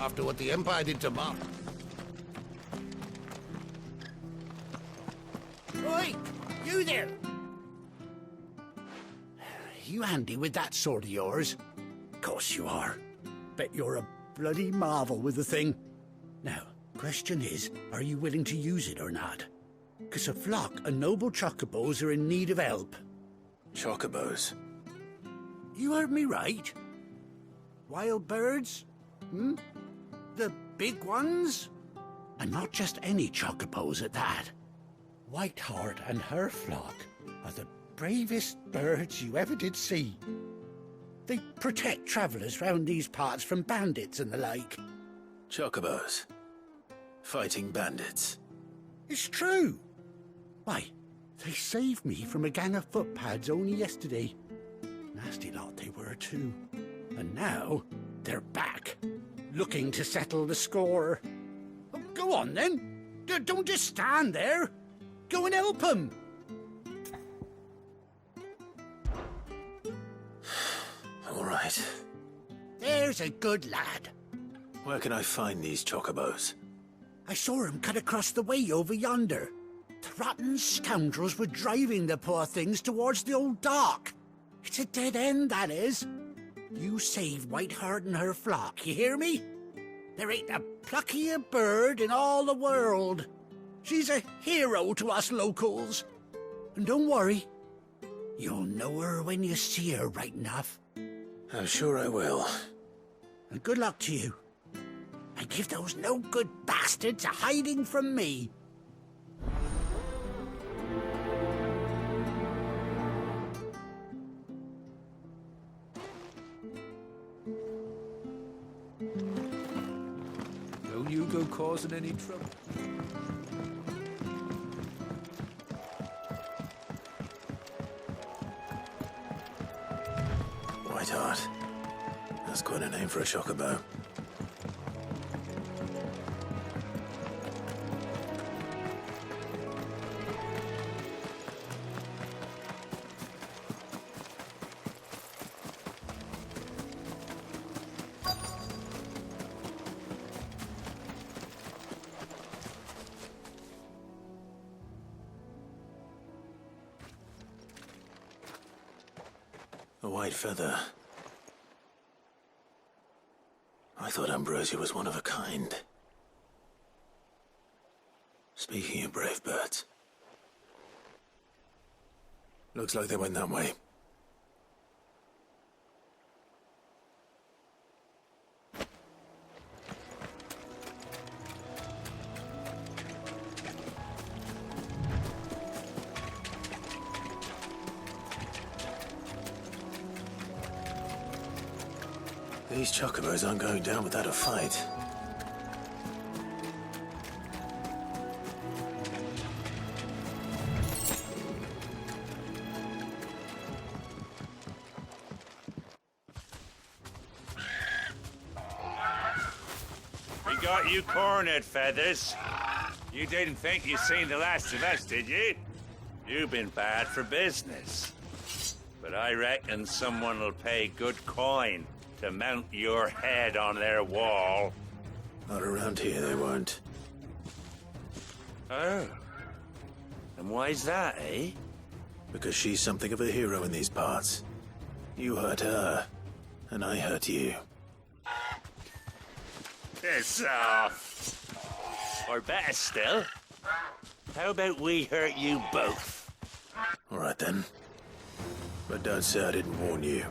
after what the Empire did to Mom. Oi! You there! You handy with that sword of yours? Course you are. Bet you're a bloody marvel with the thing. Now, question is, are you willing to use it or not? 'Cause a flock of noble chocobos are in need of help. Chocobos? You heard me right. Wild birds? Hmm? The big ones? And not just any chocobos at that. Whiteheart and her flock are the bravest birds you ever did see. They protect travellers round these parts from bandits and the like. Chocobos? Fighting bandits? It's true. Why, they saved me from a gang of footpads only yesterday. Nasty lot they were too. And now they're back, looking to settle the score. Oh, go on then. Don't just stand there. Go and help them. All right. There's a good lad. Where can I find these chocobos? I saw him cut across the way over yonder. The rotten scoundrels were driving the poor things towards the old dock. It's a dead end, that is. You saved Whiteheart and her flock, you hear me? There ain't a pluckier bird in all the world. She's a hero to us locals. And don't worry, you'll know her when you see her right enough. I'm sure I will. And good luck to you. And give those no-good bastards a hiding from me. Don't you go causing any trouble. Whiteheart. That's quite a name for a chocobo. A white feather. I thought Ambrosia was one of a kind. Speaking of brave birds. Looks like they went that way. These chocobos aren't going down without a fight. We got you cornered, Feathers. You didn't think you seen the last of us, did you? You've been bad for business. But I reckon someone will pay good coin to mount your head on their wall. Not around here, they won't. Oh. And why's that, eh? Because she's something of a hero in these parts. You hurt her, and I hurt you. Piss off. Or better still, how about we hurt you both? All right then. But don't say I didn't warn you.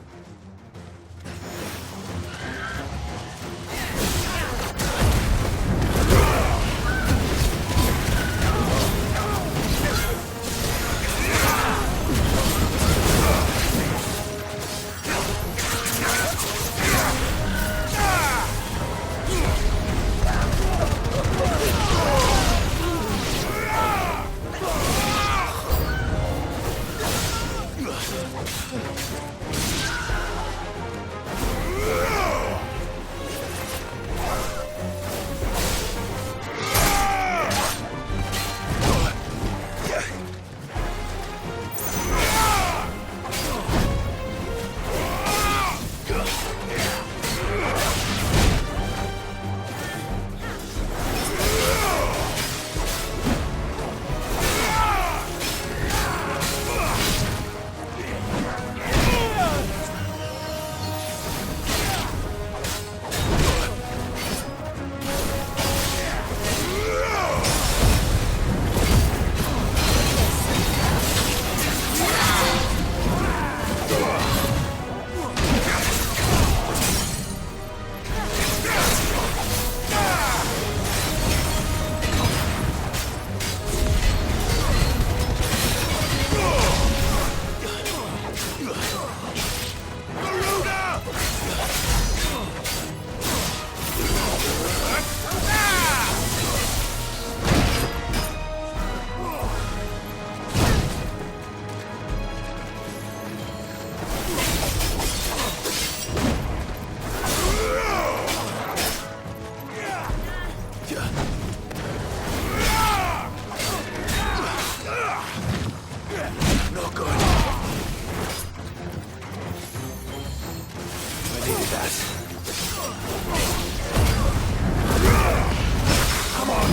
Come on!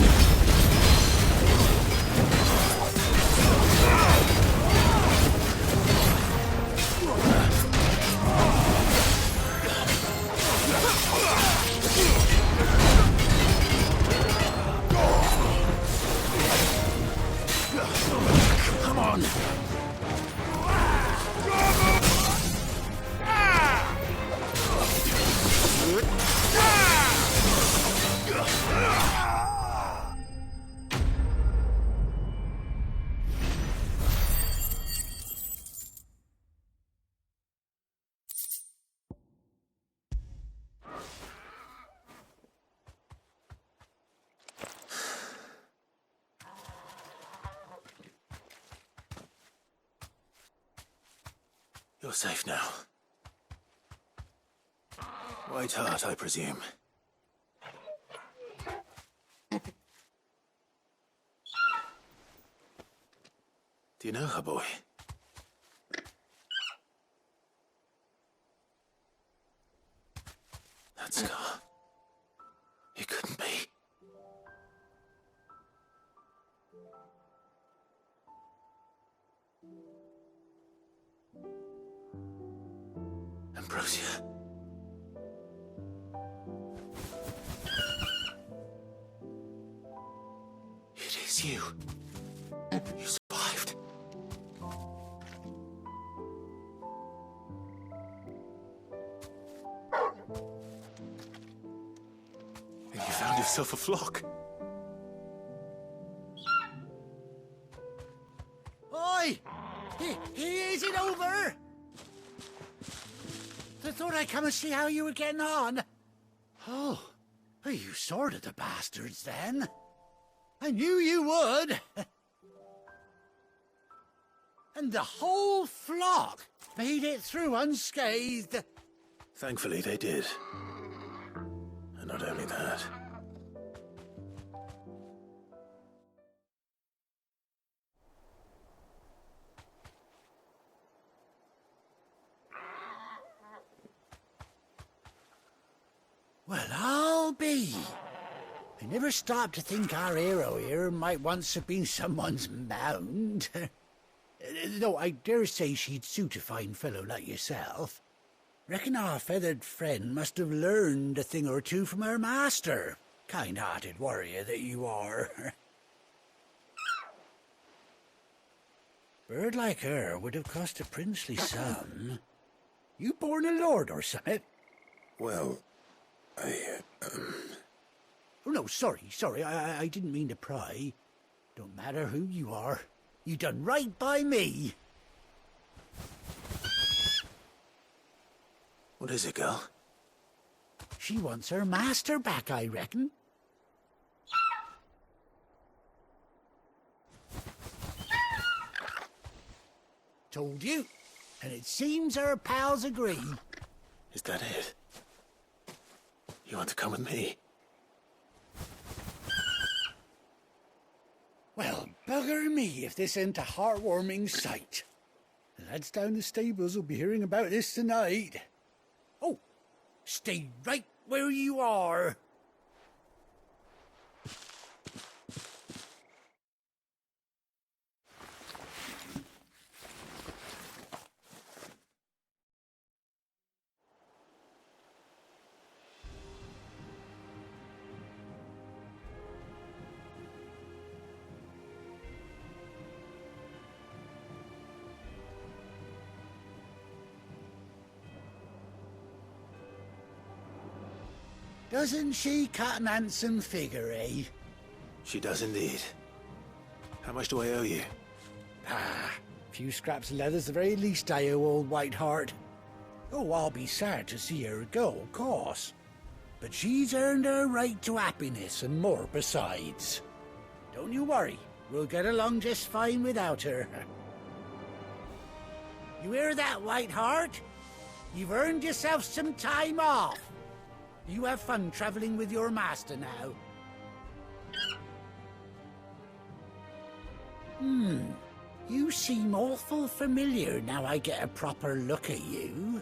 Come on! You're safe now. White Hart, I presume. Do you know her, boy? That scar. It couldn't be. Ambrosia. It is you. You survived. And you found yourself a flock. Oi! Is it over? I thought I'd come and see how you were getting on. Oh, you sorted the bastards then. I knew you would. And the whole flock made it through unscathed. Thankfully, they did. And not only that. Well, I'll be. I never stopped to think our hero here might once have been someone's mount. Though I dare say she'd suit a fine fellow like yourself. Reckon our feathered friend must have learned a thing or two from her master. Kind-hearted warrior that you are. Bird like her would have cost a princely sum. You born a lord or something? Well, Oh, no, sorry. I didn't mean to pry. Don't matter who you are. You done right by me. What is it, girl? She wants her master back, I reckon. Told you. And it seems her pals agree. Is that it? You want to come with me? Well, bugger me if this ain't a heartwarming sight. The lads down the stables will be hearing about this tonight. Oh, stay right where you are. Doesn't she cut an handsome figure, eh? She does indeed. How much do I owe you? A few scraps of leather's the very least I owe old White Hart. Oh, I'll be sad to see her go, of course. But she's earned her right to happiness and more besides. Don't you worry, we'll get along just fine without her. You hear that, White Hart? You've earned yourself some time off. You have fun traveling with your master now. You seem awful familiar now I get a proper look at you.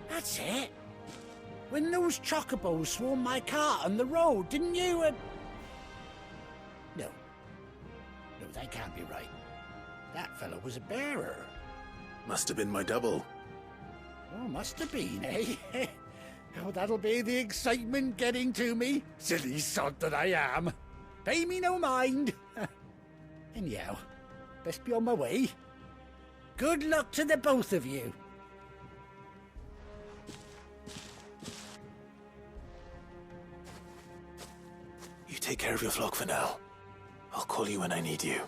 That's it. when those chocobos swarmed my car on the road, didn't you? No. No, that can't be right. That fellow was a bearer. Must have been my double. Oh, must have been, eh? Oh, that'll be the excitement getting to me. Silly sod that I am. Pay me no mind. Anyhow, best be on my way. Good luck to the both of you. You take care of your flock for now. I'll call you when I need you.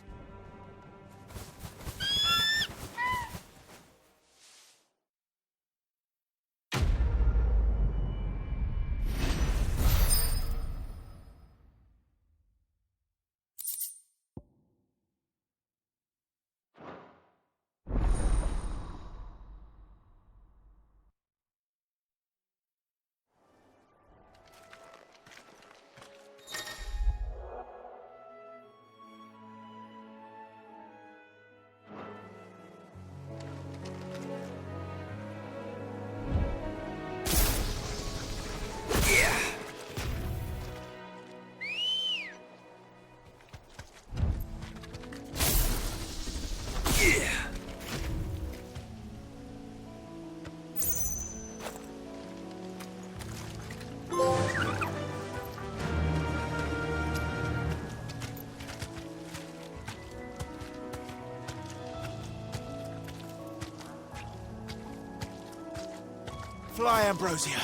Fly, Ambrosia.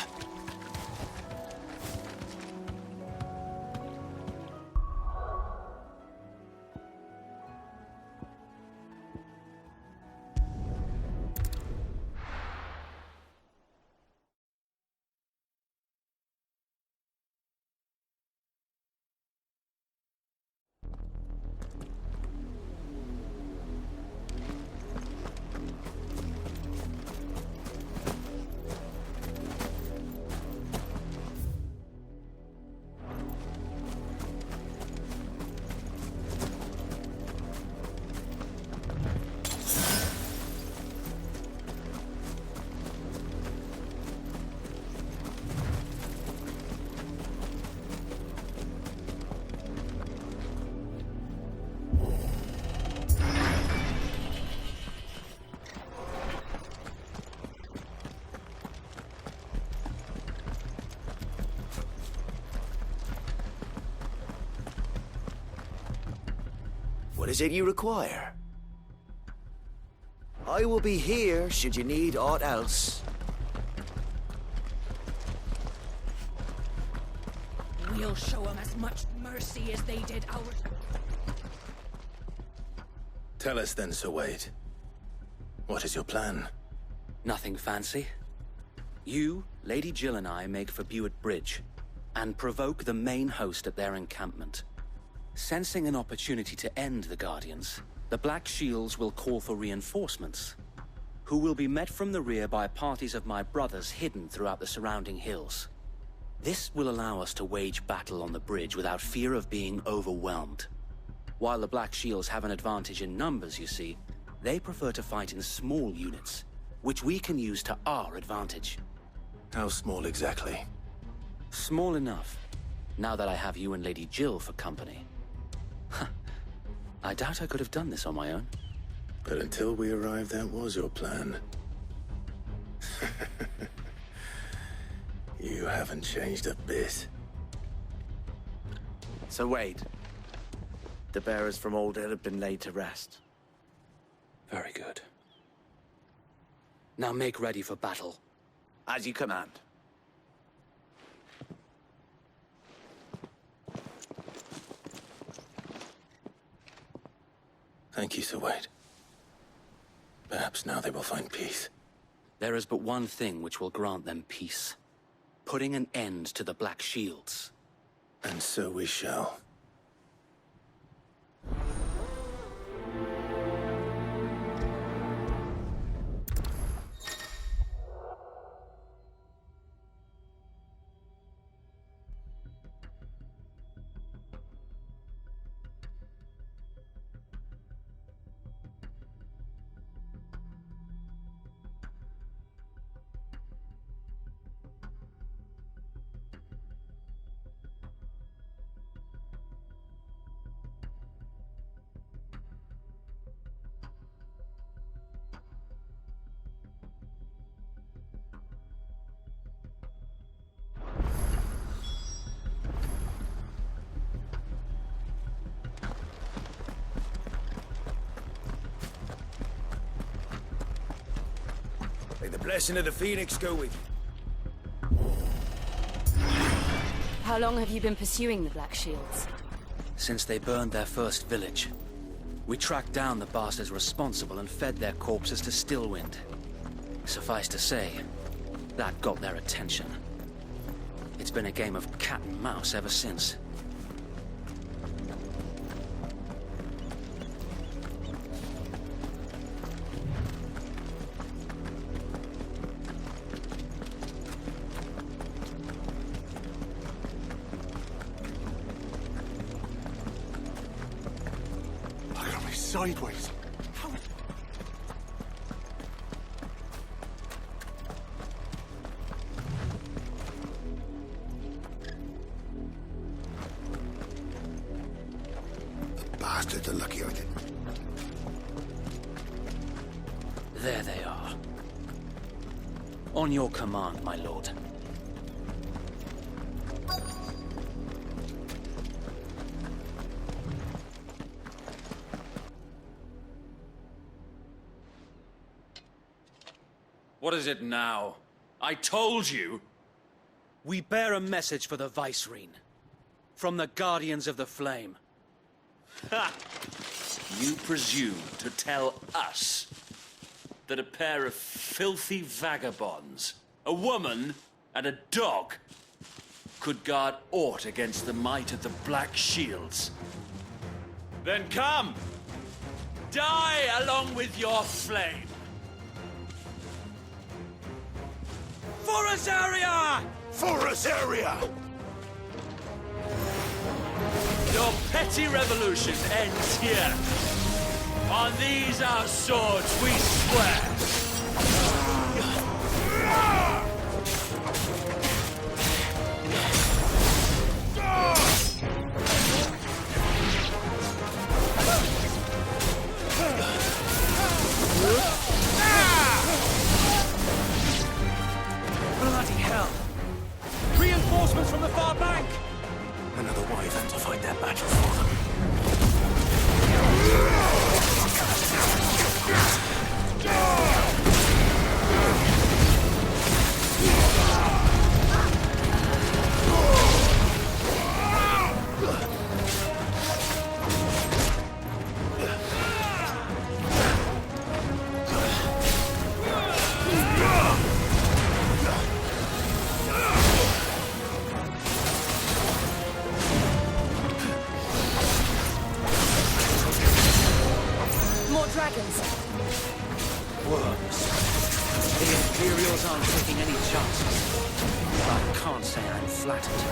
What is it you require? I will be here should you need aught else. We'll show them as much mercy as they did ours. Tell us then, Sir Wade. What is your plan? Nothing fancy. You, Lady Jill and I make for Buett Bridge, and provoke the main host at their encampment. Sensing an opportunity to end the Guardians, the Black Shields will call for reinforcements, who will be met from the rear by parties of my brothers hidden throughout the surrounding hills. This will allow us to wage battle on the bridge without fear of being overwhelmed. While the Black Shields have an advantage in numbers, you see, they prefer to fight in small units, which we can use to our advantage. How small exactly? Small enough, now that I have you and Lady Jill for company. I doubt I could have done this on my own. But until we arrived, that was your plan. You haven't changed a bit. So Wade, the bearers from Old Hill have been laid to rest. Very good. Now make ready for battle. As you command. Thank you, Sir Wade. Perhaps now they will find peace. There is but one thing which will grant them peace. Putting an end to the Black Shields. And so we shall. Blessing of the Phoenix go with you. How long have you been pursuing the Black Shields? Since they burned their first village. We tracked down the bastards responsible and fed their corpses to Stillwind. Suffice to say, that got their attention. It's been a game of cat and mouse ever since. Look at me sideways. How... The bastards are lucky I didn't. There they are. On your command, my lord. What is it now? I told you! We bear a message for the Vicereine. From the Guardians of the Flame. Ha! You presume to tell us that a pair of filthy vagabonds, a woman and a dog, could guard aught against the might of the Black Shields? Then come! Die along with your flame! For Azaria! For Azaria! Your petty revolution ends here. On these our swords we swear. Bloody hell! Reinforcements from the far bank! Another wyvern to fight their battle for them. More dragons. Worms. The Imperials aren't taking any chances. But I can't say I'm flattered.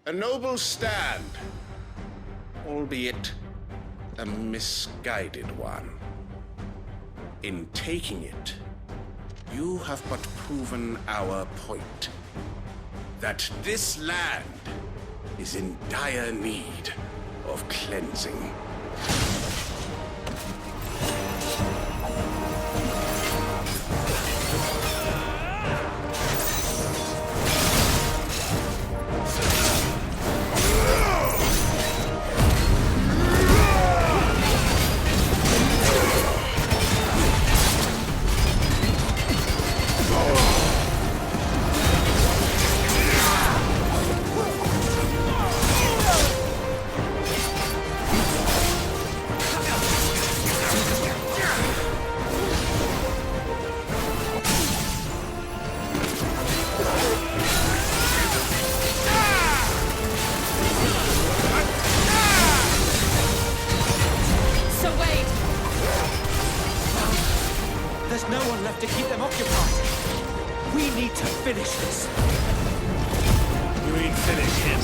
A noble stand, albeit a misguided one. In taking it, you have but proven our point. That this land is in dire need of cleansing. There's no one left to keep them occupied. We need to finish this. You ain't finished him.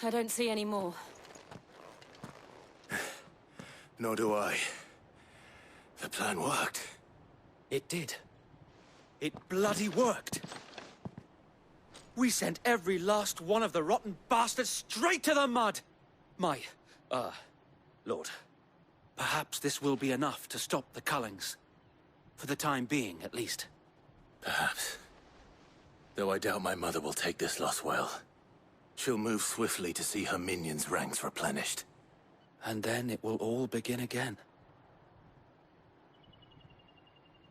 I don't see any more. Nor do I. The plan worked. It did. It bloody worked. We sent every last one of the rotten bastards straight to the mud! My, Lord, perhaps this will be enough to stop the Cullings. For the time being, at least. Perhaps. Though I doubt my mother will take this loss well. She'll move swiftly to see her minions' ranks replenished. And then it will all begin again.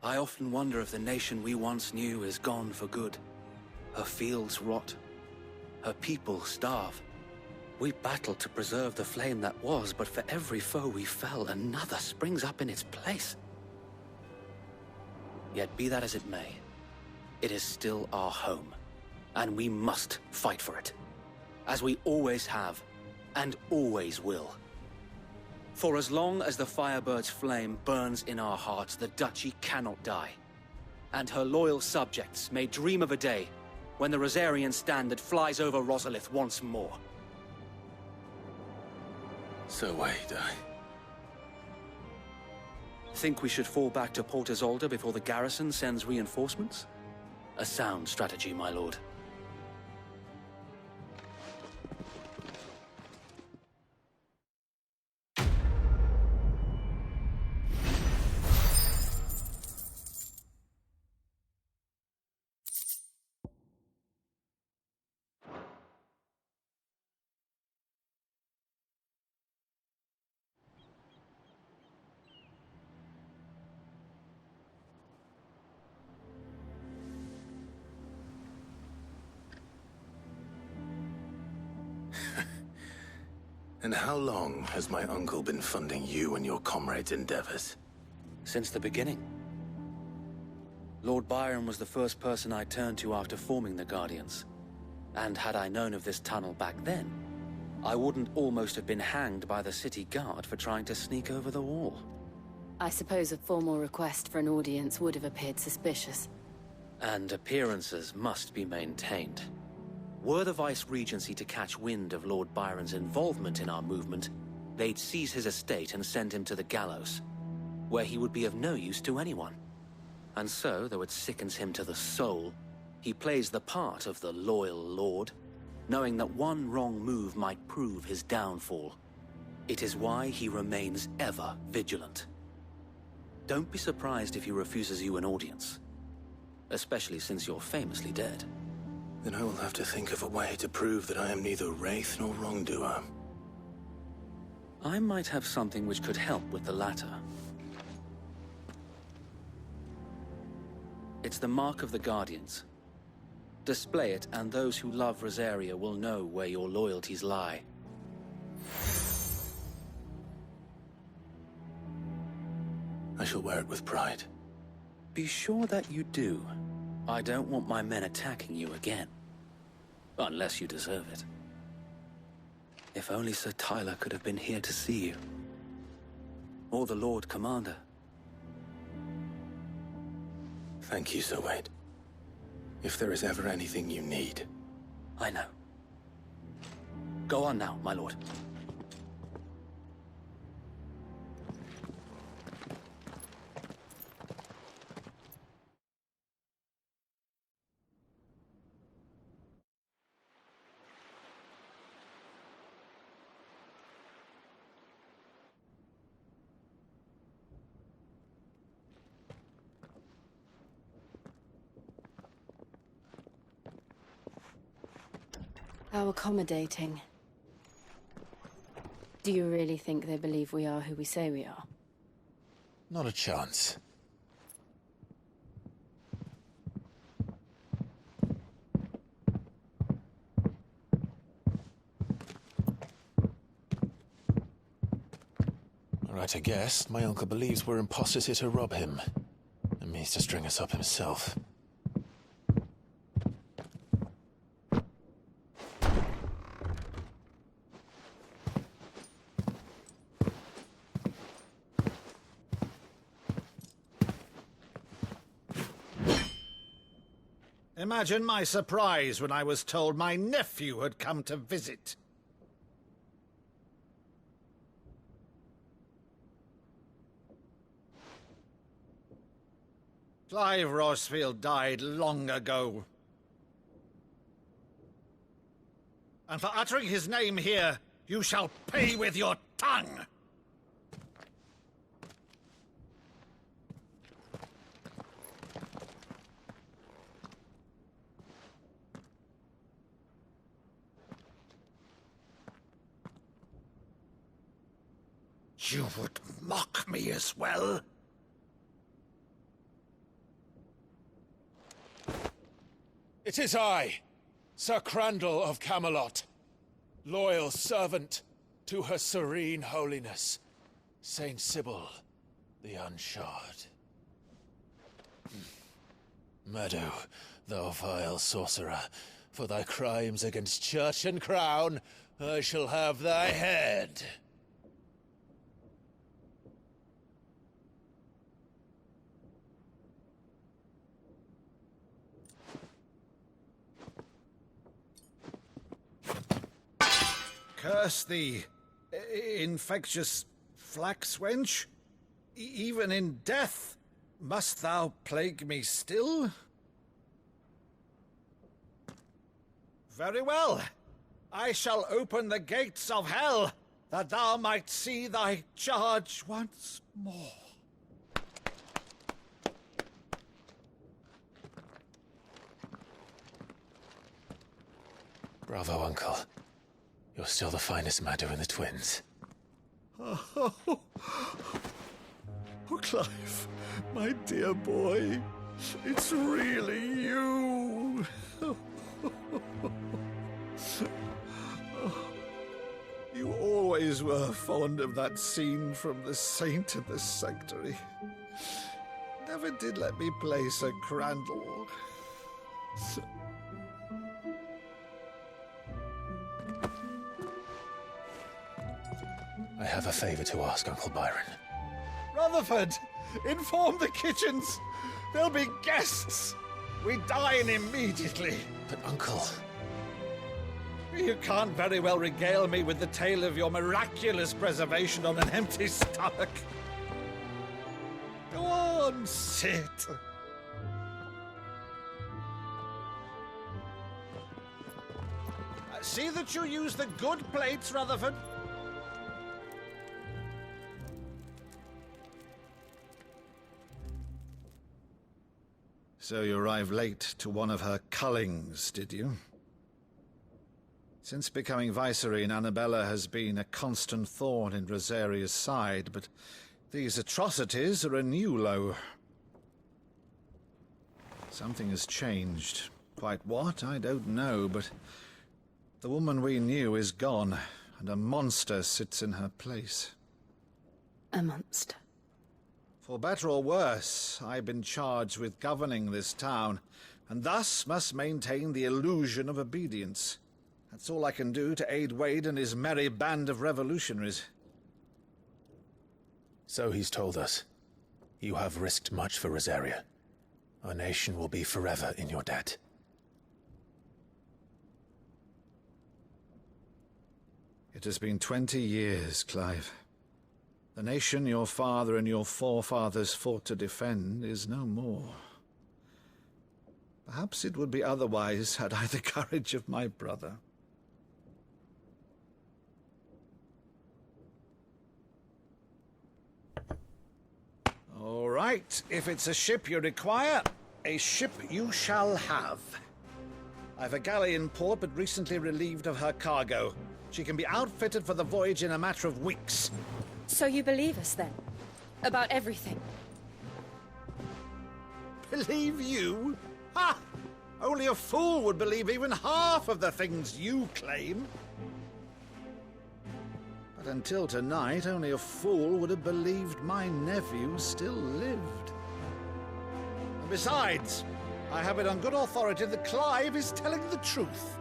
I often wonder if the nation we once knew is gone for good. Her fields rot. Her people starve. We battled to preserve the flame that was, but for every foe we fell, another springs up in its place. Yet be that as it may, it is still our home, and we must fight for it. As we always have, and always will. For as long as the Firebird's flame burns in our hearts, the Duchy cannot die. And her loyal subjects may dream of a day when the Rosarian standard flies over Rosalith once more. So wait, Think we should fall back to Port Isolde before the garrison sends reinforcements? A sound strategy, my lord. And how long has my uncle been funding you and your comrades' endeavors? Since the beginning. Lord Byron was the first person I turned to after forming the Guardians. And had I known of this tunnel back then, I wouldn't almost have been hanged by the city guard for trying to sneak over the wall. I suppose a formal request for an audience would have appeared suspicious. And appearances must be maintained. Were the Vice-Regency to catch wind of Lord Byron's involvement in our movement, they'd seize his estate and send him to the gallows, where he would be of no use to anyone. And so, though it sickens him to the soul, he plays the part of the loyal lord, knowing that one wrong move might prove his downfall. It is why he remains ever vigilant. Don't be surprised if he refuses you an audience, especially since you're famously dead. Then I will have to think of a way to prove that I am neither wraith nor wrongdoer. I might have something which could help with the latter. It's the mark of the Guardians. Display it, and those who love Rosaria will know where your loyalties lie. I shall wear it with pride. Be sure that you do. I don't want my men attacking you again. Unless you deserve it. If only Sir Tyler could have been here to see you. Or the Lord Commander. Thank you, Sir Wade. If there is ever anything you need. I know. Go on now, my lord. How accommodating. Do you really think they believe we are who we say we are? Not a chance. Right to guess, my uncle believes we're imposters here to rob him, and means to string us up himself. Imagine my surprise when I was told my nephew had come to visit. Clive Rossfield died long ago. And for uttering his name here, you shall pay with your tongue! You would mock me as well? It is I, Sir Crandall of Camelot, loyal servant to Her Serene Holiness, Saint Sybil the Unshod. Meadow, thou vile sorcerer, for thy crimes against church and crown, I shall have thy head. Curse thee, infectious flax wench. Even in death, must thou plague me still? Very well. I shall open the gates of hell, that thou might see thy charge once more. Bravo, Uncle. You're still the finest Meadow in the twins. Oh, Clive, my dear boy, it's really you. You always were fond of that scene from The Saint and the Sanctuary. Never did let me play Sir Crandall. I have a favor to ask, Uncle Byron. Rutherford, inform the kitchens. There'll be guests. We dine immediately. But, Uncle... You can't very well regale me with the tale of your miraculous preservation on an empty stomach. Go on, sit. See that you use the good plates, Rutherford. So you arrived late to one of her cullings, did you? Since becoming Vicereine, Annabella has been a constant thorn in Rosaria's side, but these atrocities are a new low. Something has changed. Quite what, I don't know, but the woman we knew is gone, and a monster sits in her place. A monster. For better or worse, I've been charged with governing this town, and thus must maintain the illusion of obedience. That's all I can do to aid Wade and his merry band of revolutionaries. So he's told us. You have risked much for Rosaria. Our nation will be forever in your debt. It has been 20 years, Clive. The nation your father and your forefathers fought to defend is no more. Perhaps it would be otherwise had I the courage of my brother. All right, if it's a ship you require, a ship you shall have. I've a galley in port, but recently relieved of her cargo. She can be outfitted for the voyage in a matter of weeks. So you believe us, then? About everything? Believe you? Ha! Only a fool would believe even half of the things you claim. But until tonight, only a fool would have believed my nephew still lived. And besides, I have it on good authority that Clive is telling the truth.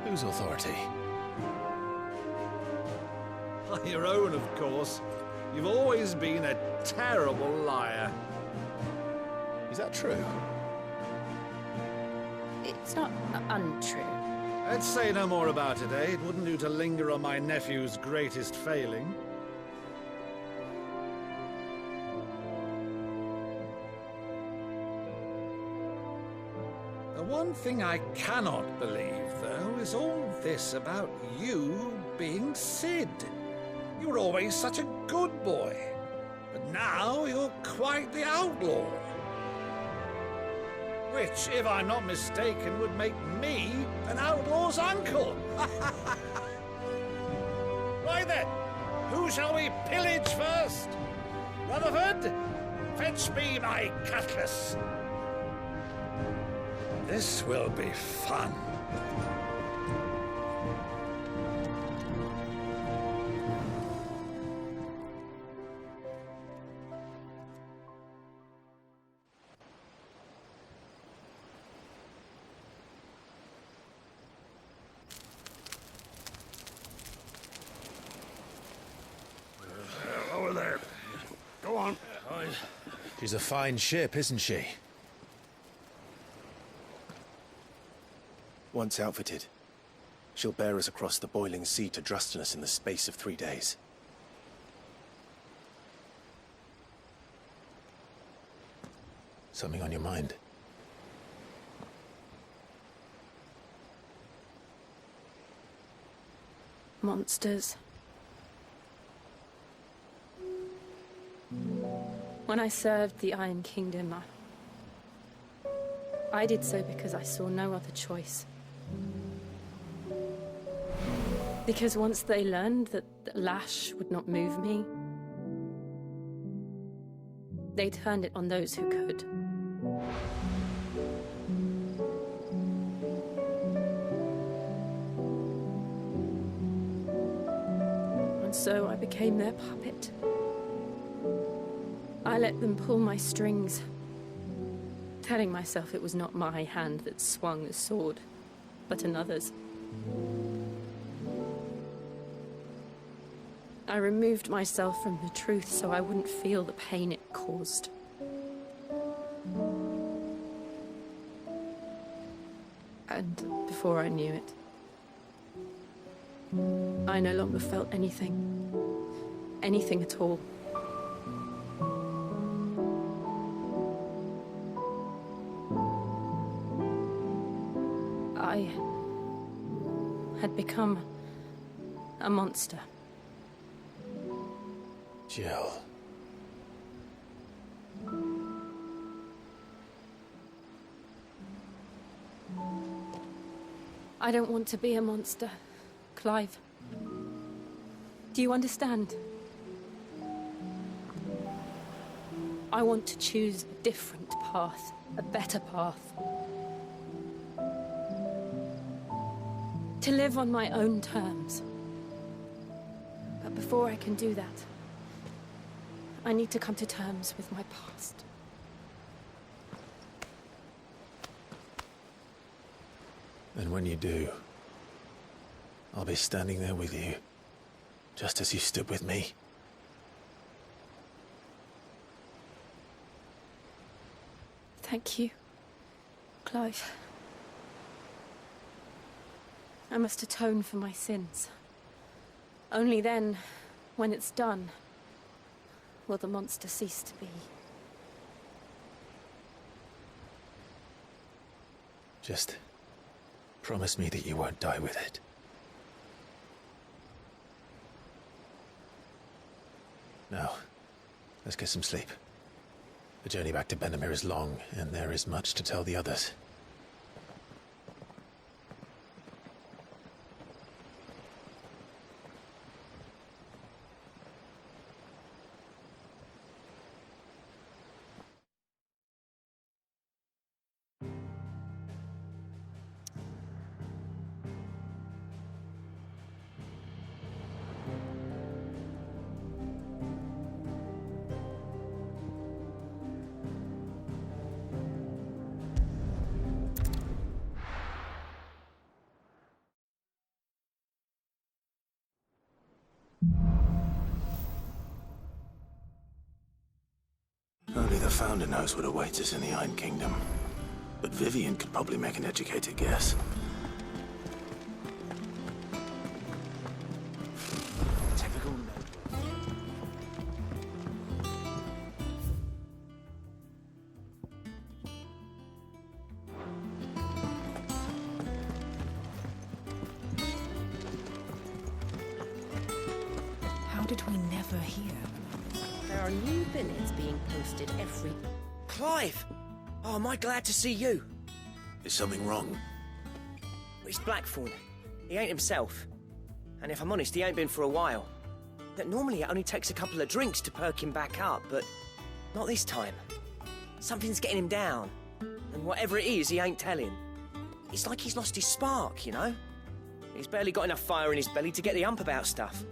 Whose authority? Your own, of course. You've always been a terrible liar. Is that true? It's not untrue. Let's say no more about it, eh? It wouldn't do to linger on my nephew's greatest failing. one thing I cannot believe, though, is all this about you being Sid. You were always such a good boy, but now you're quite the outlaw. Which, if I'm not mistaken, would make me an outlaw's uncle. Right then, who shall we pillage first? Rutherford, fetch me my cutlass. This will be fun. Over there. Go on. She's a fine ship, isn't she? Once outfitted, she'll bear us across the boiling sea to Drustinus in the space of 3 days. Something on your mind? Monsters. When I served the Iron Kingdom, I did so because I saw no other choice. Because once they learned that the lash would not move me, they turned it on those who could. And so I became their puppet. I let them pull my strings, telling myself it was not my hand that swung the sword, but another's. I removed myself from the truth so I wouldn't feel the pain it caused. And before I knew it, I no longer felt anything. Anything at all. I had become a monster. Jill. I don't want to be a monster, Clive. Do you understand? I want to choose a different path, a better path. To live on my own terms. But before I can do that, I need to come to terms with my past. And when you do, I'll be standing there with you, just as you stood with me. Thank you, Clive. I must atone for my sins. Only then, when it's done, will the monster cease to be. Just promise me that you won't die with it. Now, let's get some sleep. The journey back to Benamir is long, and there is much to tell the others. Only the Founder knows what awaits us in the Iron Kingdom. But Vivian could probably make an educated guess. Typical notebook. did we never hear? There are new billets being posted every... Clive! Oh, am I glad to see you? Is something wrong? It's Blackthorn. He ain't himself. And if I'm honest, he ain't been for a while. That normally it only takes a couple of drinks to perk him back up, but not this time. Something's getting him down. And whatever it is, he ain't telling. It's like he's lost his spark, you know? He's barely got enough fire in his belly to get the ump about stuff.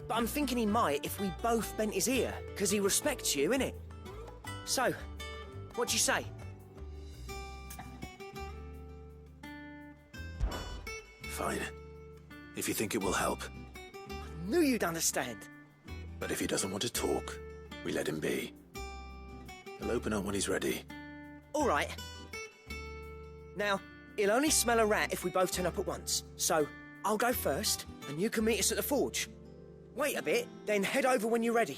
But I'm thinking he might if we both bent his ear, because he respects you, innit? So, what do you say? Fine. If you think it will help. I knew you'd understand. But if he doesn't want to talk, we let him be. He'll open up when he's ready. All right. Now, he'll only smell a rat if we both turn up at once. So, I'll go first, and you can meet us at the forge. Wait a bit, then head over when you're ready.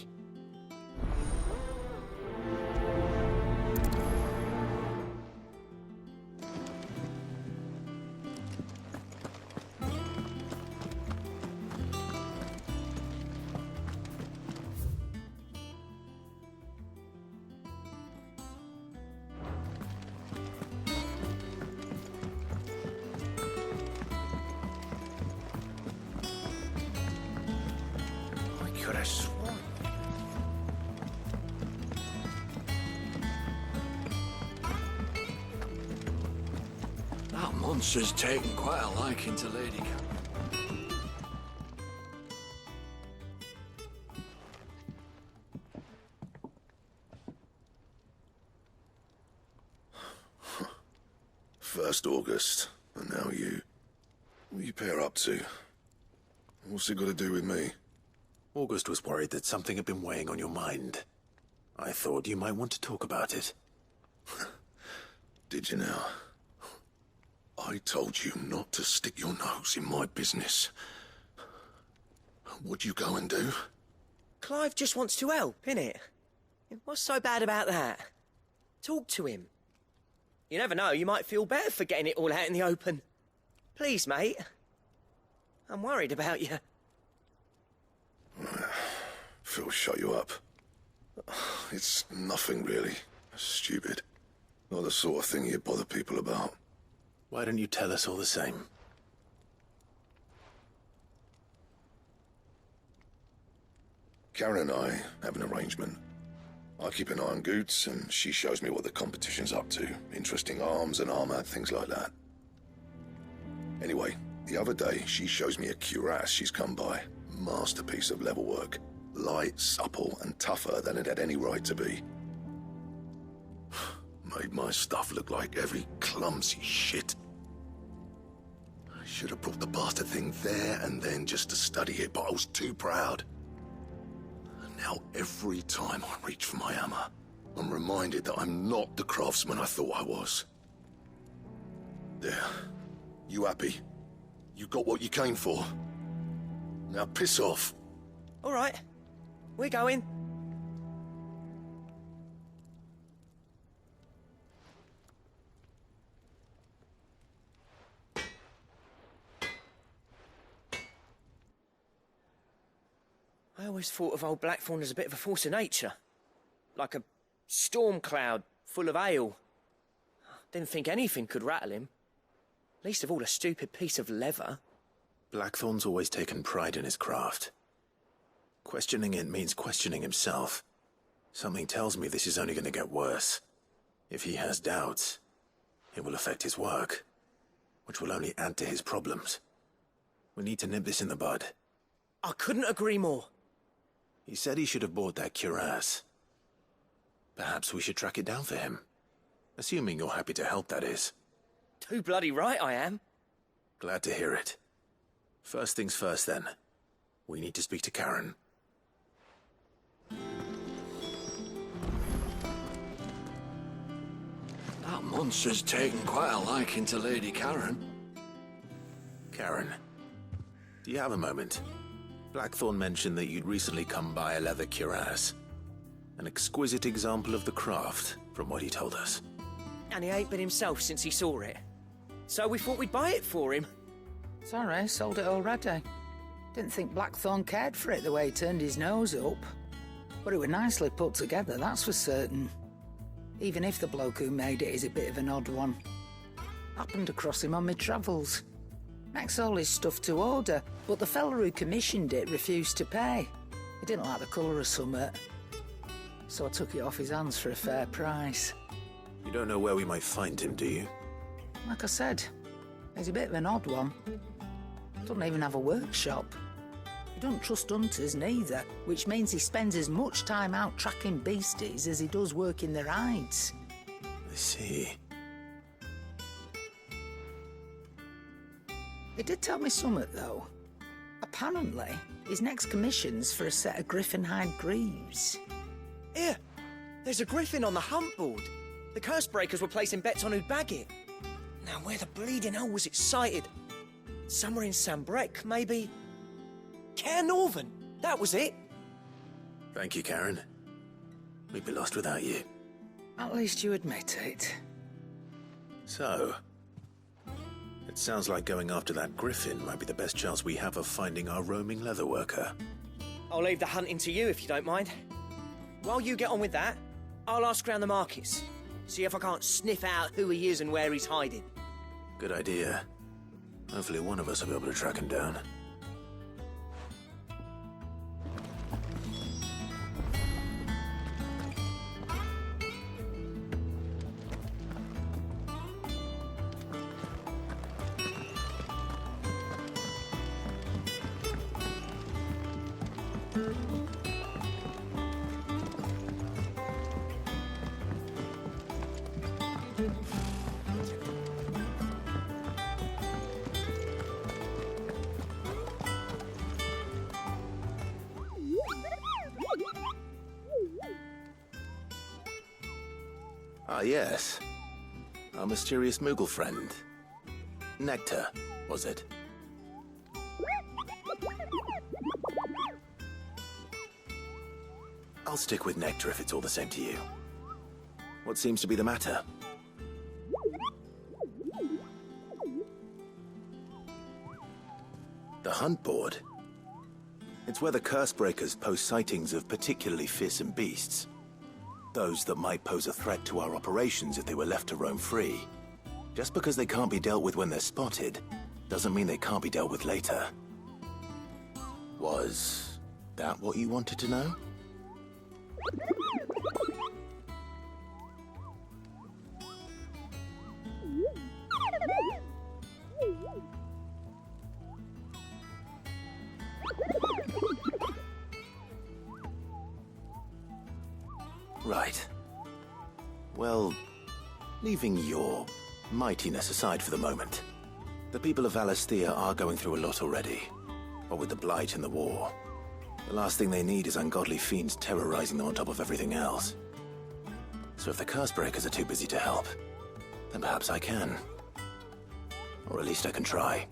That monster's taken quite a liking to Lady Karen. First August, and now you. What are you pair up to? What's it got to do with me? August was worried that something had been weighing on your mind. I thought you might want to talk about it. Did you now? I told you not to stick your nose in my business. What'd you go and do? Clive just wants to help, innit? What's so bad about that? Talk to him. You never know, you might feel better for getting it all out in the open. Please, mate. I'm worried about you. Phil shut you up. It's nothing really. Stupid. Not the sort of thing you bother people about. Why don't you tell us all the same? Karen and I have an arrangement. I keep an eye on Goots, and she shows me what the competition's up to. Interesting arms and armor, things like that. Anyway, the other day, she shows me a cuirass she's come by. Masterpiece of level work. Light, supple, and tougher than it had any right to be. Made my stuff look like every clumsy shit. I should have brought the bastard thing there and then just to study it, but I was too proud. And now every time I reach for my hammer, I'm reminded that I'm not the craftsman I thought I was. There. You happy? You got what you came for? Now piss off. All right. We're going. I always thought of old Blackthorn as a bit of a force of nature. Like a storm cloud full of ale. Didn't think anything could rattle him. Least of all a stupid piece of leather. Blackthorn's always taken pride in his craft. Questioning it means questioning himself. Something tells me this is only going to get worse. If he has doubts, it will affect his work, which will only add to his problems. We need to nip this in the bud. I couldn't agree more. He said he should have bought that cuirass. Perhaps we should track it down for him. Assuming you're happy to help, that is. Too bloody right I am. Glad to hear it. First things first, then. We need to speak to Karen. That monster's taken quite a liking to Lady Karen. Karen, do you have a moment? Blackthorn mentioned that you'd recently come by a leather cuirass. An exquisite example of the craft, from what he told us. And he ain't been himself since he saw it. So we thought we'd buy it for him. Sorry, sold it already. Didn't think Blackthorn cared for it the way he turned his nose up. But it were nicely put together, that's for certain. Even if the bloke who made it is a bit of an odd one. Happened across him on my travels. Makes all his stuff to order, but the fella who commissioned it refused to pay. He didn't like the colour of summit. So I took it off his hands for a fair price. You don't know where we might find him, do you? Like I said, he's a bit of an odd one. Doesn't even have a workshop. He don't trust hunters neither, which means he spends as much time out tracking beasties as he does working their hides. I see. He did tell me something, though. Apparently, his next commission's for a set of griffin hide greaves. Here, there's a griffin on the hunt board. The curse breakers were placing bets on who'd bag it. Now, where the bleeding hell was it sighted? Somewhere in Sambrec, maybe? Cairnorthern, that was it. Thank you, Karen. We'd be lost without you. At least you admit it. So, it sounds like going after that griffin might be the best chance we have of finding our roaming leatherworker. I'll leave the hunting to you if you don't mind. While you get on with that, I'll ask round the markets. See if I can't sniff out who he is and where he's hiding. Good idea. Hopefully one of us will be able to track him down. Ah, yes. Our mysterious Moogle friend. Nectar, was it? I'll stick with Nectar if it's all the same to you. What seems to be the matter? The hunt board? It's where the curse breakers post sightings of particularly fearsome beasts. Those that might pose a threat to our operations if they were left to roam free. Just because they can't be dealt with when they're spotted, doesn't mean they can't be dealt with later. Was that what you wanted to know? Right. Well, leaving your mightiness aside for the moment, the people of Valisthea are going through a lot already. What with the Blight and the war, the last thing they need is ungodly fiends terrorizing them on top of everything else. So if the Cursebreakers are too busy to help, then perhaps I can. Or at least I can try.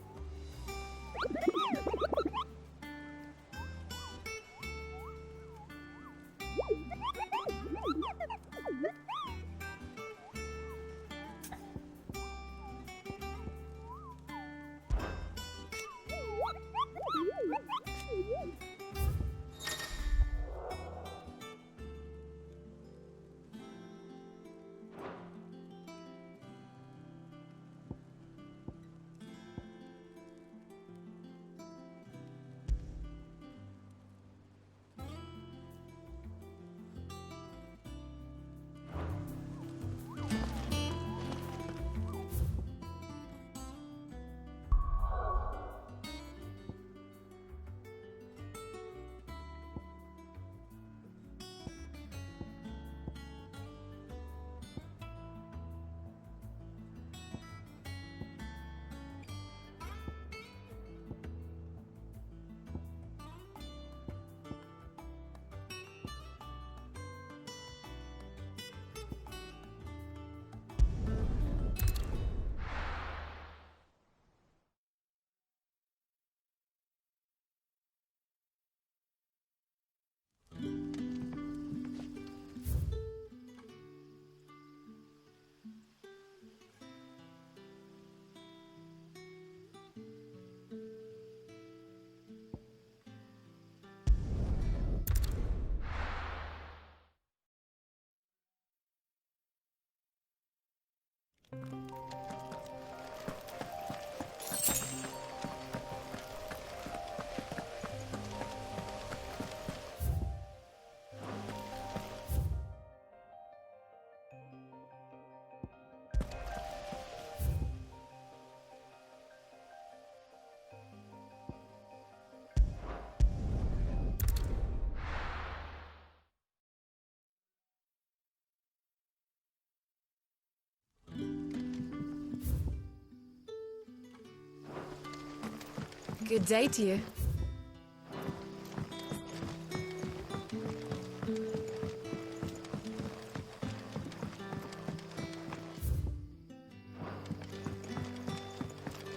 Good day to you.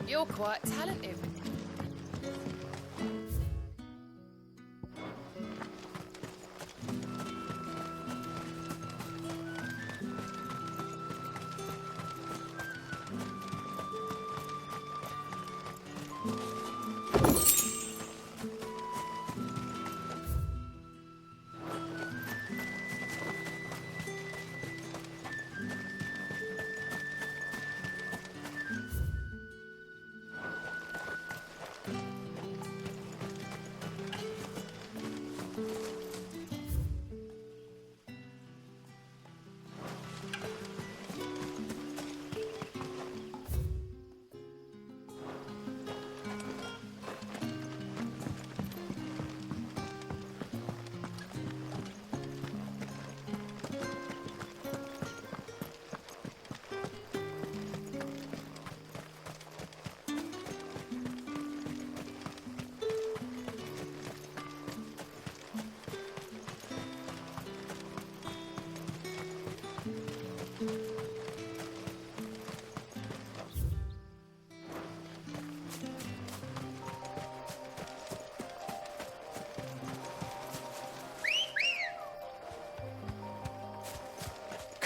You're quite talented.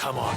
Come on.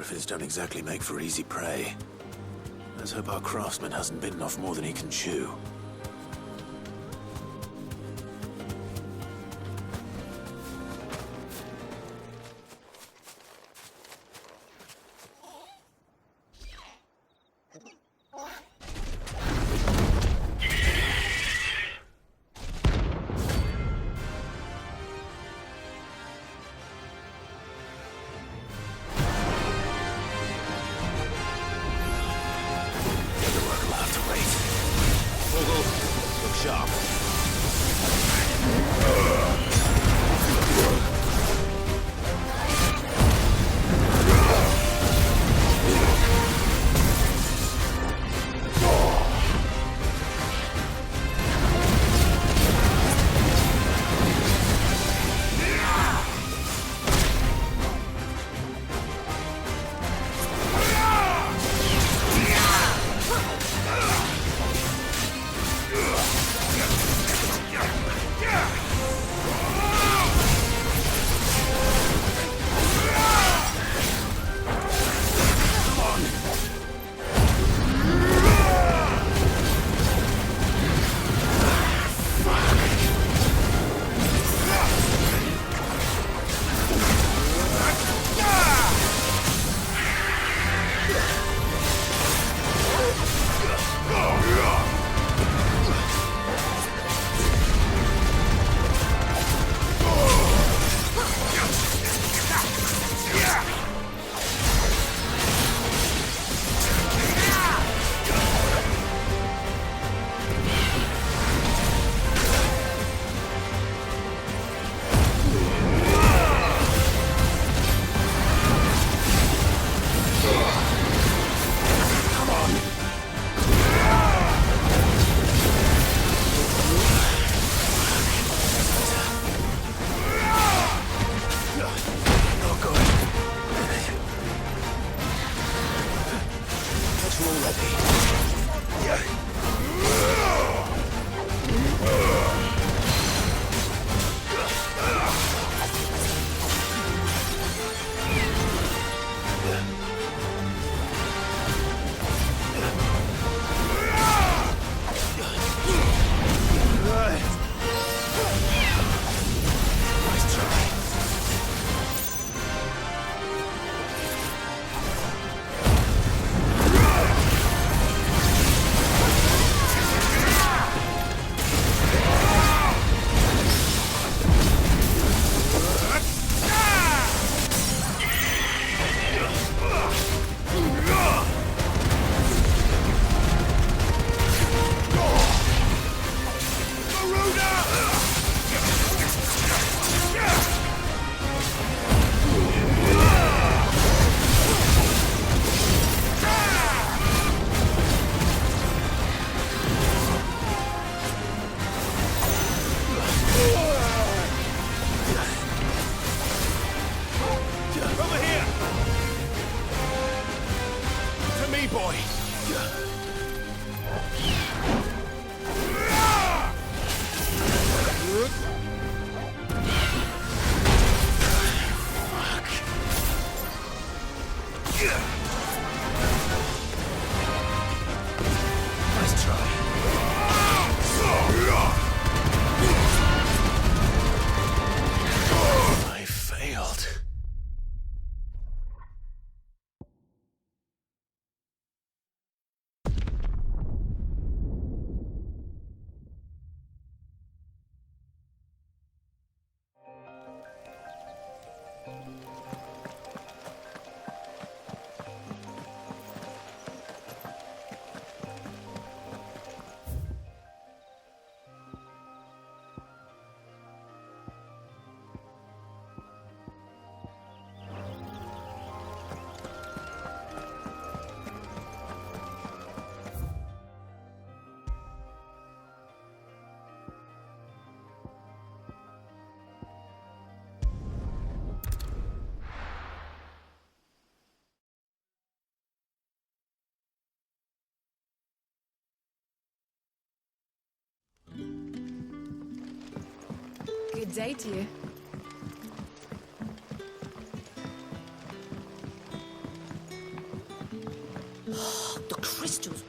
Griffins don't exactly make for easy prey. Let's hope our craftsman hasn't bitten off more than he can chew. Good day to you. The crystals.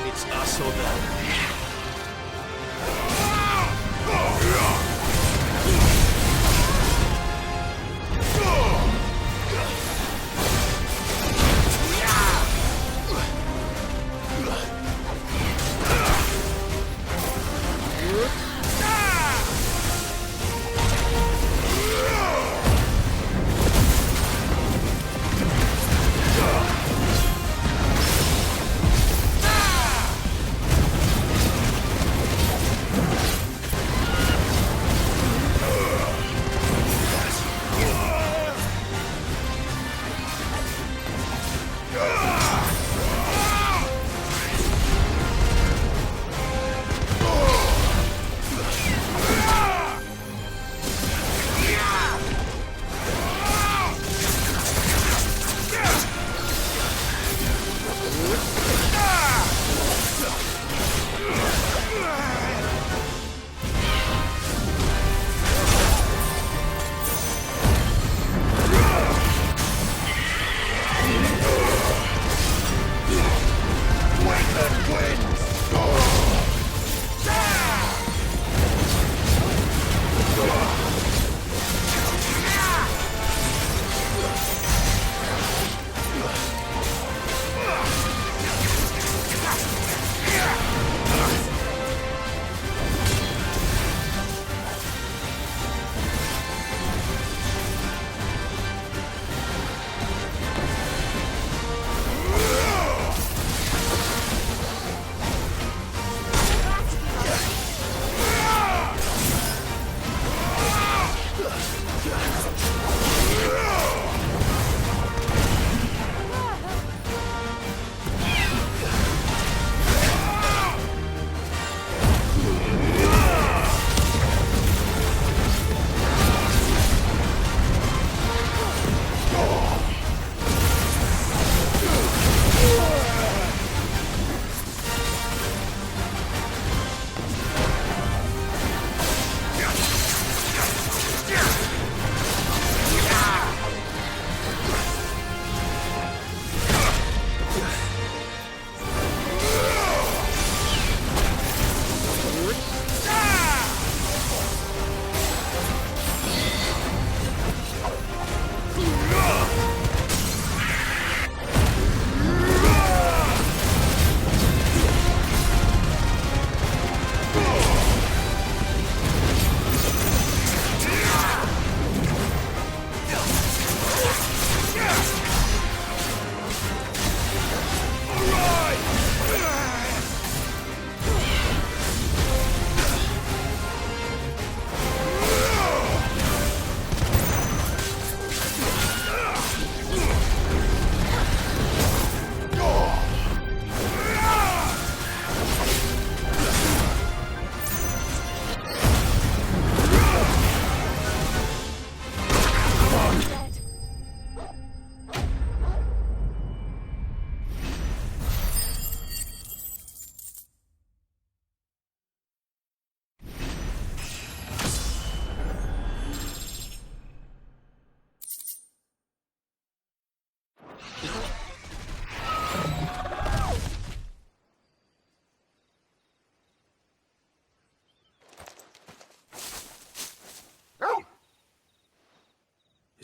It's us or them.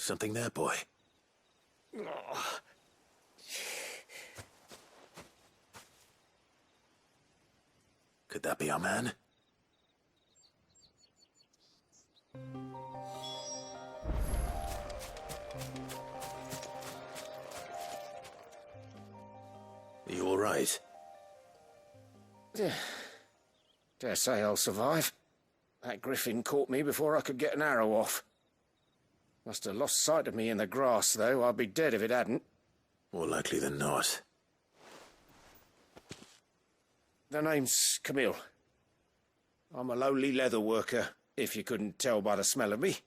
Is something there, boy? Could that be our man? Are you all right? Dare say I'll survive. That griffin caught me before I could get an arrow off. Must have lost sight of me in the grass, though. I'd be dead if it hadn't. More likely than not. The name's Camille. I'm a lowly leather worker, if you couldn't tell by the smell of me.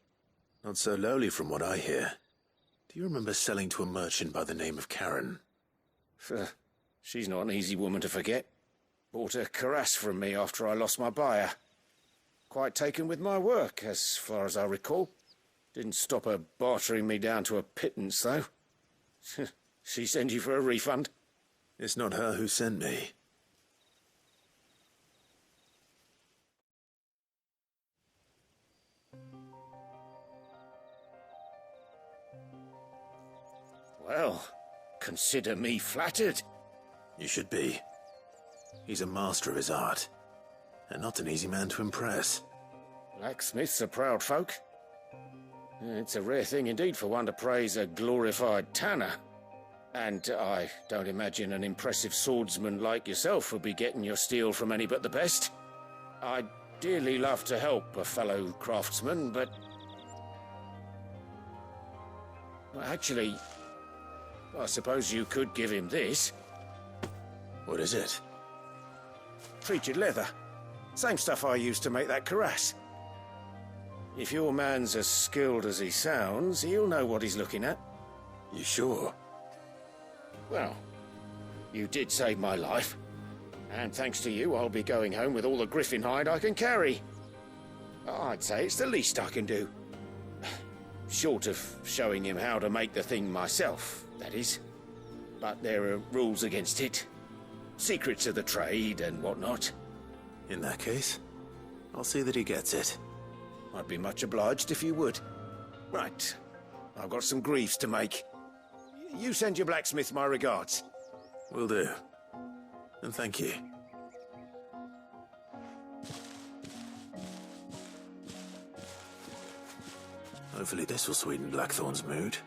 Not so lowly from what I hear. Do you remember selling to a merchant by the name of Karen? She's not an easy woman to forget. Bought a cuirass from me after I lost my buyer. Quite taken with my work, as far as I recall. Didn't stop her bartering me down to a pittance, though. She sent you for a refund? It's not her who sent me. Well, consider me flattered. You should be. He's a master of his art, and not an easy man to impress. Blacksmiths are proud folk. It's a rare thing indeed for one to praise a glorified tanner. And I don't imagine an impressive swordsman like yourself would be getting your steel from any but the best. I'd dearly love to help a fellow craftsman, but... Well, actually, I suppose you could give him this. What is it? Treated leather. Same stuff I used to make that cuirass. If your man's as skilled as he sounds, he'll know what he's looking at. You sure? Well, you did save my life. And thanks to you, I'll be going home with all the griffin hide I can carry. I'd say it's the least I can do. Short of showing him how to make the thing myself, that is. But there are rules against it. Secrets of the trade and whatnot. In that case, I'll see that he gets it. I'd be much obliged if you would. Right. I've got some greaves to make. You send your blacksmith my regards. Will do. And thank you. Hopefully this will sweeten Blackthorn's mood.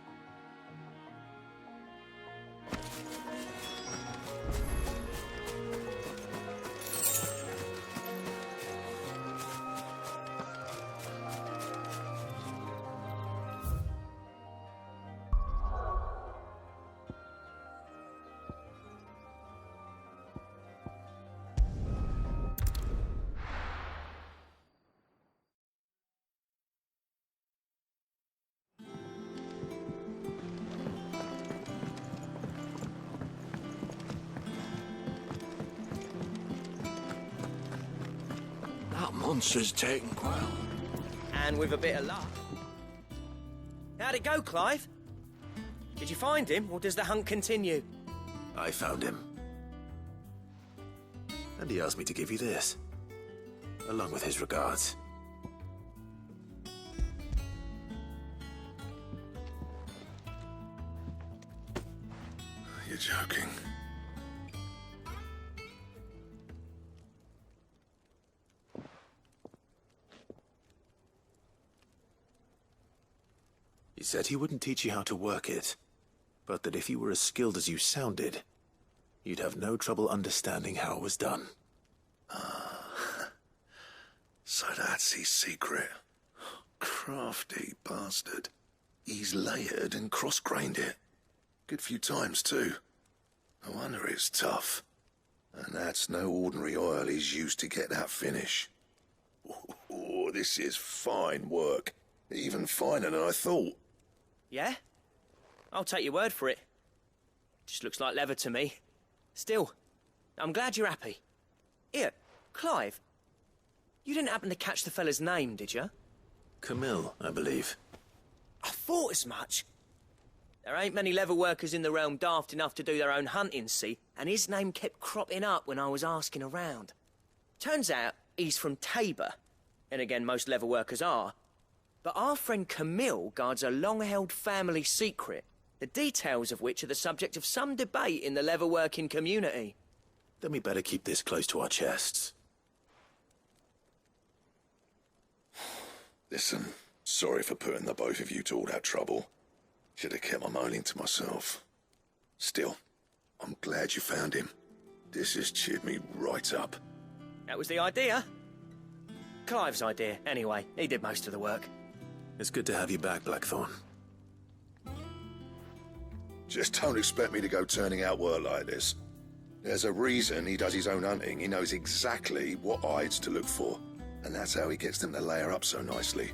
That monster's taken well. And with a bit of luck. How'd it go, Clive? Did you find him, or does the hunt continue? I found him. And he asked me to give you this, along with his regards. You're joking. He said he wouldn't teach you how to work it, but that if you were as skilled as you sounded, you'd have no trouble understanding how it was done. So that's his secret. Crafty bastard. He's layered and cross-grained it. Good few times, too. No wonder it's tough. And that's no ordinary oil he's used to get that finish. Oh, this is fine work. Even finer than I thought. Yeah? I'll take your word for it. Just looks like leather to me. Still, I'm glad you're happy. Here, Clive. You didn't happen to catch the fella's name, did you? Camille, I believe. I thought as much. There ain't many leather workers in the realm daft enough to do their own hunting, see? And his name kept cropping up when I was asking around. Turns out he's from Tabor. And again, most leather workers are. But our friend Camille guards a long-held family secret, the details of which are the subject of some debate in the leather-working community. Then we better keep this close to our chests. Listen, sorry for putting the both of you to all that trouble. Should have kept my moaning to myself. Still, I'm glad you found him. This has cheered me right up. That was the idea. Clive's idea, anyway. He did most of the work. It's good to have you back, Blackthorn. Just don't expect me to go turning out work like this. There's a reason he does his own hunting. He knows exactly what hides to look for. And that's how he gets them to layer up so nicely.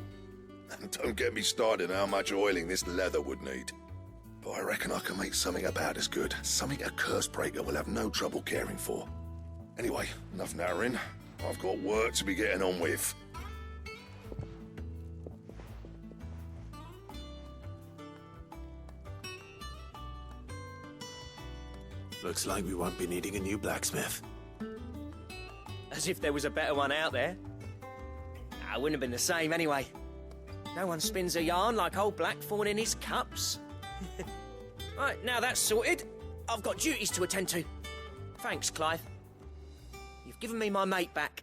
And don't get me started on how much oiling this leather would need. But I reckon I can make something about as good. Something a Cursebreaker will have no trouble caring for. Anyway, enough narrowing. I've got work to be getting on with. Looks like we won't be needing a new blacksmith. As if there was a better one out there. I wouldn't have been the same anyway. No one spins a yarn like old Blackthorn in his cups. Right, now that's sorted, I've got duties to attend to. Thanks, Clive. You've given me my mate back.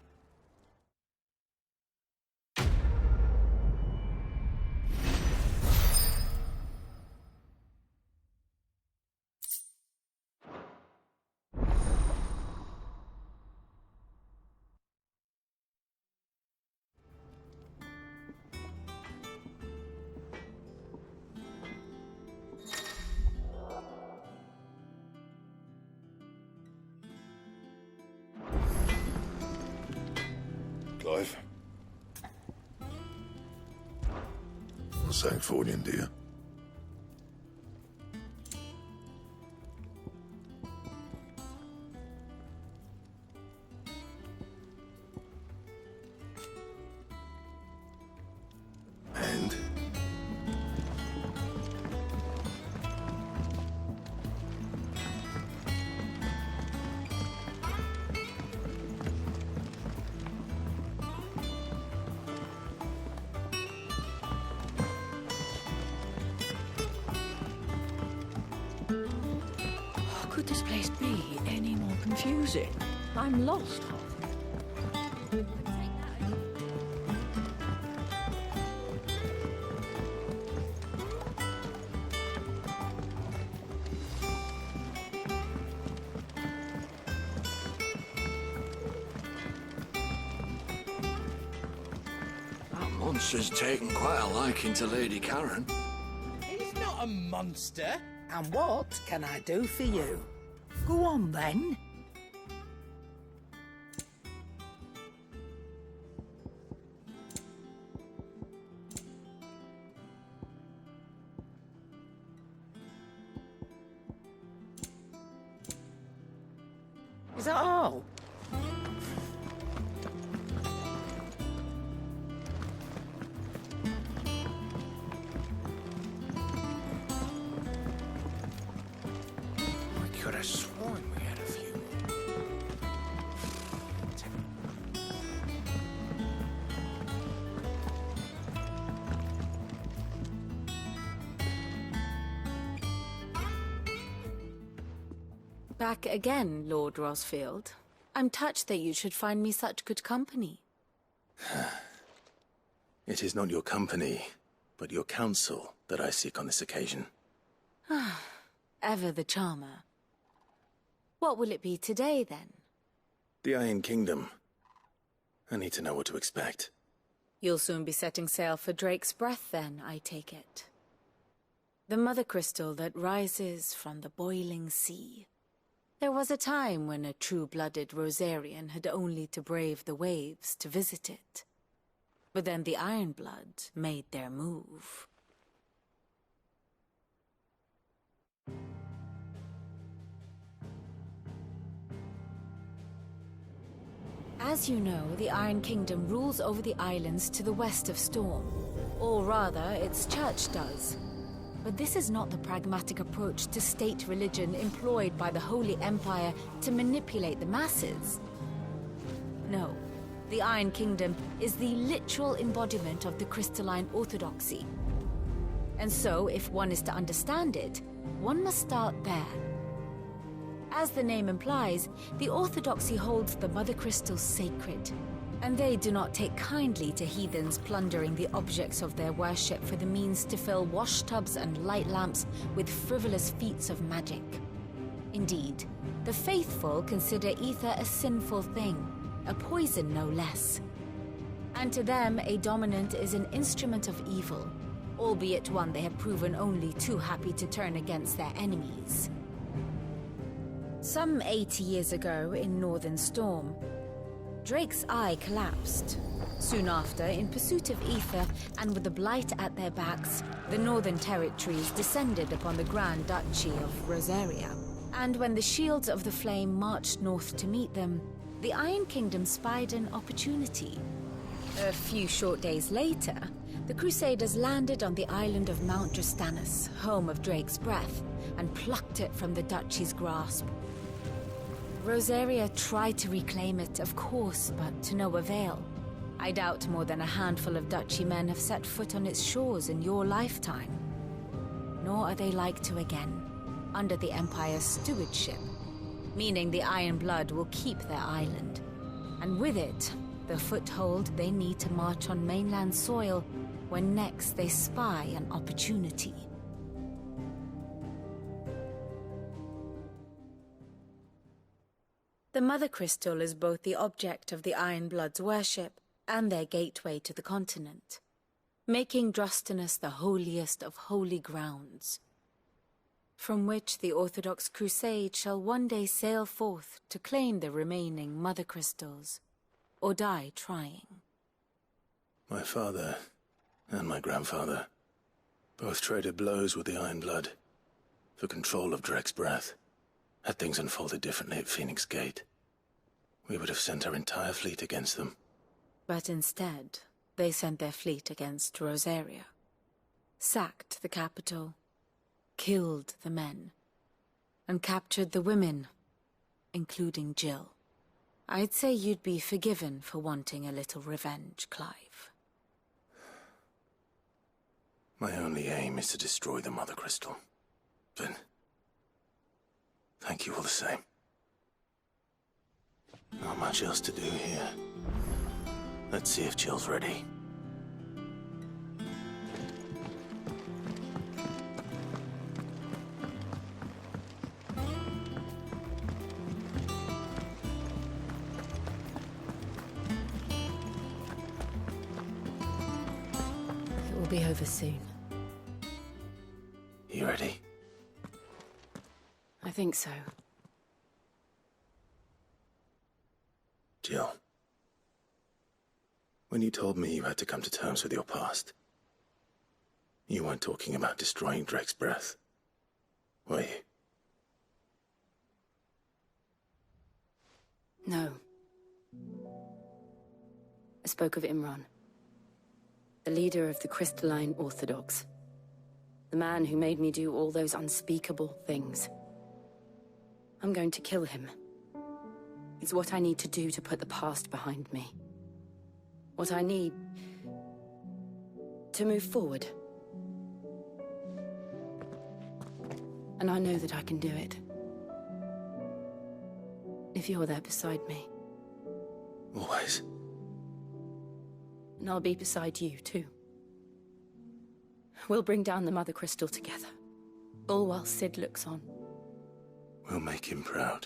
alive. Thanks for it, dear. And? Could this place be any more confusing? I'm lost. That monster's taken quite a liking to Lady Karen. He's not a monster. And what can I do for you? Go on, then. Is that all? I could have sworn we had a few. Back again, Lord Rosfield. I'm touched that you should find me such good company. It is not your company, but your counsel that I seek on this occasion. Ever the charmer. What will it be today, then? The Iron Kingdom. I need to know what to expect. You'll soon be setting sail for Drake's Breath, then, I take it. The mother crystal that rises from the boiling sea. There was a time when a true-blooded Rosarian had only to brave the waves to visit it. But then the Ironblood made their move. As you know, the Iron Kingdom rules over the islands to the west of Storm. Or rather, its church does. But this is not the pragmatic approach to state religion employed by the Holy Empire to manipulate the masses. No, the Iron Kingdom is the literal embodiment of the crystalline orthodoxy. And so, if one is to understand it, one must start there. As the name implies, the orthodoxy holds the mother crystals sacred, and they do not take kindly to heathens plundering the objects of their worship for the means to fill washtubs and light lamps with frivolous feats of magic. Indeed, the faithful consider ether a sinful thing, a poison no less. And to them, a dominant is an instrument of evil, albeit one they have proven only too happy to turn against their enemies. Some 80 years ago, in Northern Storm, Drake's eye collapsed. Soon after, in pursuit of ether and with the blight at their backs, the Northern Territories descended upon the Grand Duchy of Rosaria. And when the Shields of the Flame marched north to meet them, the Iron Kingdom spied an opportunity. A few short days later, the Crusaders landed on the island of Mount Drastanus, home of Drake's Breath, and plucked it from the Duchy's grasp. Rosaria tried to reclaim it, of course, but to no avail. I doubt more than a handful of Duchy men have set foot on its shores in your lifetime. Nor are they like to again, under the Empire's stewardship, meaning the Iron Blood will keep their island, and with it, the foothold they need to march on mainland soil when next they spy an opportunity. The Mother Crystal is both the object of the Iron Blood's worship and their gateway to the continent, making Drastanus the holiest of holy grounds, from which the Orthodox Crusade shall one day sail forth to claim the remaining Mother Crystals, or die trying. My father and my grandfather both traded blows with the Iron Blood for control of Drek's breath. Had things unfolded differently at Phoenix Gate, we would have sent our entire fleet against them. But instead, they sent their fleet against Rosaria, sacked the capital, killed the men, and captured the women, including Jill. I'd say you'd be forgiven for wanting a little revenge, Clive. My only aim is to destroy the Mother Crystal. But thank you all the same. Not much else to do here. Let's see if Jill's ready. It will be over soon. You ready? I think so. Jill. When you told me you had to come to terms with your past, you weren't talking about destroying Drek's breath, were you? No. I spoke of Imran, the leader of the Crystalline Orthodox. The man who made me do all those unspeakable things. I'm going to kill him. It's what I need to do to put the past behind me. What I need to move forward. And I know that I can do it. If you're there beside me. Always. And I'll be beside you, too. We'll bring down the Mother Crystal together. All while Sid looks on. We'll make him proud.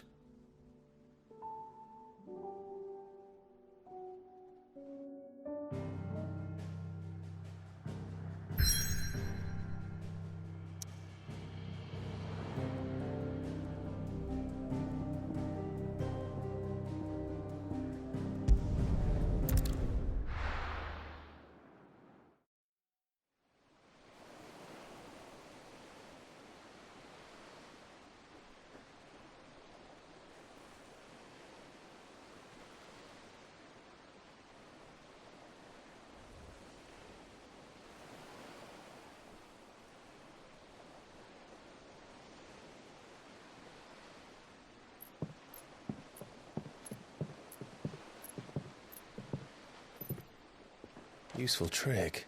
Useful trick.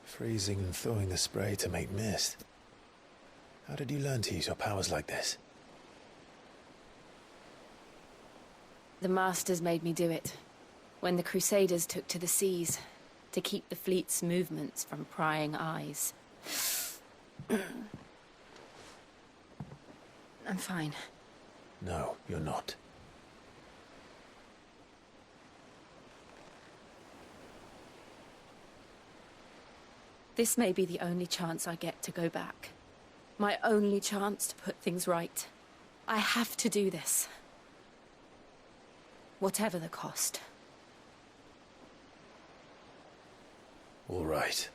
Freezing and thawing the spray to make mist. How did you learn to use your powers like this? The Masters made me do it. When the Crusaders took to the seas, to keep the fleet's movements from prying eyes. I'm fine. No, you're not. This may be the only chance I get to go back. My only chance to put things right. I have to do this. Whatever the cost. All right.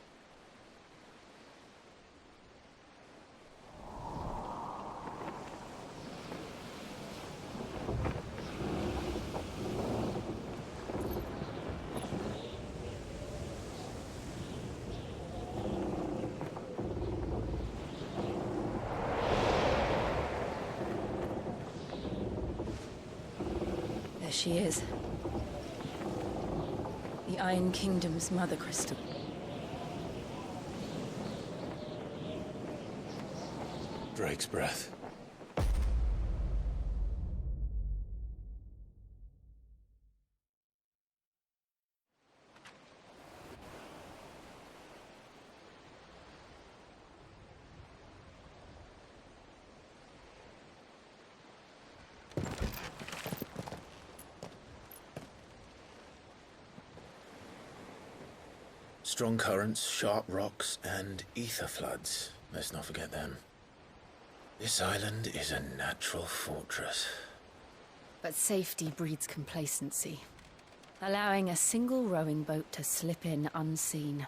There she is. The Iron Kingdom's Mother Crystal. Drake's breath. Strong currents, sharp rocks, and ether floods. Let's not forget them. This island is a natural fortress. But safety breeds complacency. allowing a single rowing boat to slip in unseen.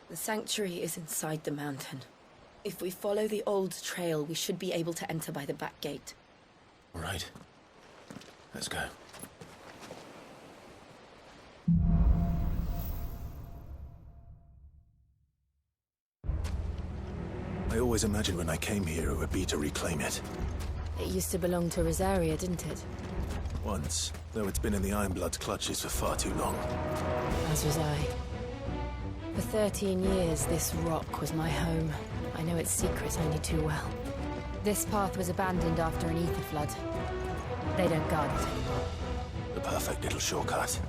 The sanctuary is inside the mountain. If we follow the old trail, we should be able to enter by the back gate. All right. Let's go. I always imagined when I came here it would be to reclaim it. It used to belong to Rosaria, didn't it? Once, though it's been in the Ironblood's clutches for far too long. As was I. For 13 years, this rock was my home. I know its secrets only too well. This path was abandoned after an ether flood. They don't guard it anymore. The perfect little shortcut.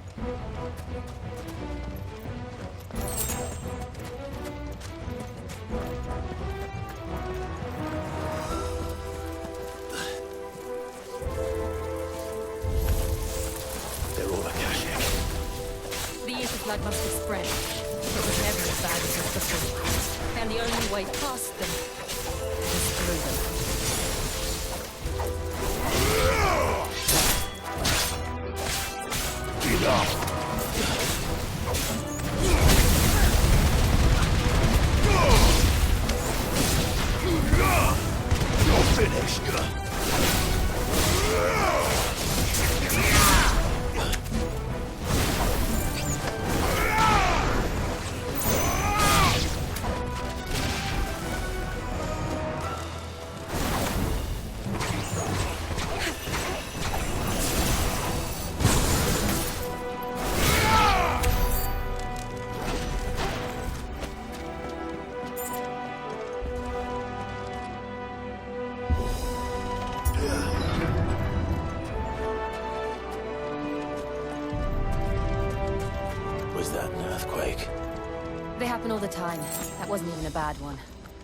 They're all Akashic. The ether flood must have spread. It was never as bad as it before. And the only way past them is through them. You're finished. Was that an earthquake? They happen all the time. That wasn't even a bad one.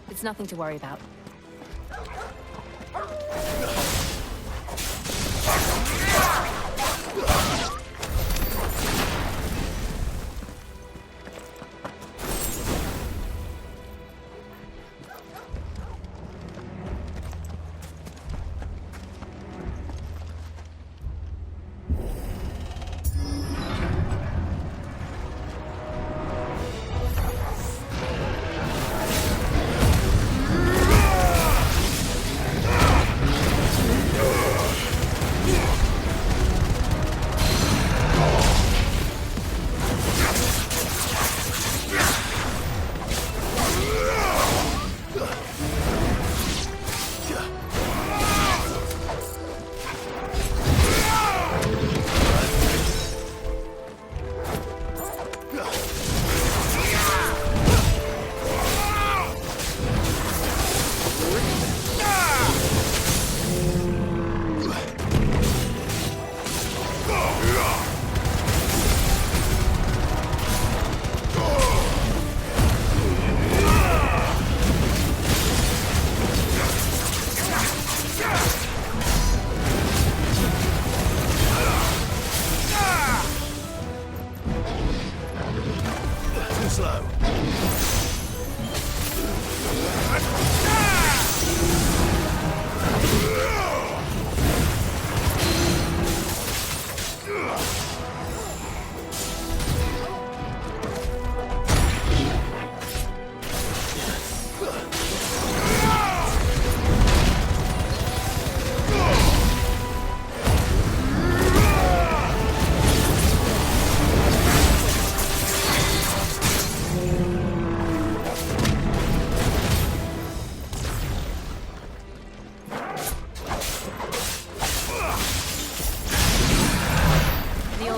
It's nothing to worry about.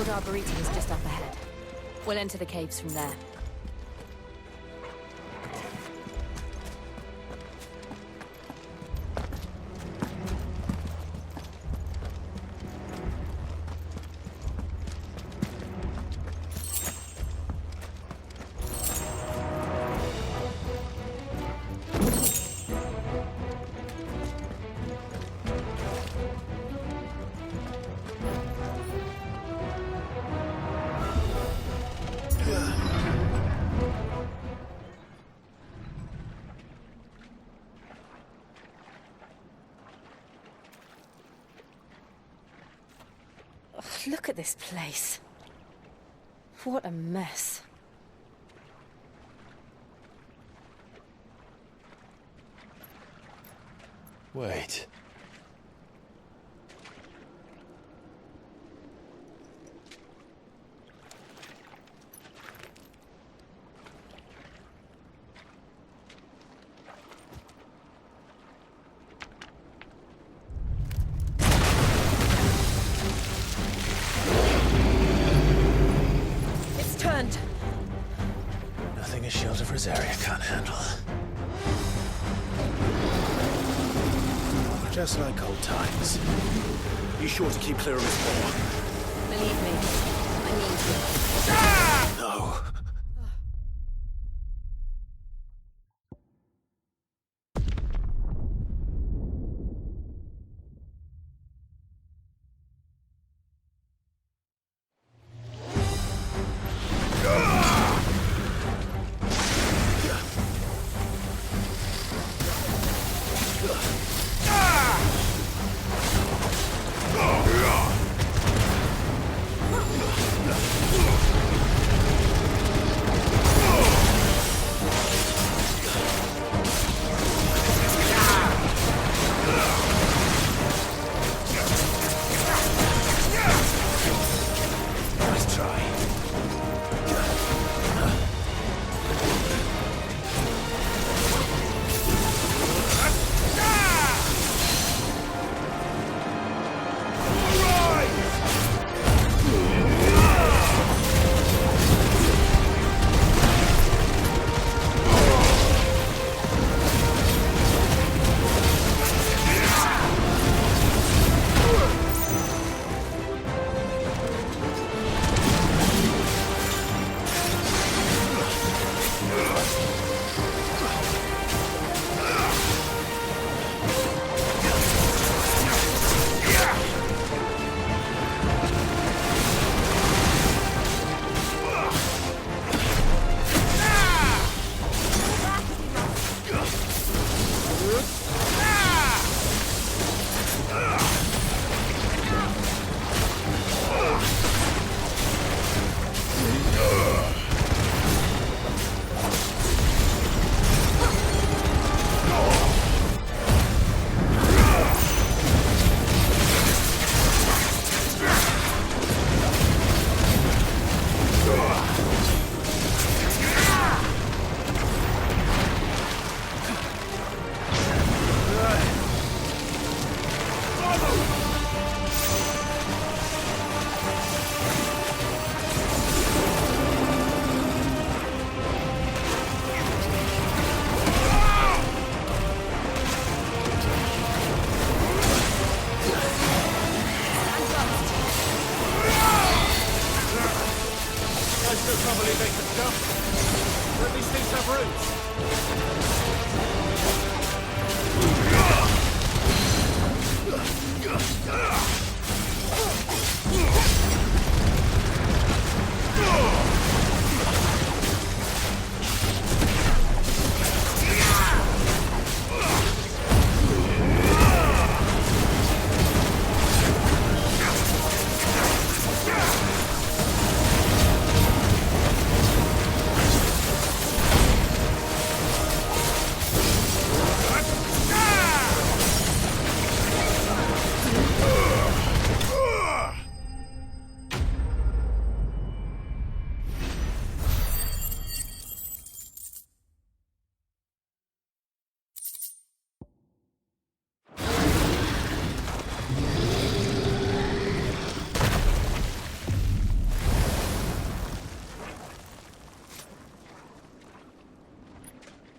Arboretum is just up ahead. We'll enter the caves from there. Look at this place. What a mess. Wait. It's turned. Nothing a shield of Rosaria can't handle. Just like old times. You sure to keep clear of his paw? Believe me, I need to. No.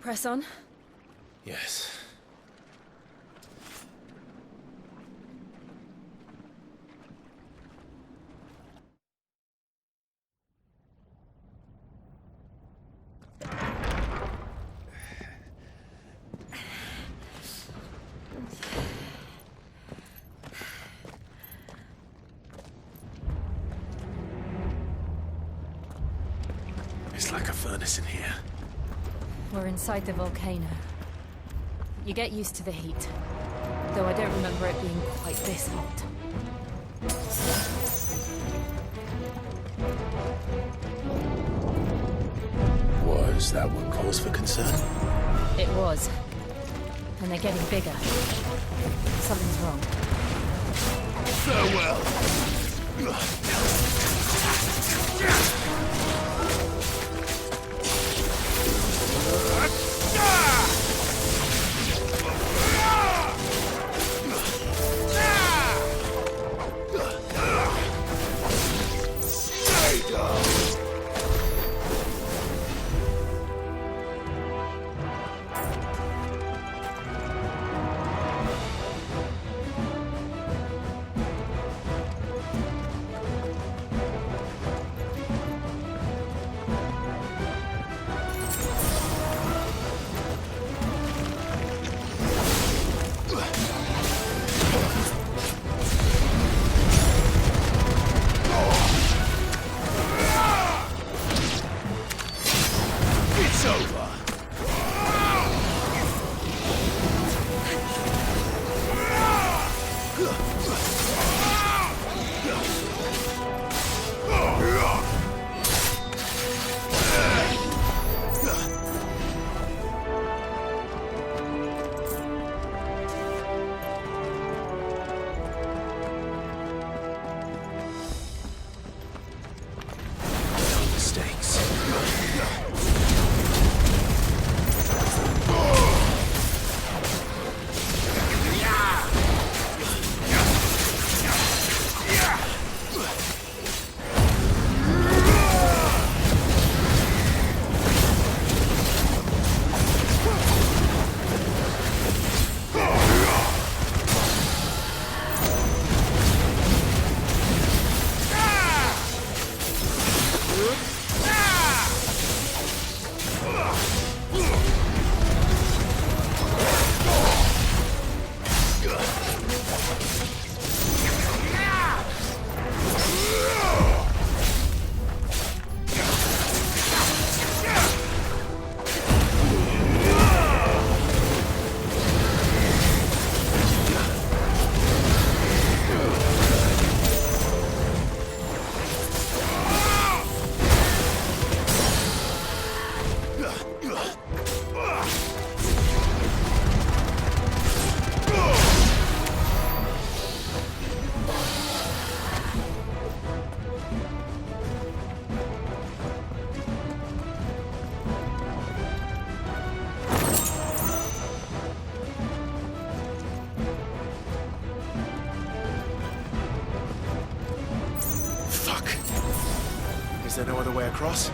Press on. Yes. It's like a furnace in here. We're inside the volcano. You get used to the heat, though I don't remember it being quite this hot. Was that what cause for concern? It was. And they're getting bigger. Something's wrong. Farewell. Is there no other way across?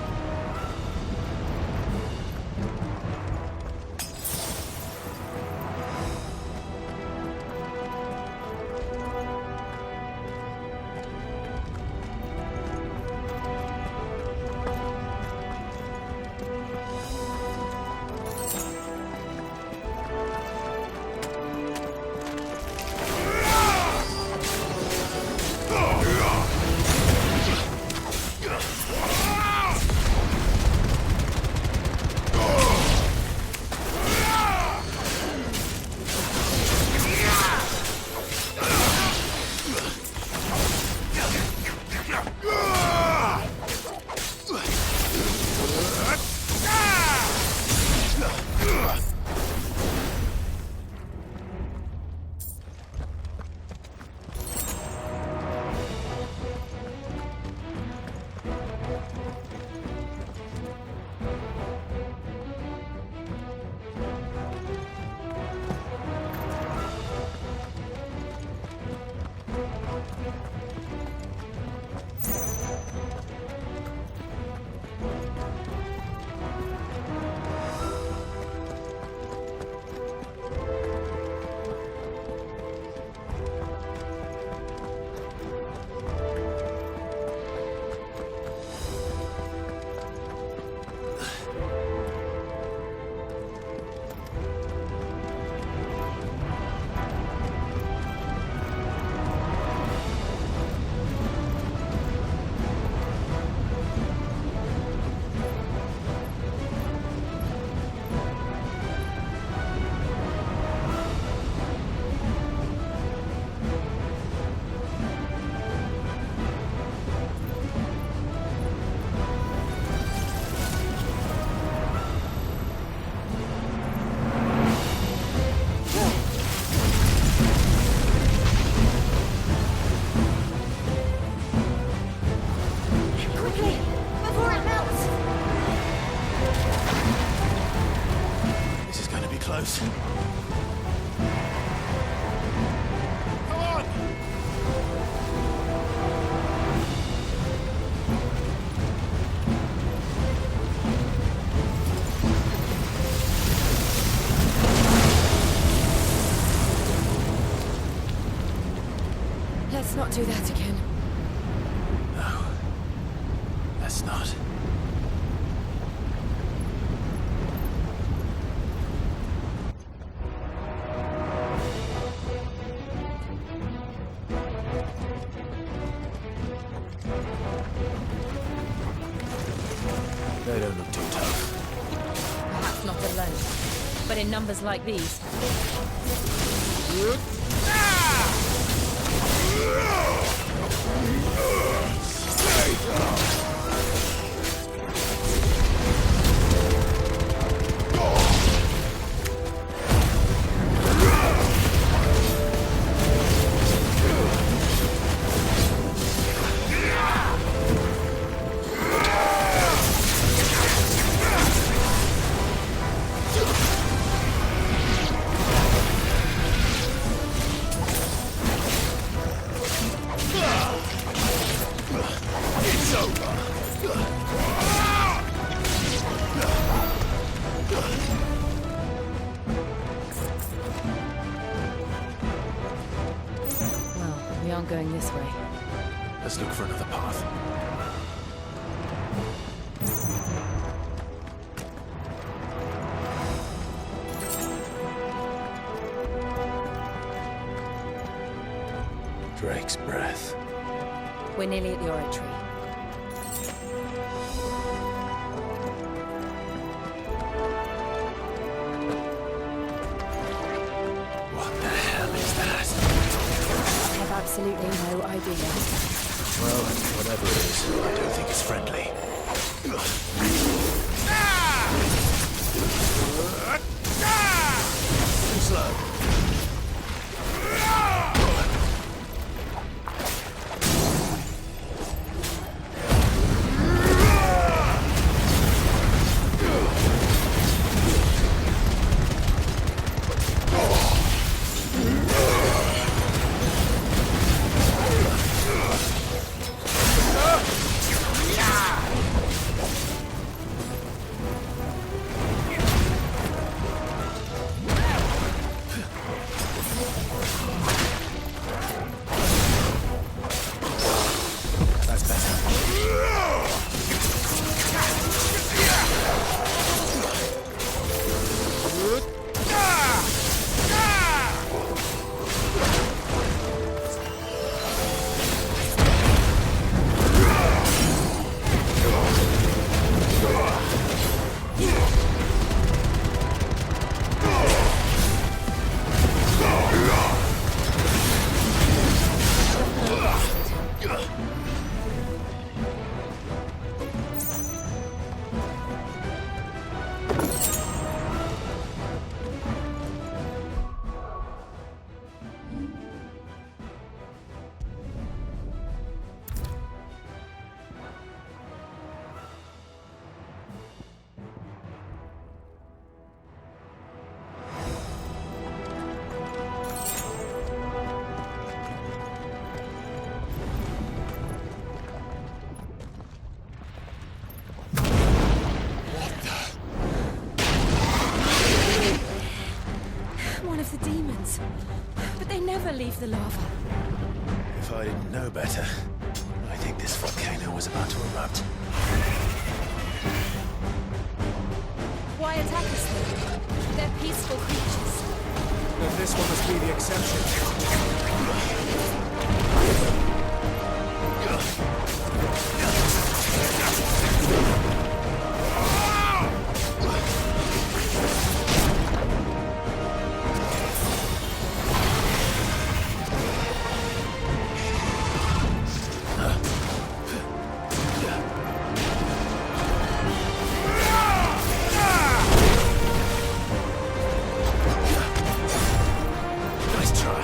this. Come on! Let's not do that again. No. Let's not. They don't look too tough. Perhaps not alone, but in numbers like these. Well, we aren't going this way. Let's look for another path. Drake's breath. We're nearly at the oratory. What the hell is that? I have absolutely no idea. Well, whatever it is, I don't think it's friendly. Too slow. That's better. One of the demons. But they never leave the lava. If I didn't know better, I think this volcano was about to erupt. Why attack us then? They're peaceful creatures. Then this one must be the exception. Nice try.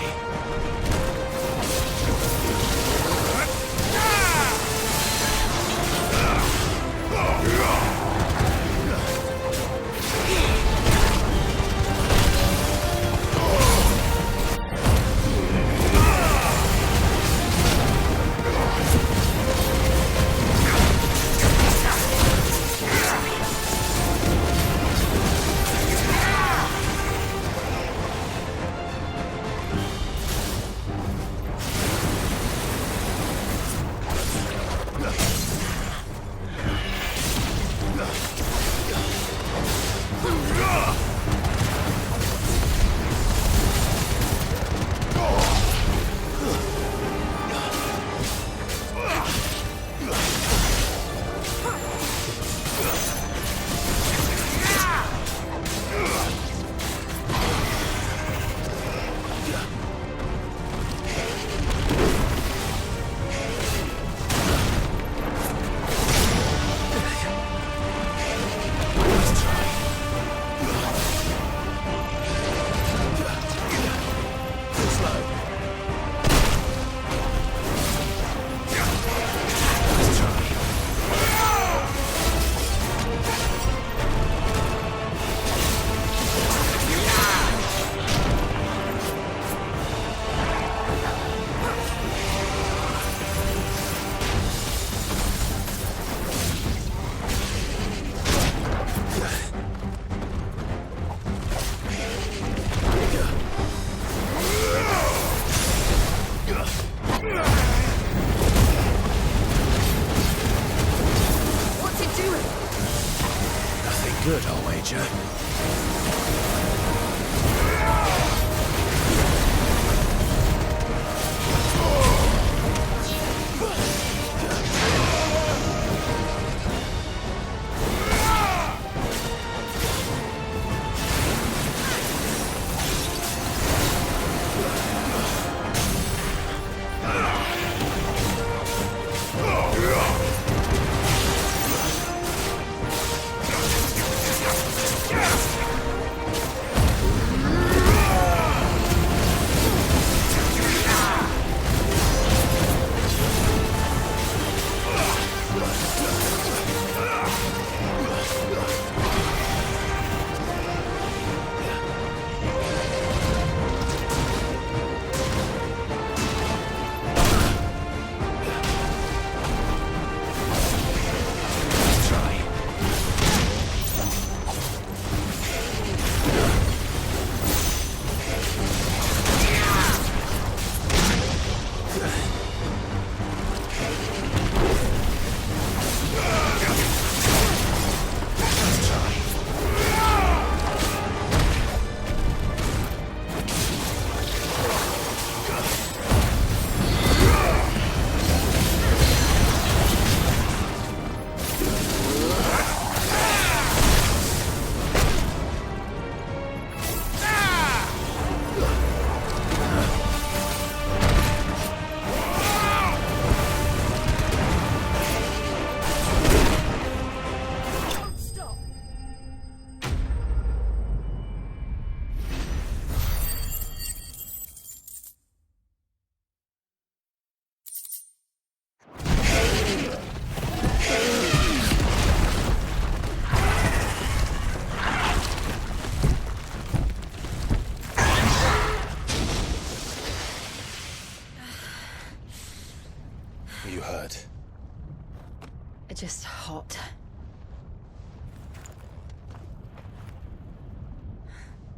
danger. You hurt? Just hot.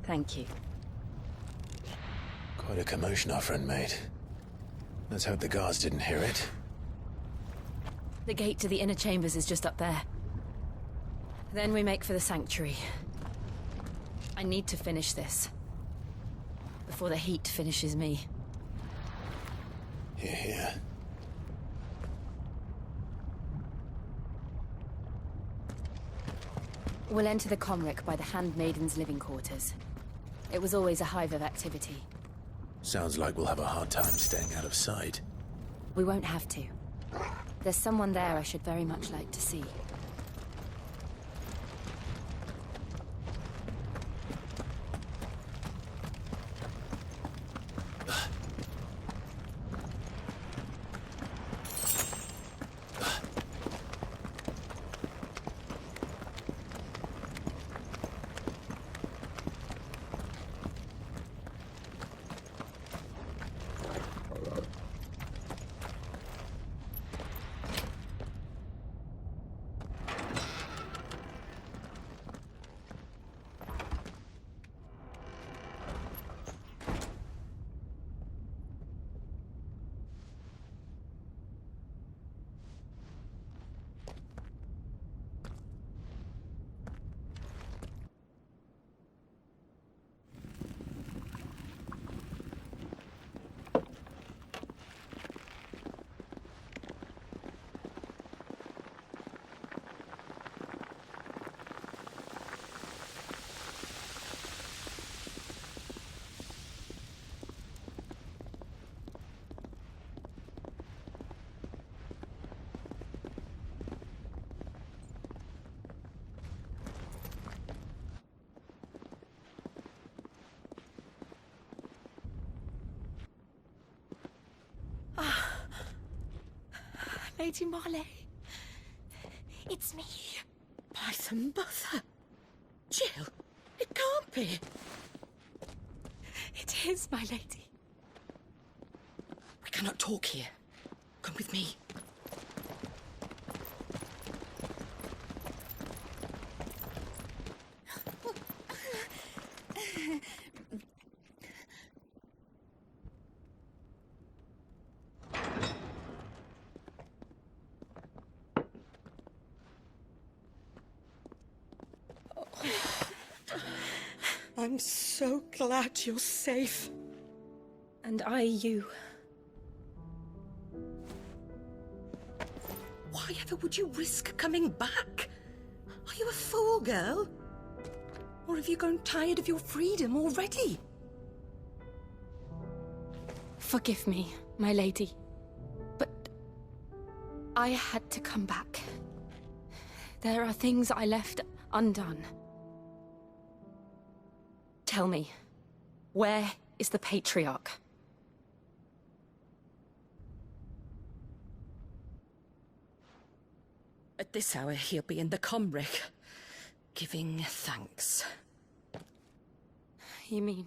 Thank you. Quite a commotion our friend made. Let's hope the guards didn't hear it. The gate to the inner chambers is just up there. Then we make for the sanctuary. I need to finish this. Before the heat finishes me. Here, here. We'll enter the Comric by the Handmaiden's living quarters. It was always a hive of activity. Sounds like we'll have a hard time staying out of sight. We won't have to. There's someone there I should very much like to see. Lady Marley. It's me. By the mother. Jill, it can't be. It is, my lady. We cannot talk here. Come with me. I'm so glad you're safe. And I you. Why ever would you risk coming back? Are you a fool, girl? Or have you grown tired of your freedom already? Forgive me, my lady. But I had to come back. There are things I left undone. Tell me, where is the Patriarch? At this hour, he'll be in the Comric, giving thanks. You mean...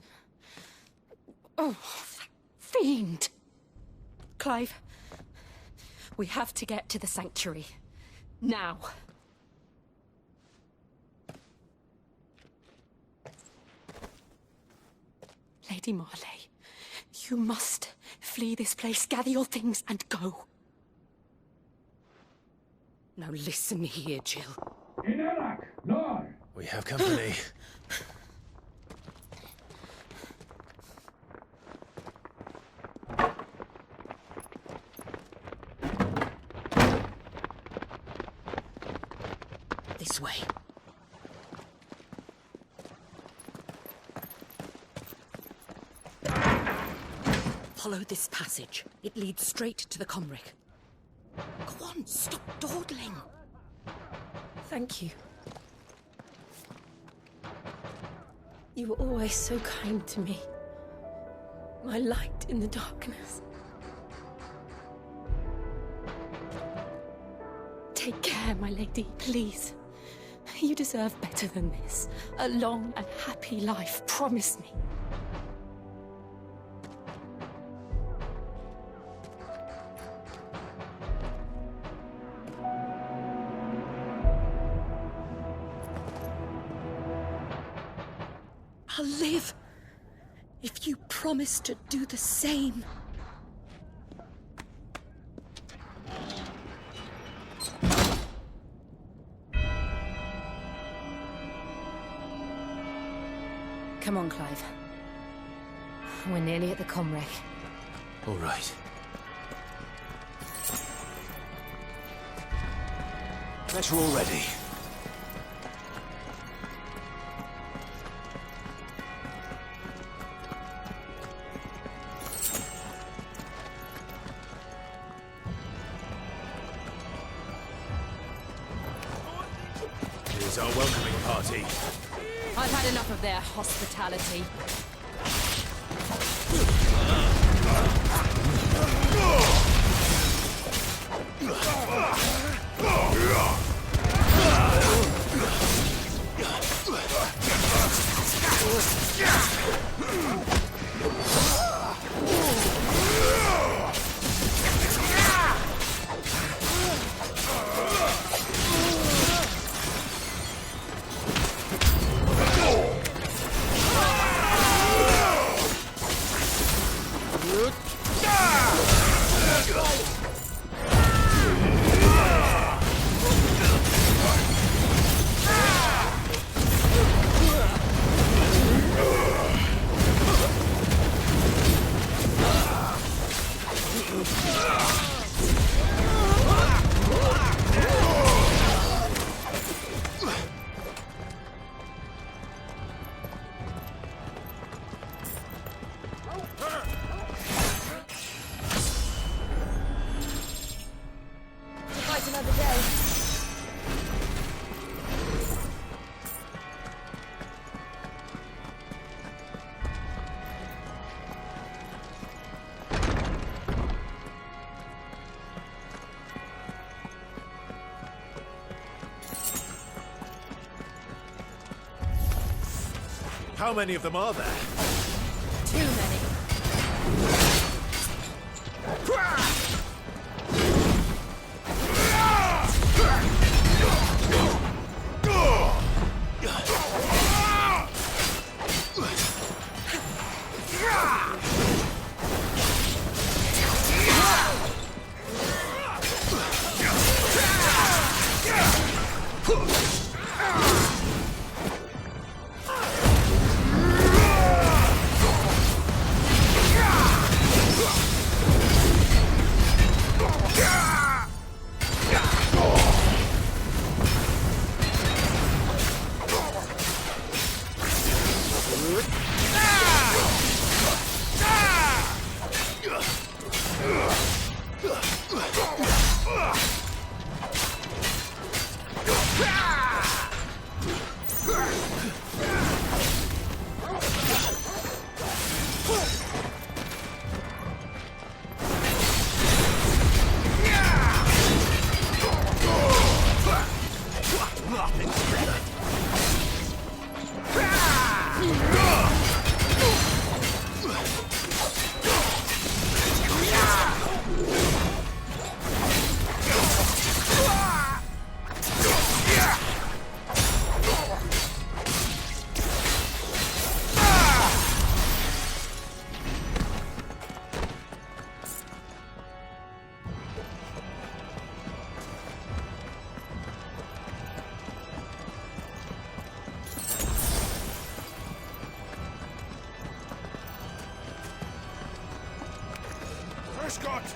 Oh, that fiend! Clive, we have to get to the sanctuary. Now. Lady Marley, you must flee this place, gather your things, and go. Now listen here, Jill. We have company. This way. Follow this passage. It leads straight to the Comric. Go on, stop dawdling. Thank you. You were always so kind to me. My light in the darkness. Take care, my lady, please. You deserve better than this. A long and happy life, promise me. I'll live if you promise to do the same. Come on, Clive. We're nearly at the Comric. All right. Better already. Here's our welcoming party. I've had enough of their hospitality. How many of them are there? Too many. Prescott!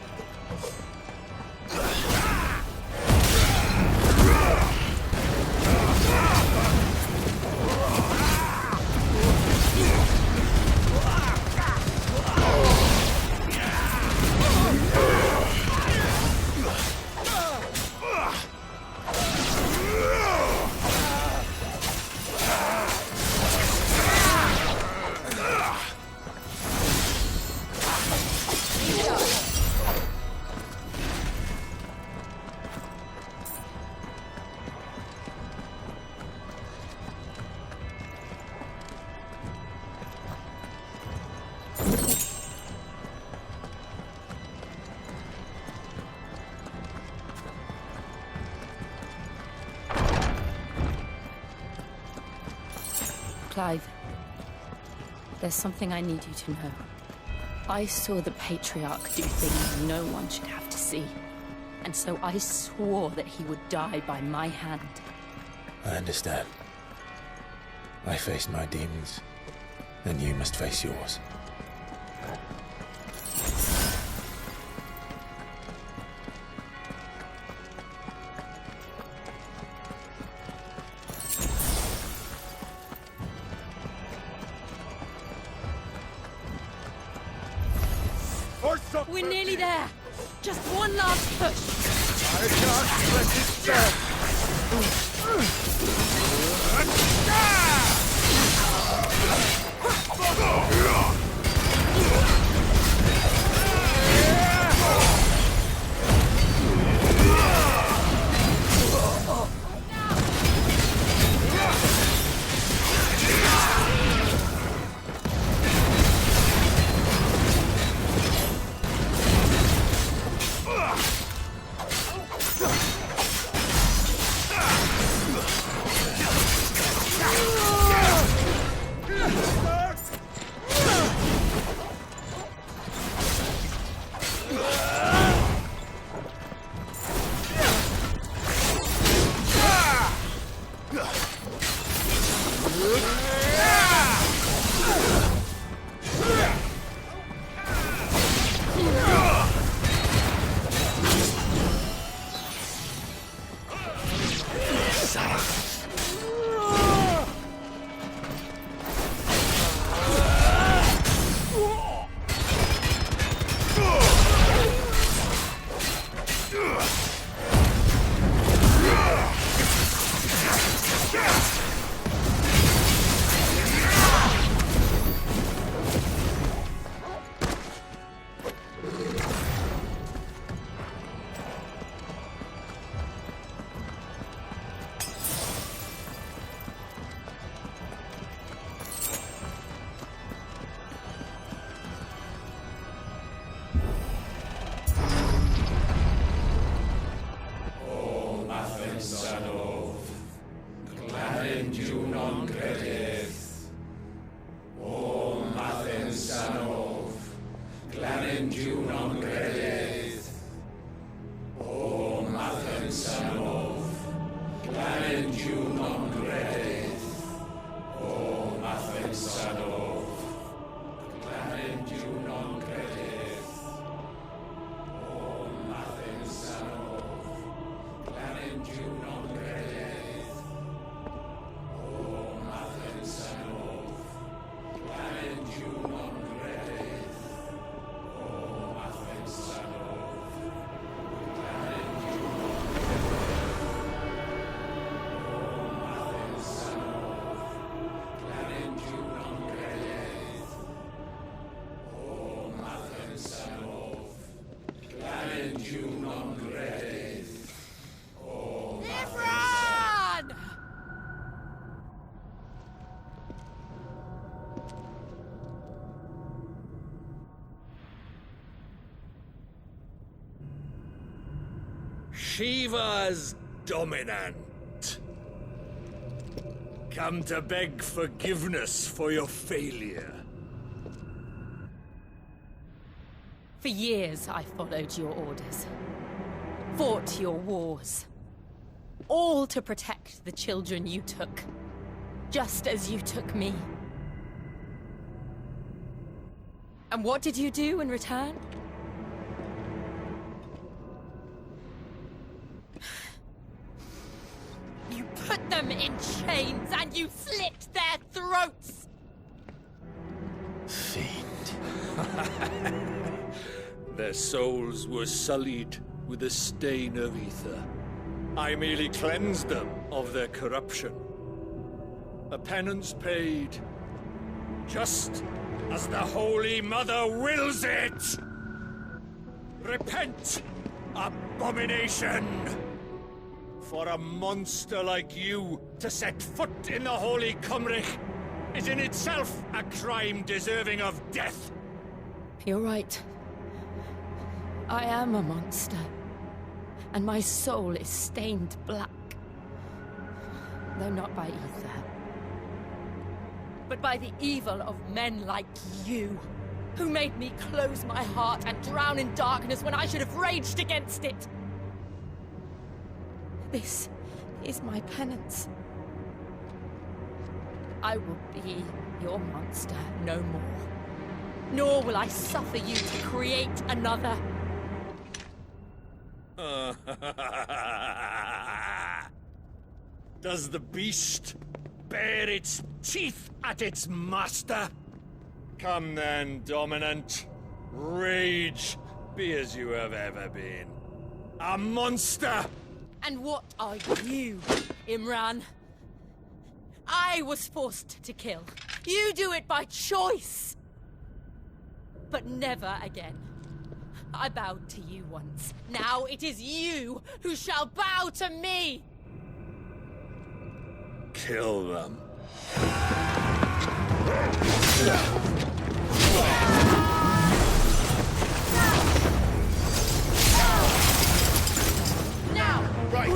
Clive, there's something I need you to know. I saw the Patriarch do things no one should have to see. And so I swore that he would die by my hand. I understand. I faced my demons, and you must face yours. We're nearly there. Just one last push. I can't let it stand. Shiva's dominant. Come to beg forgiveness for your failure. For years, I followed your orders. Fought your wars. All to protect the children you took. Just as you took me. And what did you do in return? them in chains and you slit their throats! Fiend. Their souls were sullied with the stain of ether. I merely cleansed them of their corruption. A penance paid, just as the Holy Mother wills it! Repent, abomination! For a monster like you to set foot in the Holy Cymric is in itself a crime deserving of death! You're right. I am a monster. And my soul is stained black. Though not by ether. But by the evil of men like you, who made me close my heart and drown in darkness when I should have raged against it. This is my penance. I will be your monster no more. Nor will I suffer you to create another. Does the beast bare its teeth at its master? Come then, Dominant. Rage, be as you have ever been. A monster! And what are you, Imran? I was forced to kill. You do it by choice. But never again. I bowed to you once. Now it is you who shall bow to me! Kill them. Now! Right!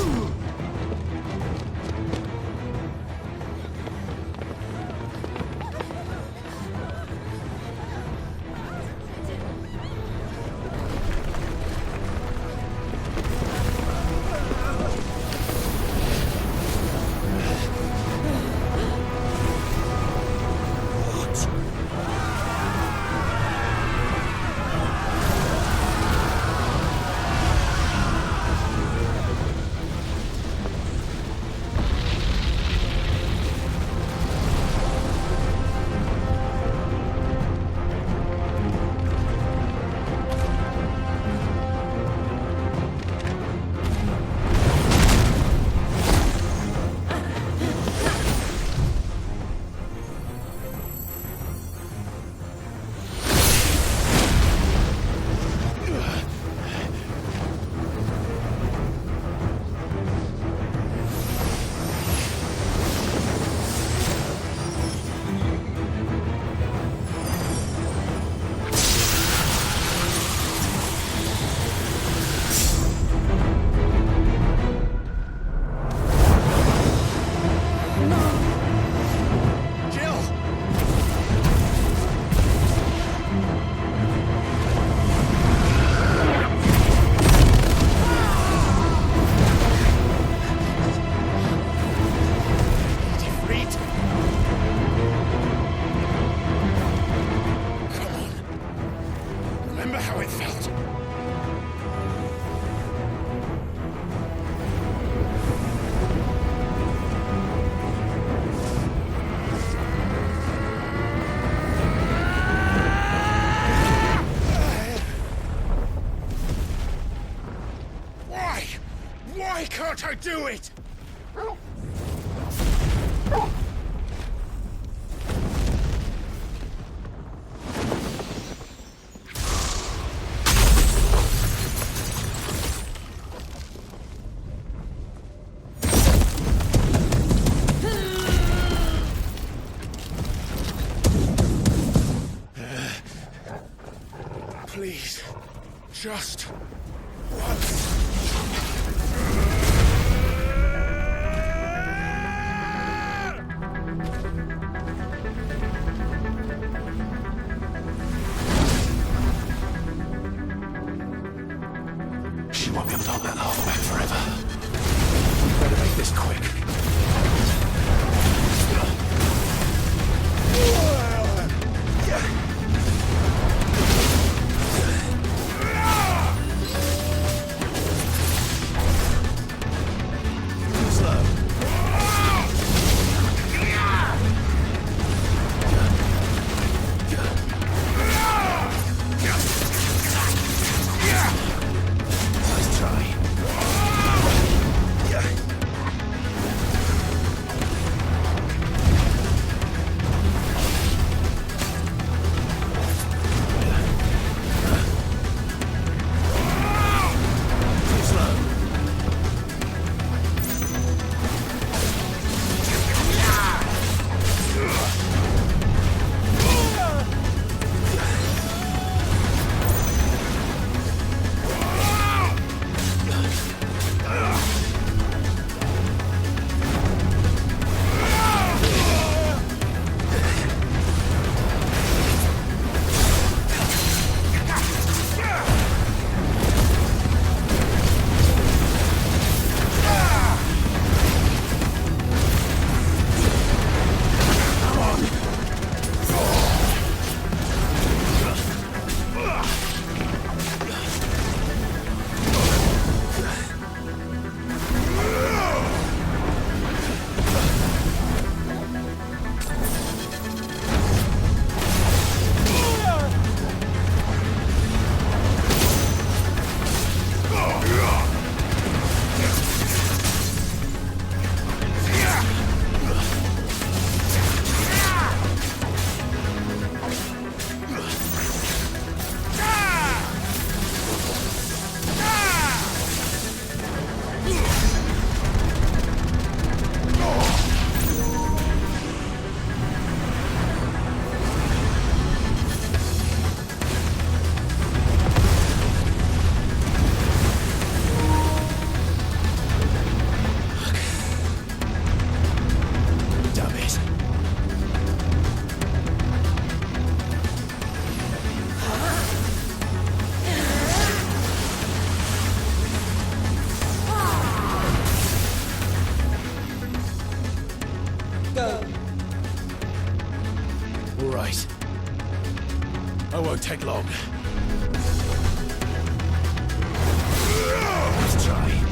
Can't I do it? Please, just once. She won't be able to hold that half back forever. Better make this quick. won't take long. Let's try.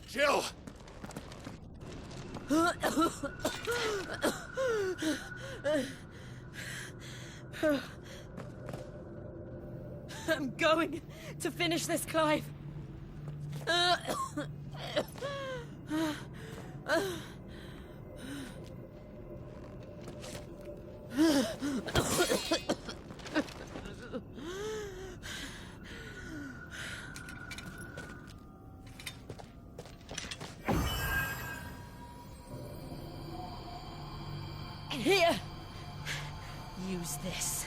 Jill! I'm going to finish this, Clive. Here! Use this.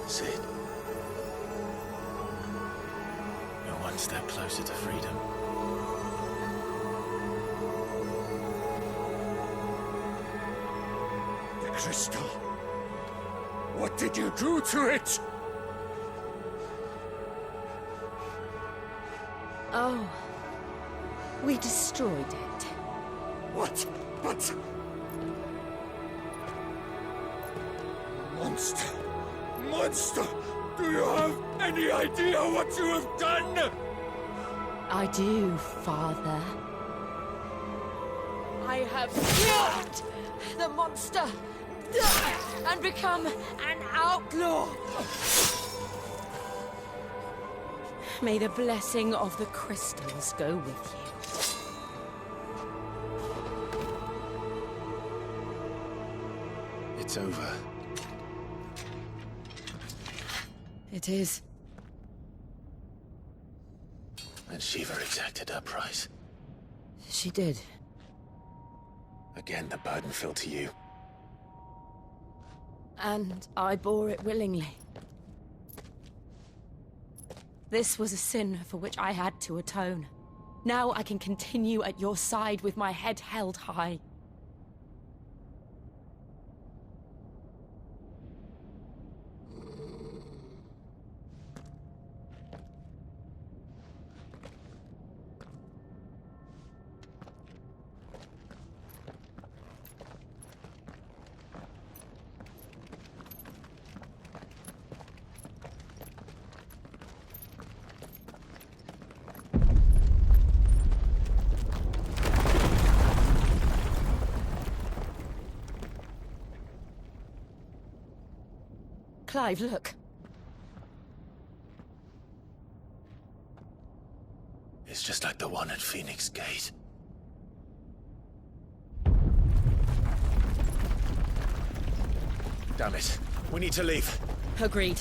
Sid. You're one step closer to freedom. The crystal. What did you do to it? Oh. We destroyed it. What? But... Monster! Monster! Do you have any idea what you have done? I do, Father. I have killed the monster and become an outlaw. May the blessing of the crystals go with you. It's over. It is. And Shiva exacted her price. She did. Again, the burden fell to you. And I bore it willingly. This was a sin for which I had to atone. Now I can continue at your side with my head held high. Clive, look. It's just like the one at Phoenix Gate. Damn it. We need to leave. Agreed.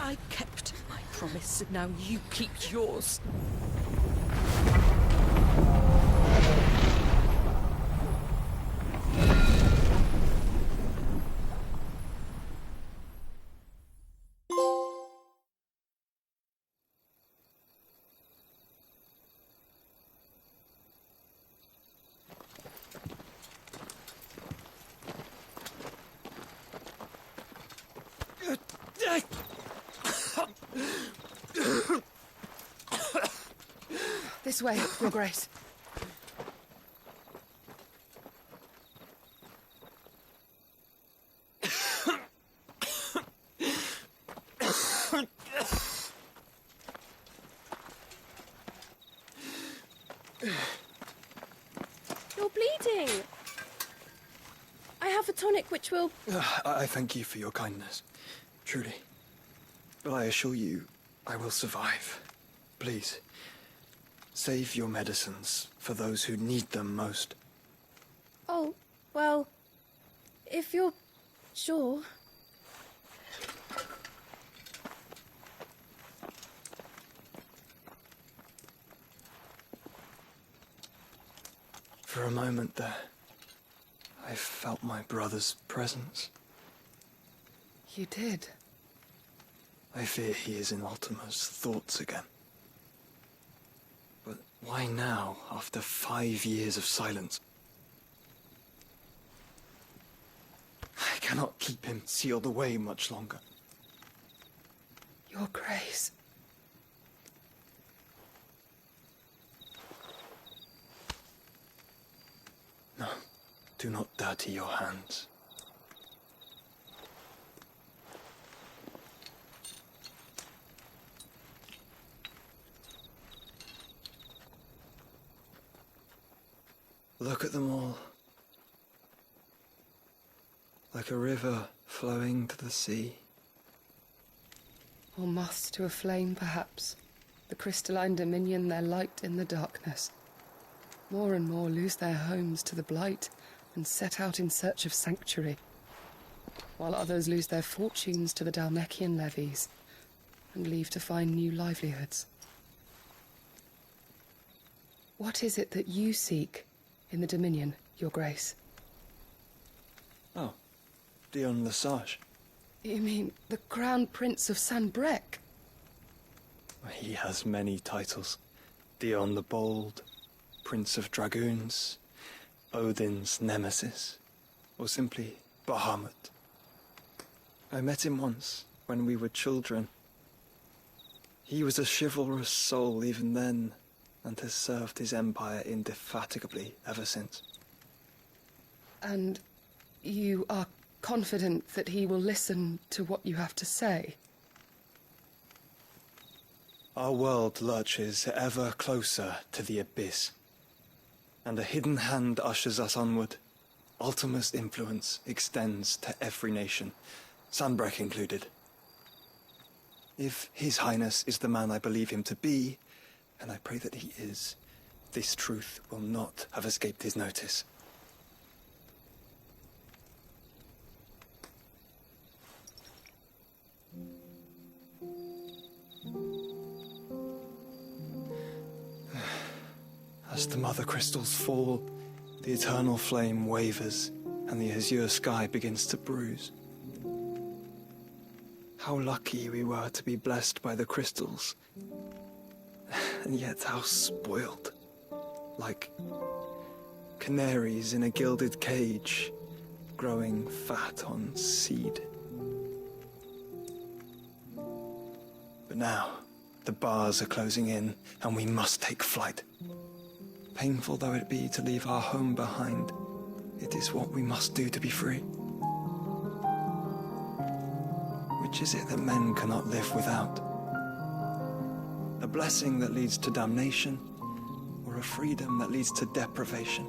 I kept my promise, and now you keep yours. This way, Your Grace. You're bleeding. I have a tonic which will... I thank you for your kindness, truly. But I assure you, I will survive. Please, save your medicines for those who need them most. Oh, well, if you're sure. For a moment there, I felt my brother's presence. You did? I fear he is in Ultima's thoughts again. But why now, after 5 years of silence? I cannot keep him sealed away much longer. Your Grace. No, do not dirty your hands. Look at them all. Like a river flowing to the sea. Or moths to a flame, perhaps. The crystalline dominion their light in the darkness. More and more lose their homes to the blight and set out in search of sanctuary, while others lose their fortunes to the Dhalmekian levies and leave to find new livelihoods. What is it that you seek in the Dominion, Your Grace? Oh, Dion Lesage. You mean the Crown Prince of Sanbreque? He has many titles. Dion the Bold, Prince of Dragoons, Odin's Nemesis, or simply Bahamut. I met him once, when we were children. He was a chivalrous soul even then, and has served his empire indefatigably ever since. And you are confident that he will listen to what you have to say? Our world lurches ever closer to the abyss, and a hidden hand ushers us onward. Ultima's influence extends to every nation, Sanbreque included. If His Highness is the man I believe him to be, and I pray that he is, this truth will not have escaped his notice. As the mother crystals fall, the eternal flame wavers, and the azure sky begins to bruise. How lucky we were to be blessed by the crystals, and yet how spoiled. Like canaries in a gilded cage, growing fat on seed. But now, the bars are closing in, and we must take flight. Painful though it be to leave our home behind, it is what we must do to be free. Which is it that men cannot live without? A blessing that leads to damnation, or a freedom that leads to deprivation?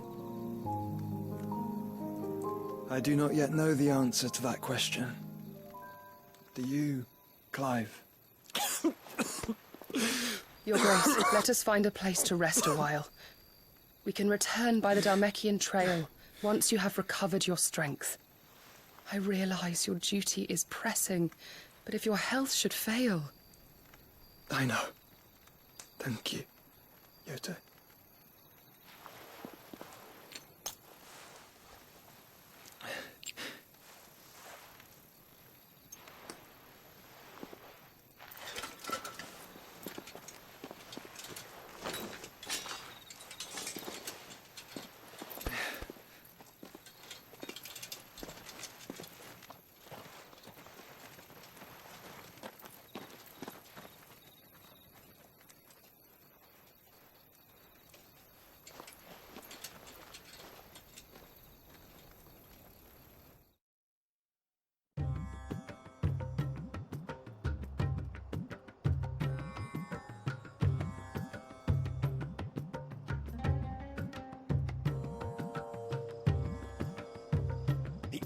I do not yet know the answer to that question. Do you, Clive? Your Grace, let us find a place to rest a while. We can return by the Dhalmekian trail once you have recovered your strength. I realize your duty is pressing, but if your health should fail... I know. Thank you, Yote.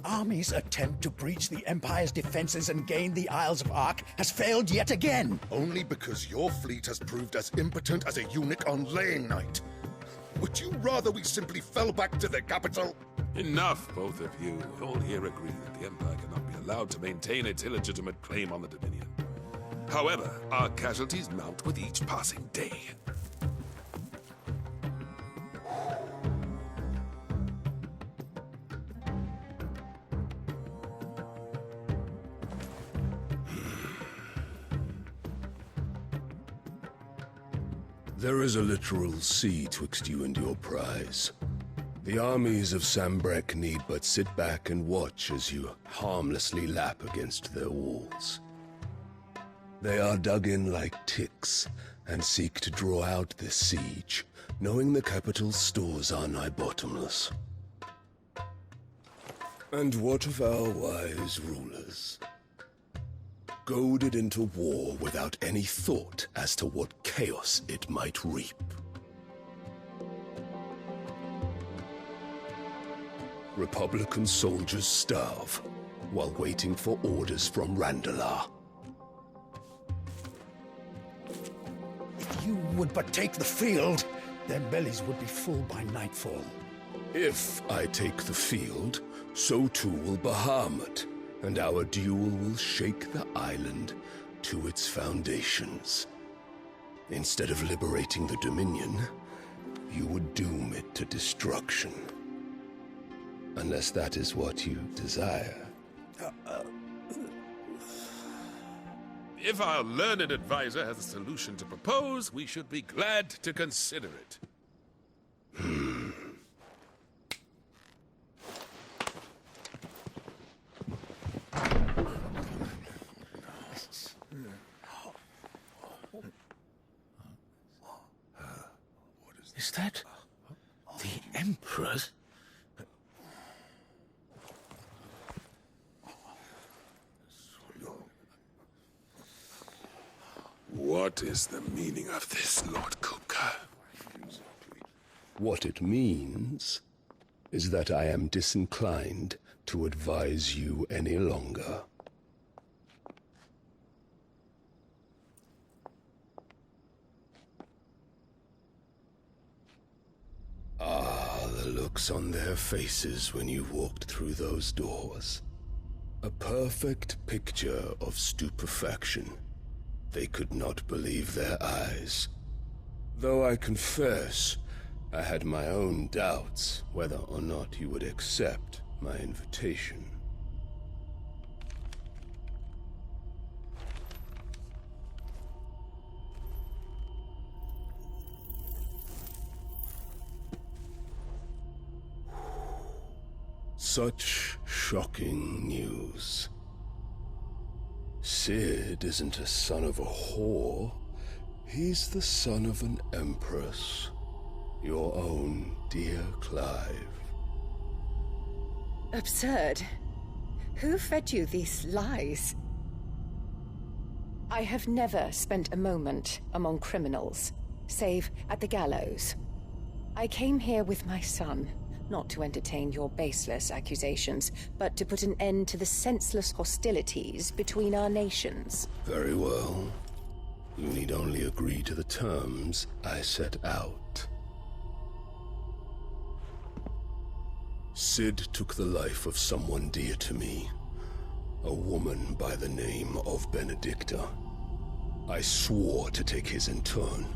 army's attempt to breach the Empire's defenses and gain the Isles of Ark has failed yet again. Only because your fleet has proved as impotent as a eunuch on laying night. Would you rather we simply fell back to the capital? Enough, both of you. All here agree that the Empire cannot be allowed to maintain its illegitimate claim on the Dominion. However, our casualties mount with each passing day. There is a literal sea twixt you and your prize. The armies of Sambrek need but sit back and watch as you harmlessly lap against their walls. They are dug in like ticks and seek to draw out this siege, knowing the capital's stores are nigh bottomless. And what of our wise rulers? Goaded into war without any thought as to what chaos it might reap. Republican soldiers starve while waiting for orders from Randalar. If you would but take the field, their bellies would be full by nightfall. If I take the field, so too will Bahamut, and our duel will shake the island to its foundations. Instead of liberating the Dominion, you would doom it to destruction. Unless that is what you desire. If our learned advisor has a solution to propose, we should be glad to consider it. Is that the Emperor's? What is the meaning of this, Lord Kupka? What it means is that I am disinclined to advise you any longer. Ah, the looks on their faces when you walked through those doors. A perfect picture of stupefaction. They could not believe their eyes. Though I confess, I had my own doubts whether or not you would accept my invitation. Such shocking news. Sid isn't a son of a whore. He's the son of an empress. Your own dear Clive. Absurd. Who fed you these lies? I have never spent a moment among criminals, save at the gallows. I came here with my son, not to entertain your baseless accusations, but to put an end to the senseless hostilities between our nations. Very well. You need only agree to the terms I set out. Sid took the life of someone dear to me, a woman by the name of Benedicta. I swore to take his in turn.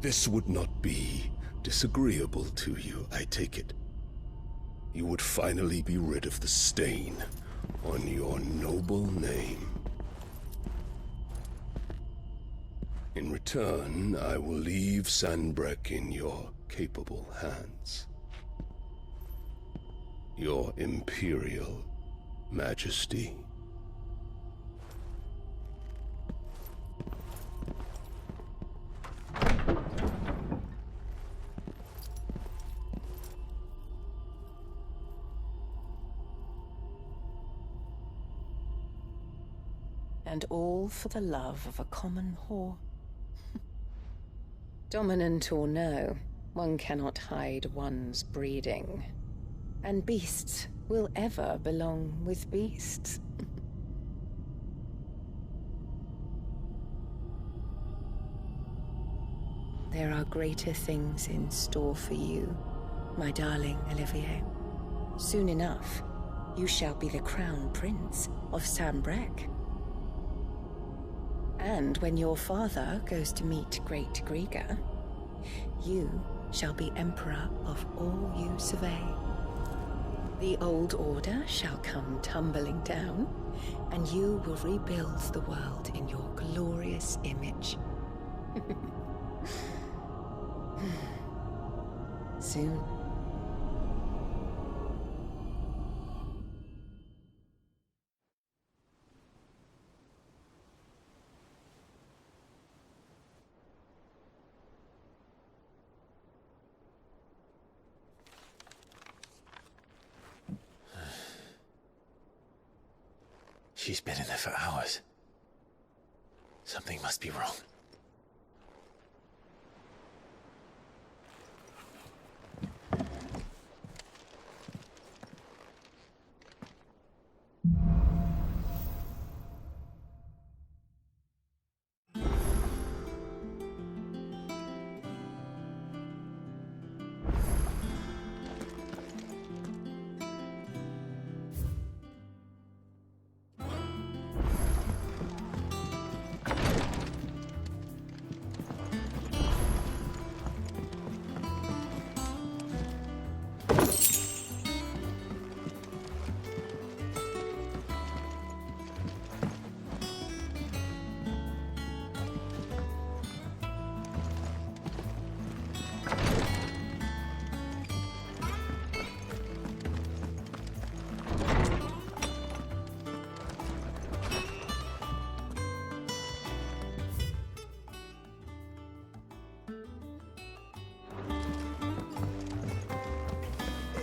This would not be disagreeable to you, I take it. You would finally be rid of the stain on your noble name. In return, I will leave Sanbreque in your capable hands. Your Imperial Majesty. And all for the love of a common whore. Dominant or no, one cannot hide one's breeding. And beasts will ever belong with beasts. There are greater things in store for you, my darling Olivier. Soon enough, you shall be the crown prince of Sambrec. And when your father goes to meet Great Grieger, you shall be emperor of all you survey. The old order shall come tumbling down, and you will rebuild the world in your glorious image. Soon. She's been in there for hours. Something must be wrong.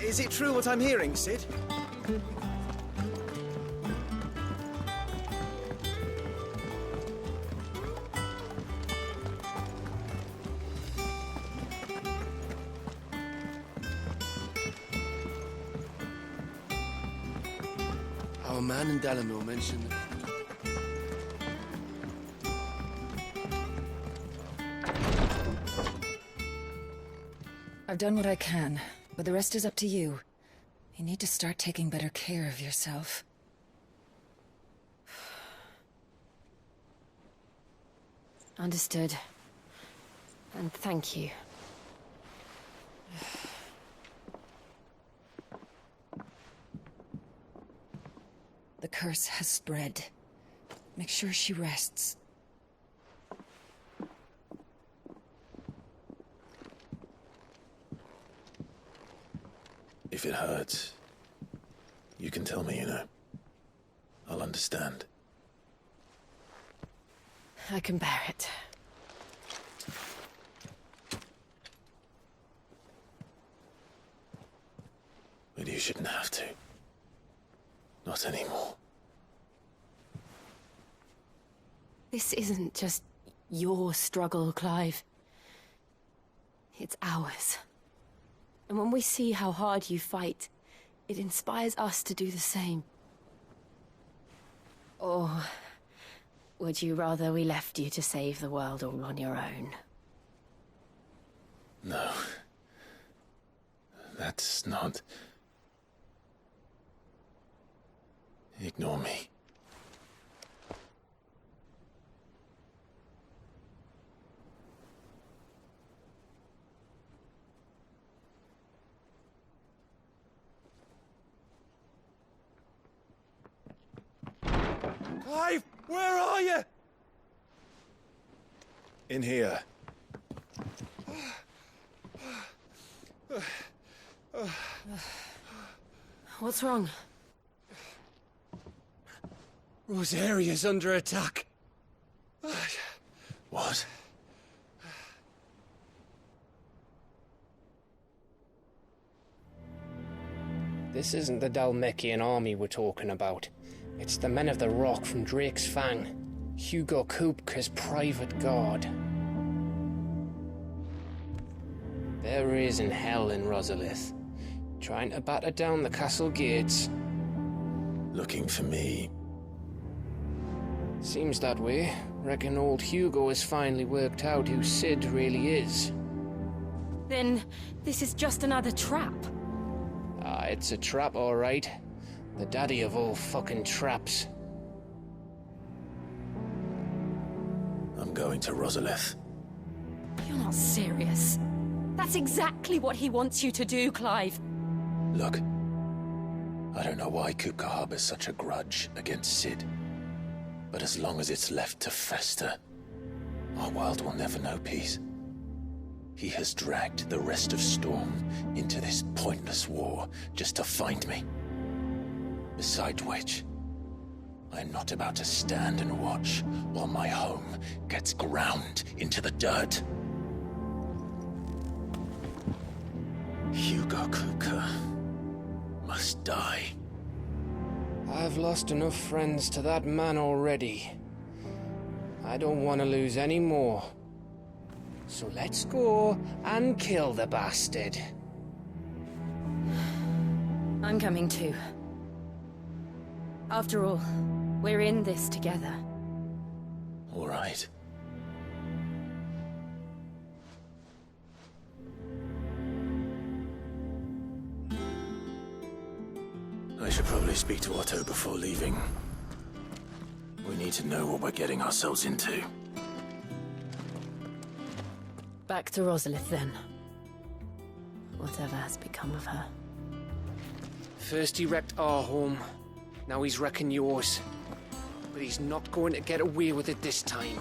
Is it true what I'm hearing, Sid? Our man in Dalamil mentioned that. I've done what I can, but the rest is up to you. You need to start taking better care of yourself. Understood. And thank you. The curse has spread. Make sure she rests. If it hurts, you can tell me, you know. I'll understand. I can bear it. But you shouldn't have to. Not anymore. This isn't just your struggle, Clive. It's ours. And when we see how hard you fight, it inspires us to do the same. Or would you rather we left you to save the world all on your own? No. That's not... Ignore me. Clive, where are you? In here. What's wrong? Rosaria's under attack. What? This isn't the Dalmekian army we're talking about. It's the men of the Rock from Drake's Fang. Hugo Kupka's private guard. There is in hell in Rosalith. Trying to batter down the castle gates. Looking for me. Seems that way. Reckon old Hugo has finally worked out who Sid really is. Then this is just another trap. Ah, it's a trap, all right. The daddy of all fucking traps. I'm going to Rosalith. You're not serious. That's exactly what he wants you to do, Clive. Look, I don't know why Kupka harbors such a grudge against Sid. But as long as it's left to fester, our world will never know peace. He has dragged the rest of Storm into this pointless war just to find me. Besides which, I'm not about to stand and watch while my home gets ground into the dirt. Hugo Kupka must die. I've lost enough friends to that man already. I don't want to lose any more. So let's go and kill the bastard. I'm coming too. After all, we're in this together. All right. I should probably speak to Otto before leaving. We need to know what we're getting ourselves into. Back to Rosalith, then. Whatever has become of her. First he wrecked our home, now he's wrecking yours. But he's not going to get away with it this time.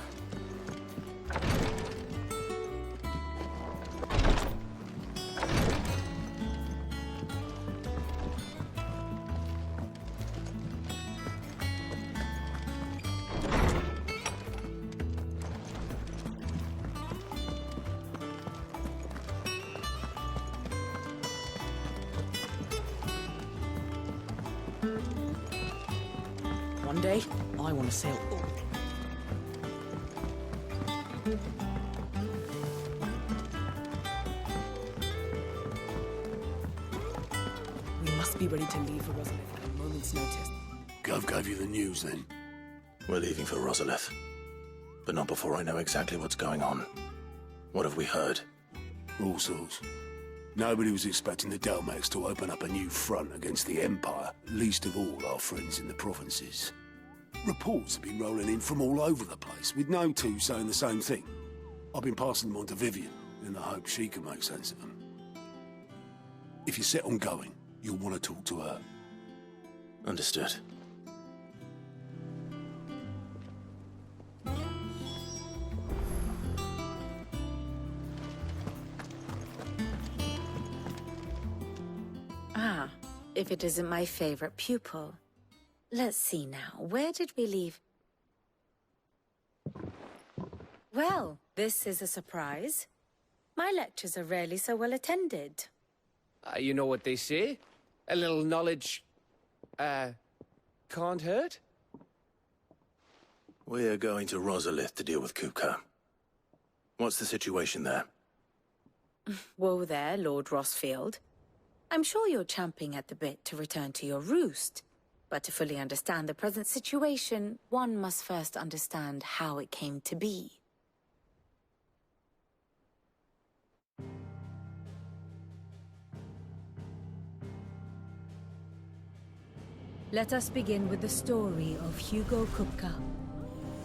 One day, I want to sail all. We must be ready to leave for Rosalith at a moment's notice. Gov gave you the news, then? We're leaving for Rosalith. But not before I know exactly what's going on. What have we heard? All sorts. Nobody was expecting the Dalmex to open up a new front against the Empire, least of all our friends in the provinces. Reports have been rolling in from all over the place, with no two saying the same thing. I've been passing them on to Vivian, in the hope she can make sense of them. If you're set on going, you'll want to talk to her. Understood. Ah, if it isn't my favorite pupil. Let's see now, where did we leave? Well, this is a surprise. My lectures are rarely so well attended. You know what they say? A little knowledge, can't hurt? We're going to Rosalith to deal with Kupka. What's the situation there? Whoa there, Lord Rossfield. I'm sure you're champing at the bit to return to your roost. But to fully understand the present situation, one must first understand how it came to be. Let us begin with the story of Hugo Kupka,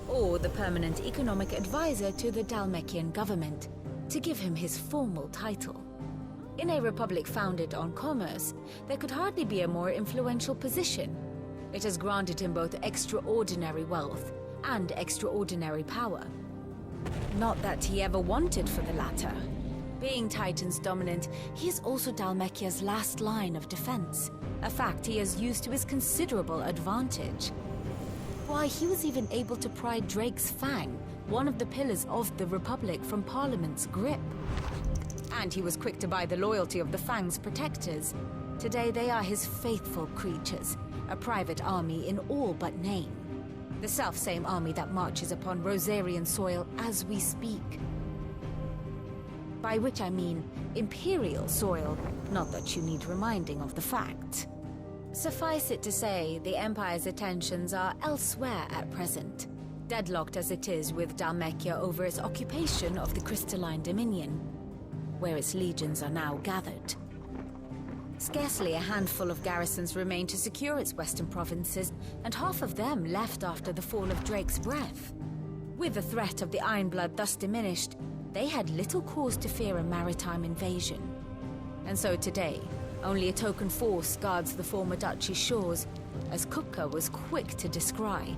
or the permanent economic advisor to the Dalmekian government, to give him his formal title. In a republic founded on commerce, there could hardly be a more influential position. It has granted him both extraordinary wealth and extraordinary power. Not that he ever wanted for the latter. Being Titan's dominant, he is also Dalmekia's last line of defense, a fact he has used to his considerable advantage. Why, he was even able to pry Drake's Fang, one of the pillars of the Republic, from Parliament's grip. And he was quick to buy the loyalty of the Fang's protectors. Today they are his faithful creatures, a private army in all but name. The self-same army that marches upon Rosarian soil as we speak. By which I mean Imperial soil, not that you need reminding of the fact. Suffice it to say, the Empire's attentions are elsewhere at present, deadlocked as it is with Dhalmekia over its occupation of the Crystalline Dominion, where its legions are now gathered. Scarcely a handful of garrisons remain to secure its western provinces, and half of them left after the fall of Drake's Breath. With the threat of the Ironblood thus diminished, they had little cause to fear a maritime invasion. And so today, only a token force guards the former duchy's shores, as Kupka was quick to descry.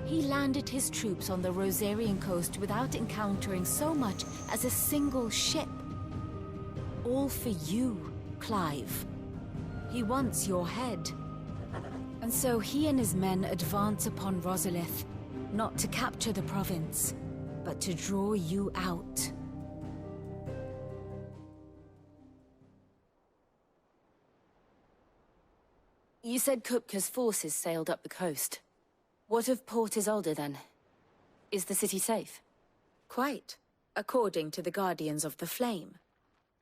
He landed his troops on the Rosarian coast without encountering so much as a single ship. All for you, Clive. He wants your head. And so he and his men advance upon Rosalith, not to capture the province, but to draw you out. You said Kupka's forces sailed up the coast. What of Port Isolde, then? Is the city safe? Quite, according to the Guardians of the Flame.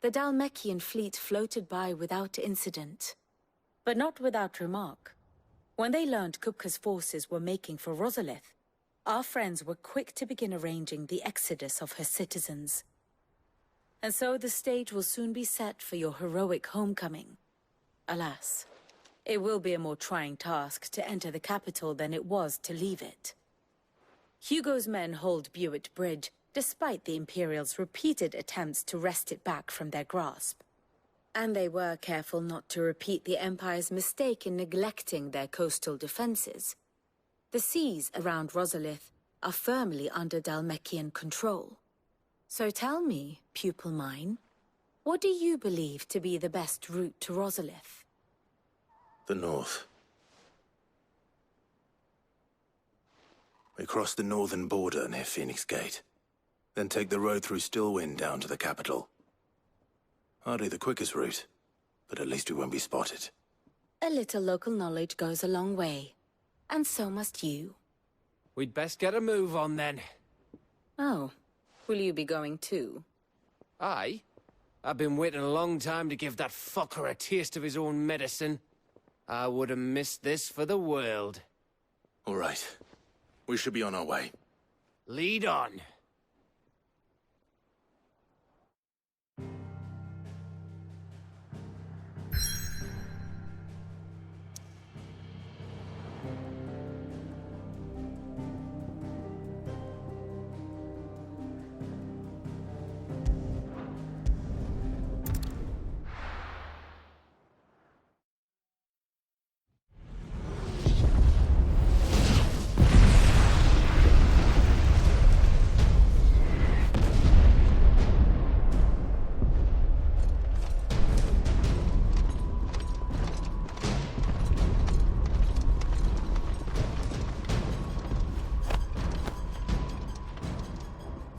The Dhalmekian fleet floated by without incident. But not without remark. When they learned Kupka's forces were making for Rosalith, our friends were quick to begin arranging the exodus of her citizens. And so the stage will soon be set for your heroic homecoming. Alas, it will be a more trying task to enter the capital than it was to leave it. Hugo's men hold Buet Bridge, despite the Imperials' repeated attempts to wrest it back from their grasp. And they were careful not to repeat the Empire's mistake in neglecting their coastal defenses. The seas around Rosalith are firmly under Dhalmekian control. So tell me, pupil mine, what do you believe to be the best route to Rosalith? The north. We cross the northern border near Phoenix Gate, then take the road through Stillwind down to the capital. Hardly the quickest route, but at least we won't be spotted. A little local knowledge goes a long way, and so must you. We'd best get a move on then. Oh, will you be going too? Aye. I've been waiting a long time to give that fucker a taste of his own medicine. I would have missed this for the world. All right. We should be on our way. Lead on.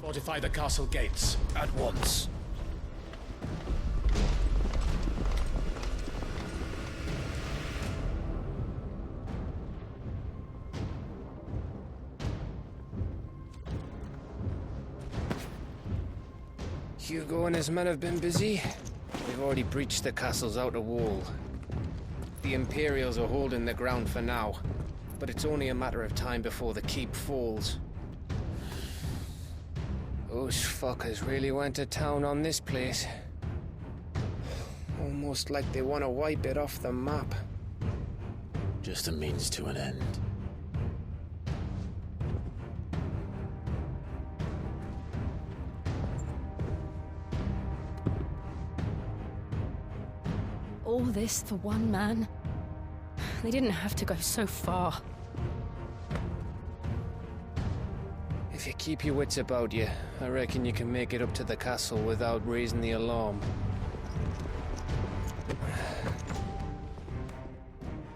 Fortify the castle gates, at once. Hugo and his men have been busy. They've already breached the castle's outer wall. The Imperials are holding the ground for now, but it's only a matter of time before the keep falls. Those fuckers really went to town on this place. Almost like they want to wipe it off the map. Just a means to an end. All this for one man? They didn't have to go so far. If you keep your wits about you, I reckon you can make it up to the castle without raising the alarm.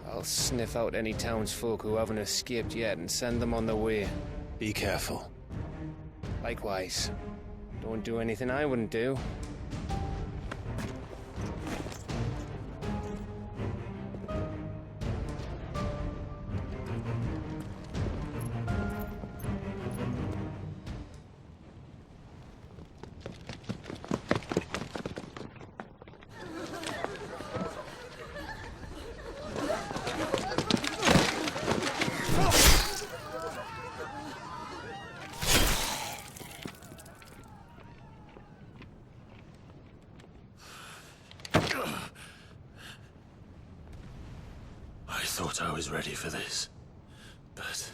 I'll sniff out any townsfolk who haven't escaped yet and send them on their way. Be careful. Likewise. Don't do anything I wouldn't do. thought I was ready for this, but...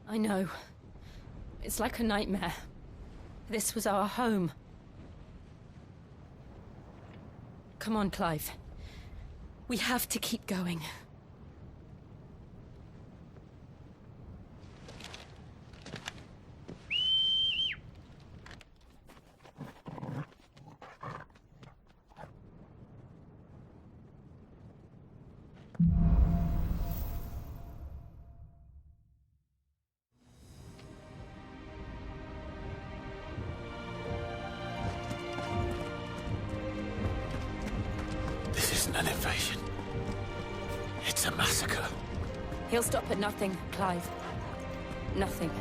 I know. It's like a nightmare. This was our home. Come on, Clive. We have to keep going. This isn't an invasion. It's a massacre. He'll stop at nothing, Clive. Nothing.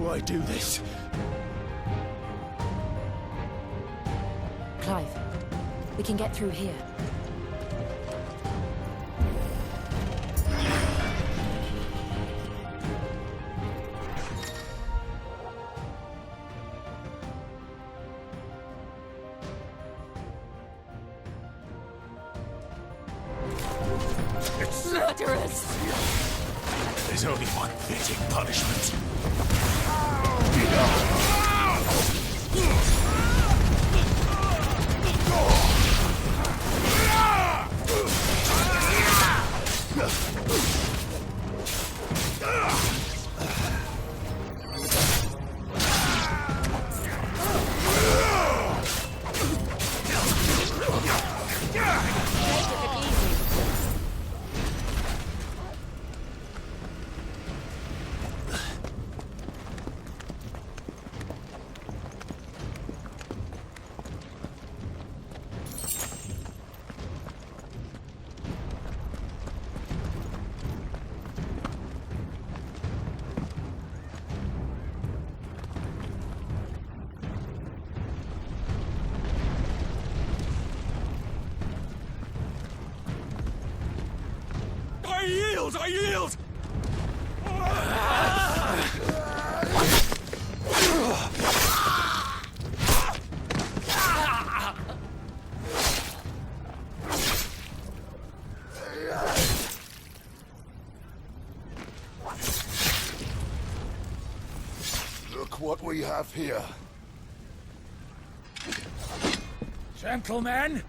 Why do this? Clive, we can get through here. It's murderers! There's only one fitting punishment. I yield! Look what we have here. Gentlemen!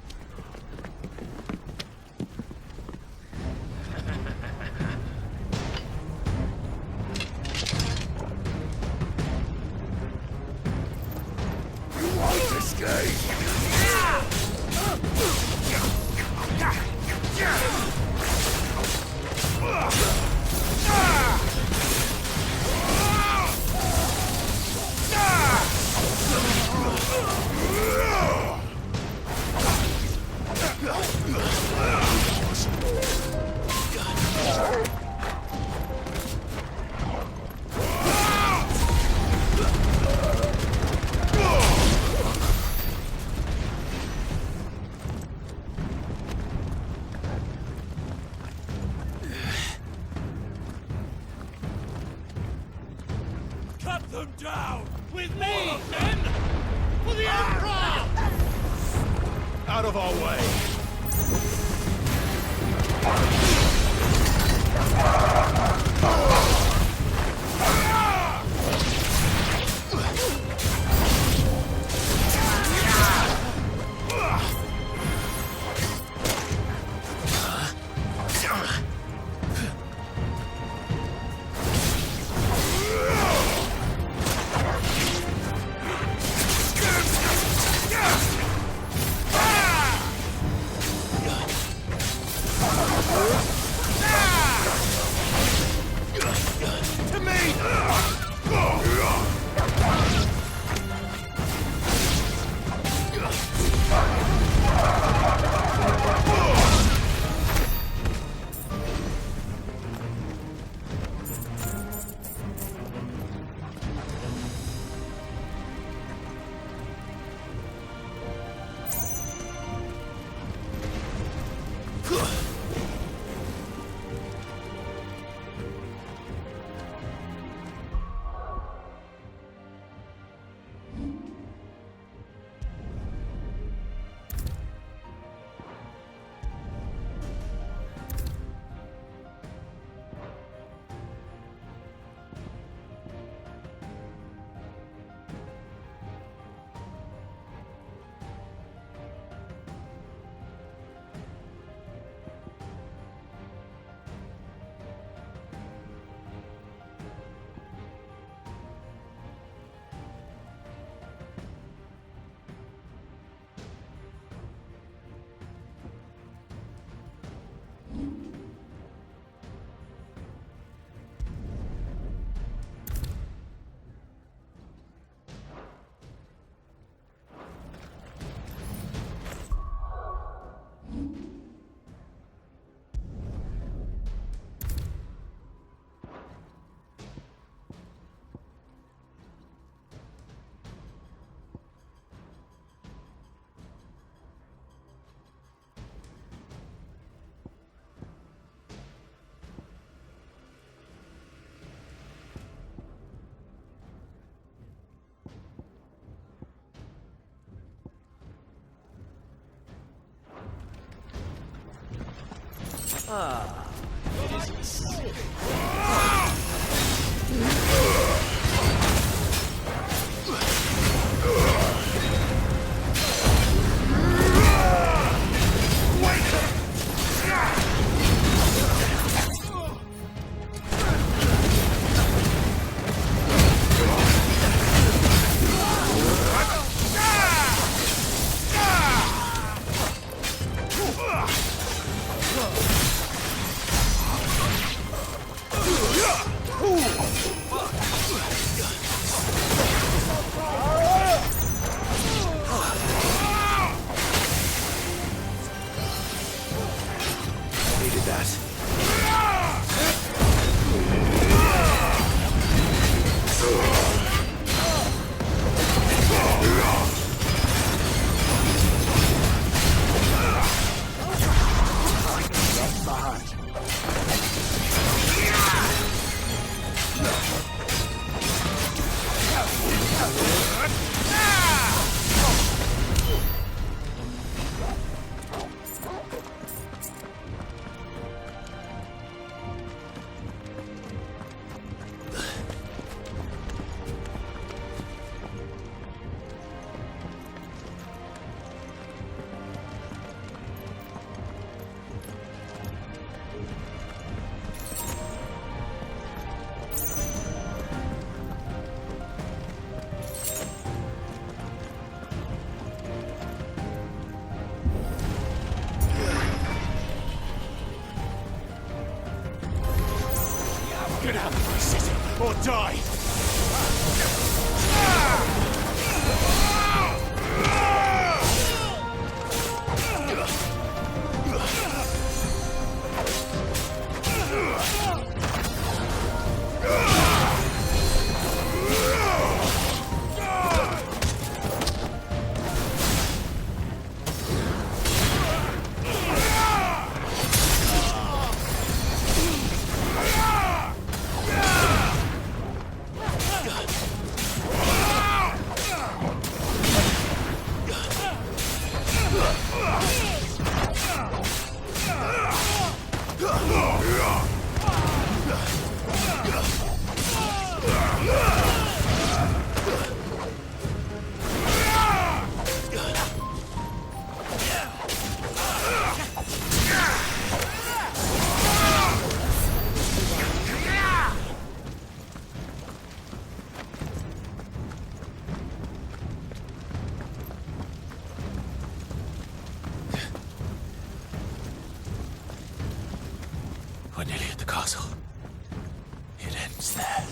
Cut them down! With me, men! For the Emperor! Out of our way! Needed that. Left behind. Get out of my city, or die! We're nearly at the castle. It ends there.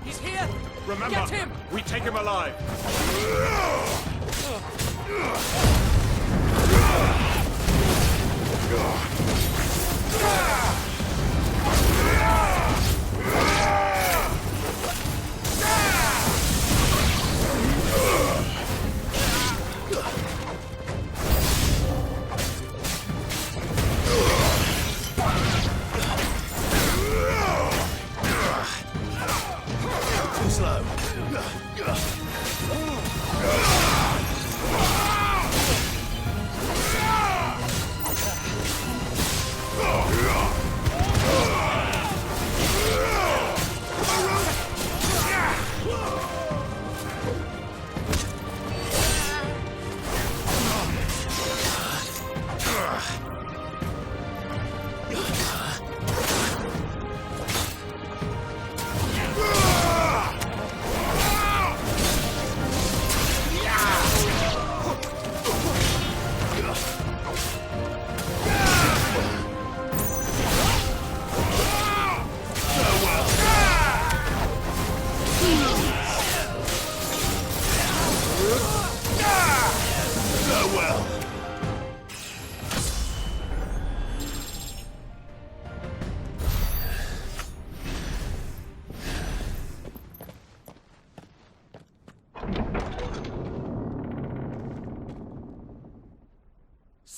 He's here! Remember, Get him! we take him alive. Too slow.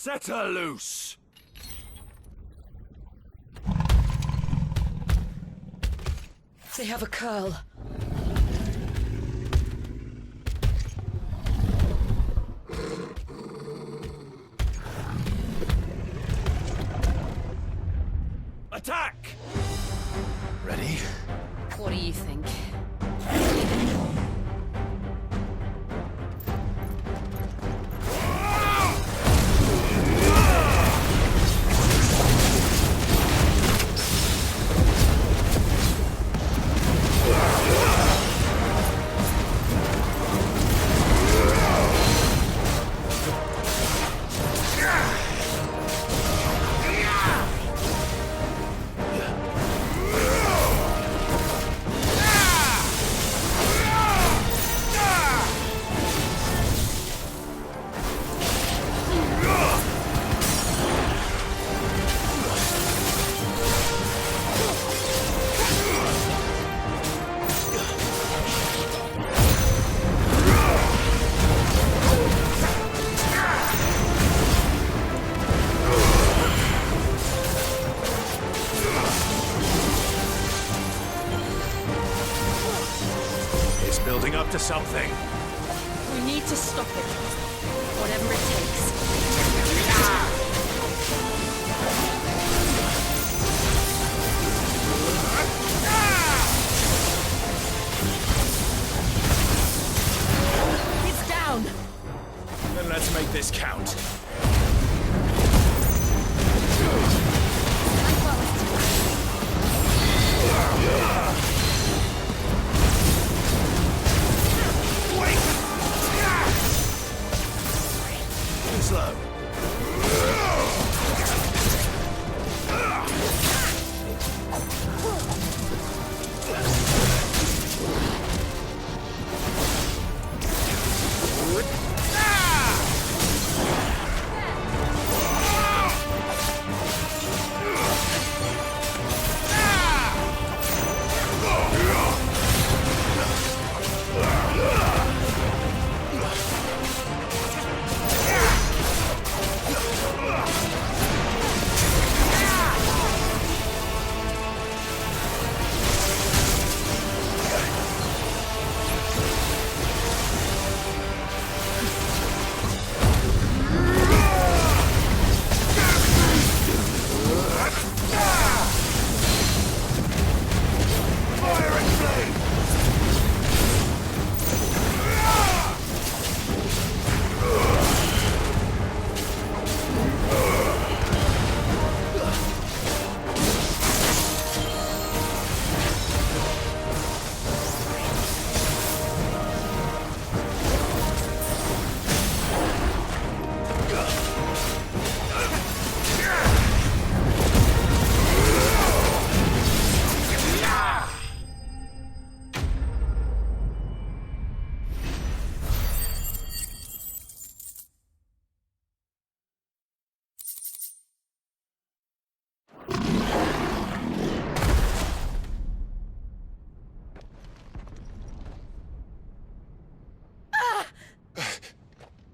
Set her loose! They have a curl. Attack! Ready? What do you think? Building up to something. We need to stop it. Whatever it takes. It's down. Then let's make this count. Slow.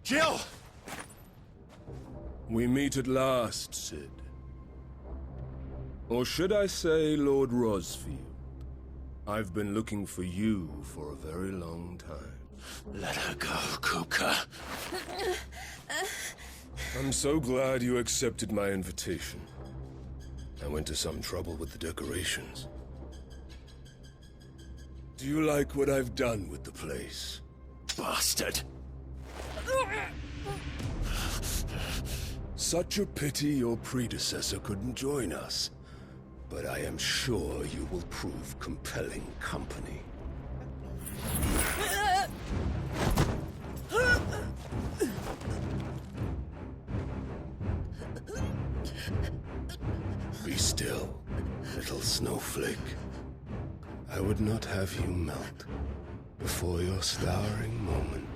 Jill! We meet at last, Sid. Or should I say, Lord Rosfield? I've been looking for you for a very long time. Let her go, Kuka. I'm so glad you accepted my invitation. I went to some trouble with the decorations. Do you like what I've done with the place? Bastard! Such a pity your predecessor couldn't join us. But I am sure you will prove compelling company. Be still, little snowflake. I would not have you melt before your starring moment.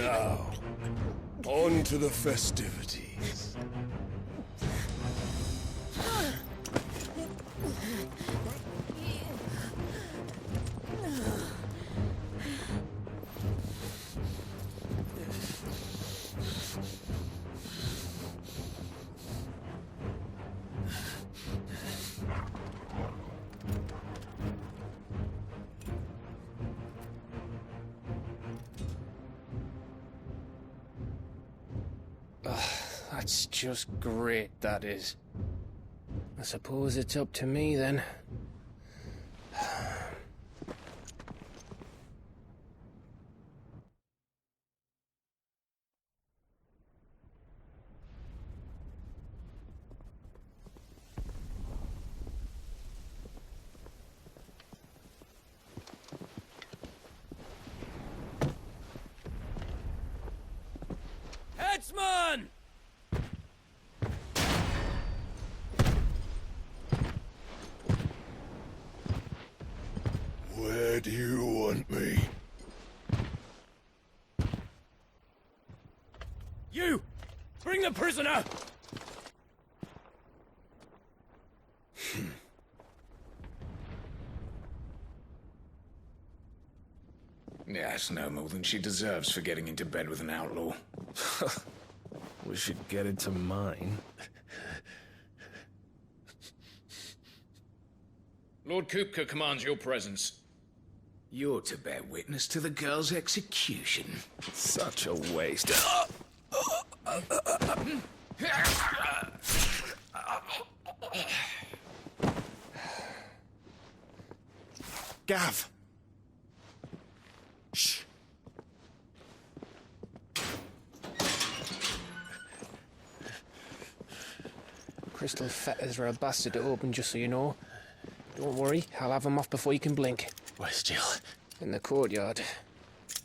Now, on to the festivities. That's just great, that is. I suppose it's up to me, then. Headsman! Where do you want me? You! Bring the prisoner! That's no more than she deserves for getting into bed with an outlaw. We should get into mine. Lord Kupka commands your presence. You're to bear witness to the girl's execution. Such a waste. Gav! Shh. Crystal fetters are a bastard to open, just so you know. Don't worry, I'll have them off before you can blink. Where's Jill? In the courtyard.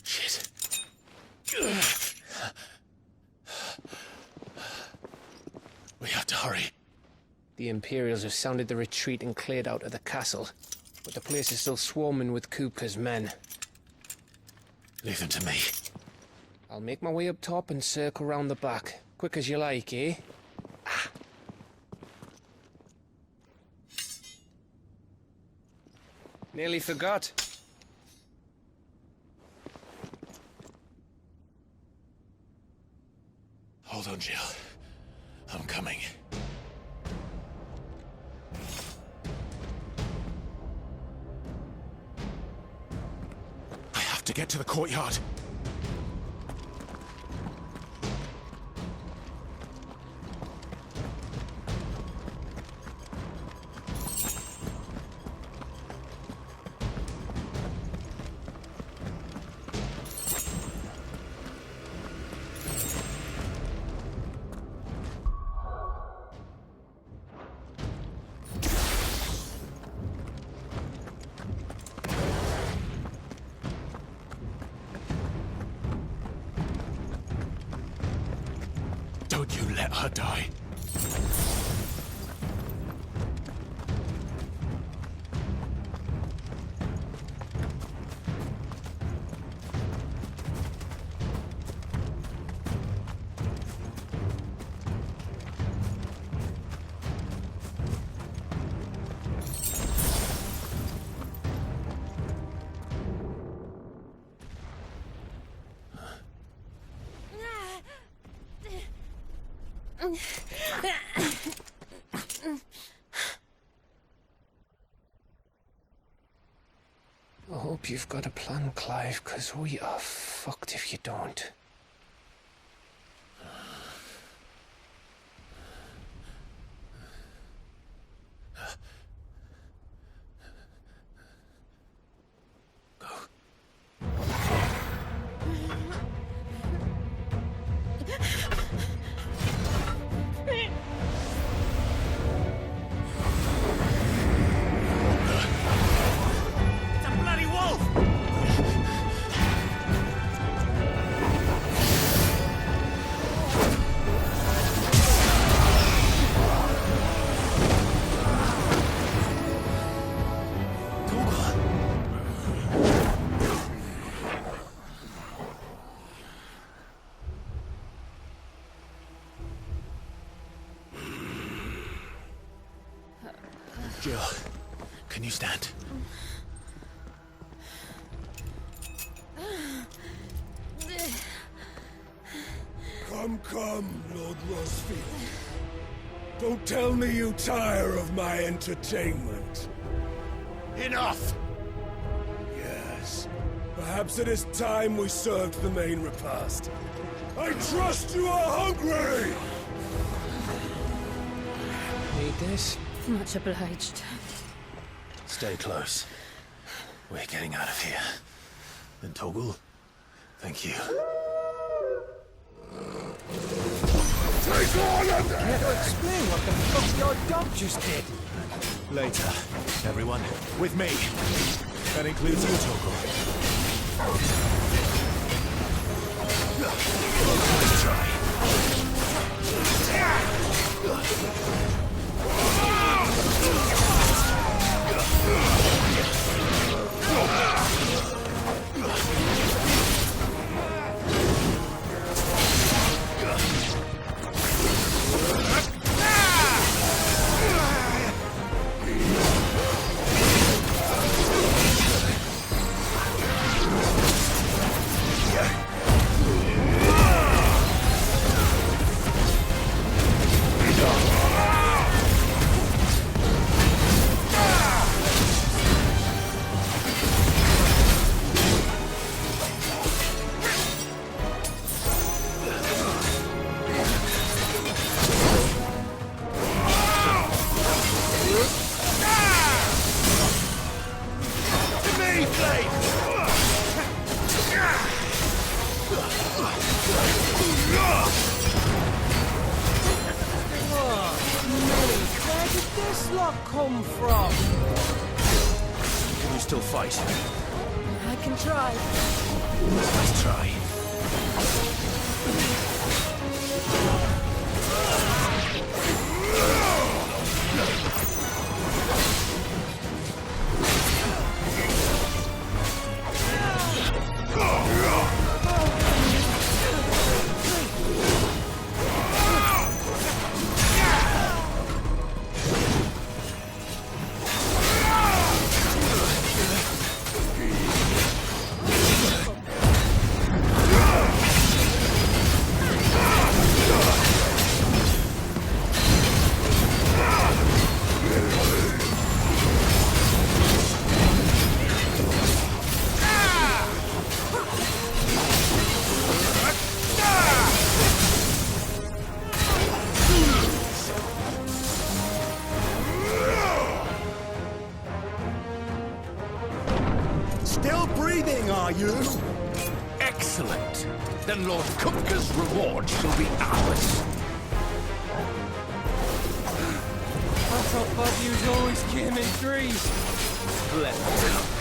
Shit. We have to hurry. The Imperials have sounded the retreat and cleared out of the castle, but the place is still swarming with Kupka's men. Leave them to me. I'll make my way up top and circle round the back. Quick as you like, eh? Nearly forgot. Hold on, Jill. I'm coming. I have to get to the courtyard. Don't you let her die. I hope you've got a plan, Clive, 'cause we are fucked if you don't. you stand? Come, Lord Rosfield. Don't tell me you tire of my entertainment. Enough! Yes. Perhaps it is time we served the main repast. I trust you are hungry! Need this? Much obliged. Stay close. We're getting out of here. And Toggle, thank you. Take all of them! Care to explain what the fuck your dog just did? Later. Everyone, with me. That includes you, Toggle. Nice try. Where did this lot come from? Can you still fight? I can try. Nice try. Still breathing, are you? Excellent. Then Lord Kupka's reward shall be ours. I thought bad news always came in threes. Splendid.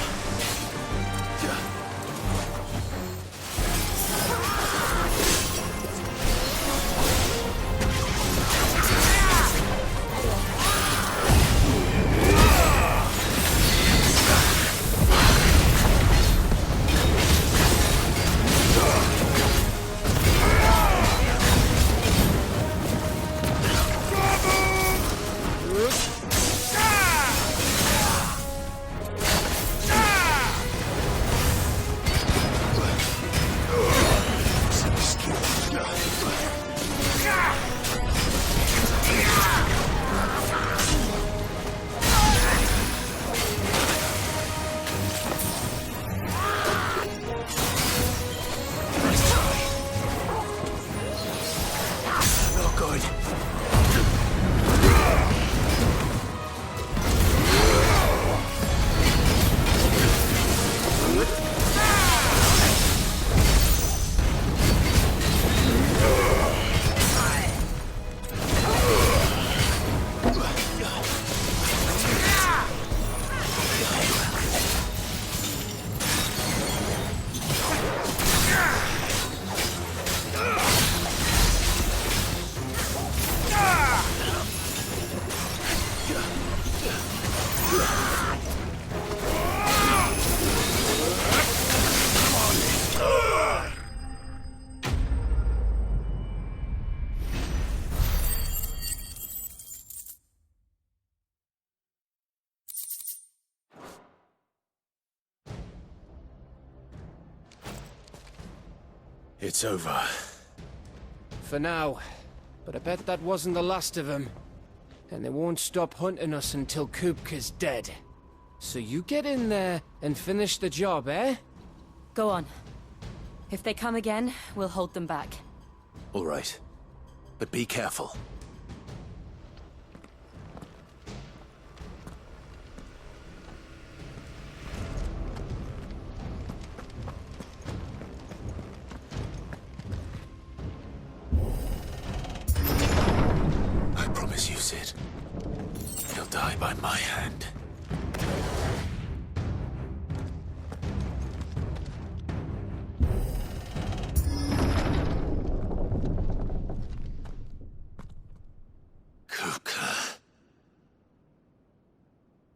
It's over. For now. But I bet that wasn't the last of them. And they won't stop hunting us until Kupka's dead. So you get in there and finish the job, eh? Go on. If they come again, we'll hold them back. All right. But be careful. I promise you, Sid. He'll die by my hand.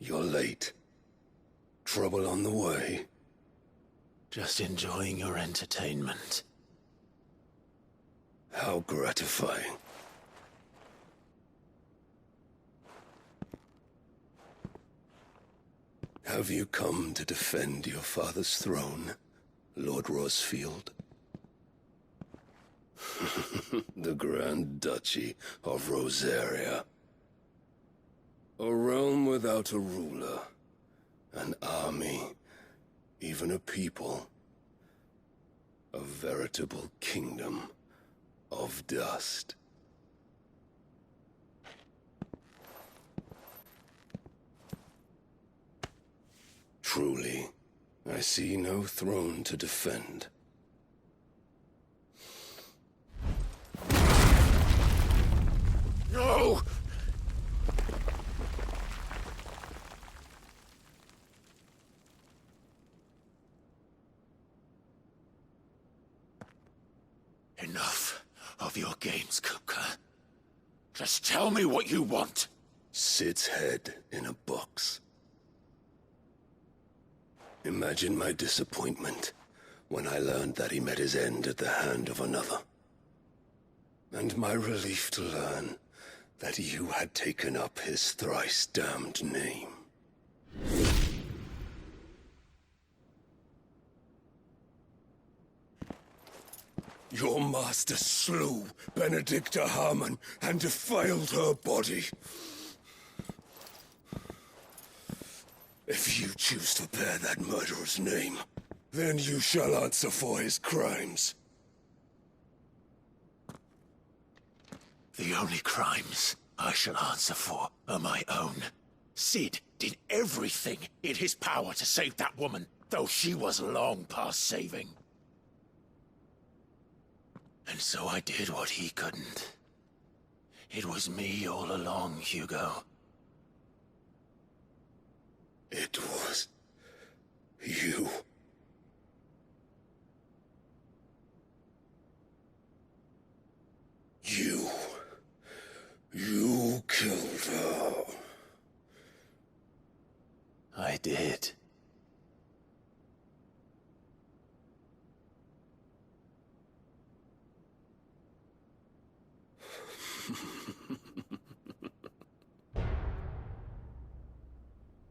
You're late. Trouble on the way? Just enjoying your entertainment. How gratifying. Have you come to defend your father's throne, Lord Rosfield? The Grand Duchy of Rosaria. A realm without a ruler, an army, even a people. A veritable kingdom of dust. Truly, I see no throne to defend. No! Enough of your games, Kupka. Just tell me what you want. Sid's head in a box. Imagine my disappointment when I learned that he met his end at the hand of another. And my relief to learn that you had taken up his thrice-damned name. Your master slew Benedicta Harmon and defiled her body. If you choose to bear that murderer's name, then you shall answer for his crimes. The only crimes I shall answer for are my own. Sid did everything in his power to save that woman, though she was long past saving. And so I did what he couldn't. It was me all along, Hugo. It was you. You killed her. I did.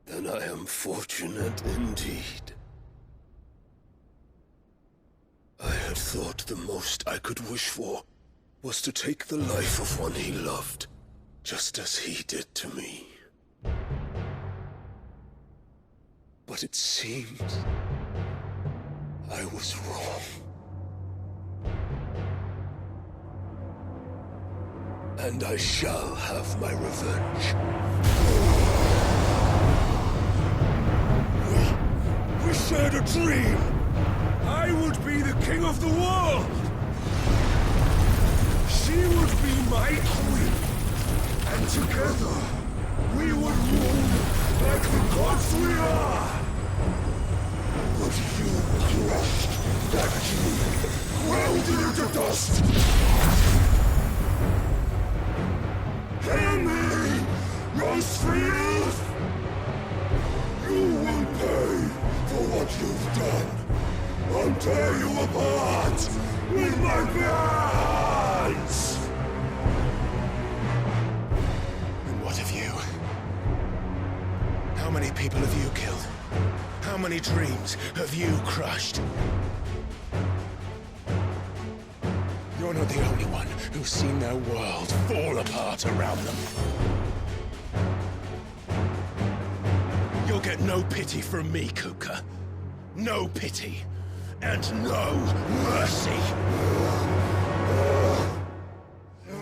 Then I am fortunate indeed. I had thought the most I could wish for was to take the life of one he loved, just as he did to me. But it seems I was wrong. And I shall have my revenge. We shared a dream! I would be the king of the world! She would be my queen! And together, we would rule like the gods we are! But you crushed that dream, ground it into dust! Hear me, Rosfield! You will pay for what you've done. I'll tear you apart with my hands! And what of you? How many people have you killed? How many dreams have you crushed? You're not the only one who's seen their world fall apart around them. You'll get no pity from me, Kuka. No pity. And no mercy.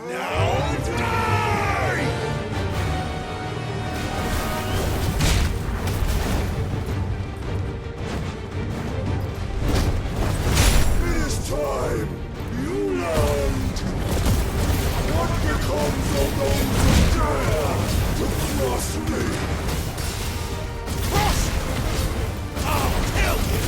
Now die! It is time you learned what becomes of those who dare to cross me. Cross! I'll kill you!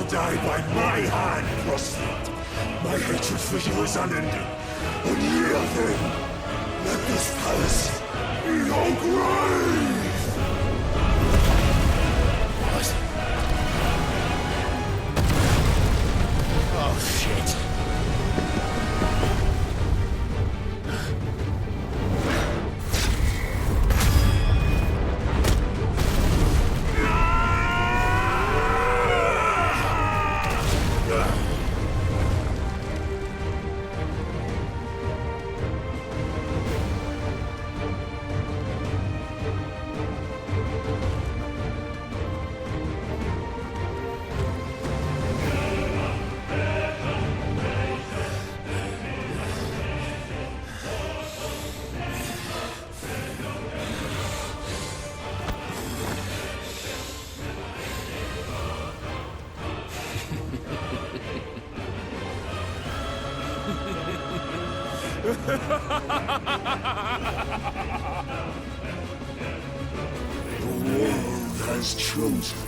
Die by my hand, Crossfit. My hatred for you is unending. And yield then. Let this palace be your grave! What? Oh, shit. The world has chosen.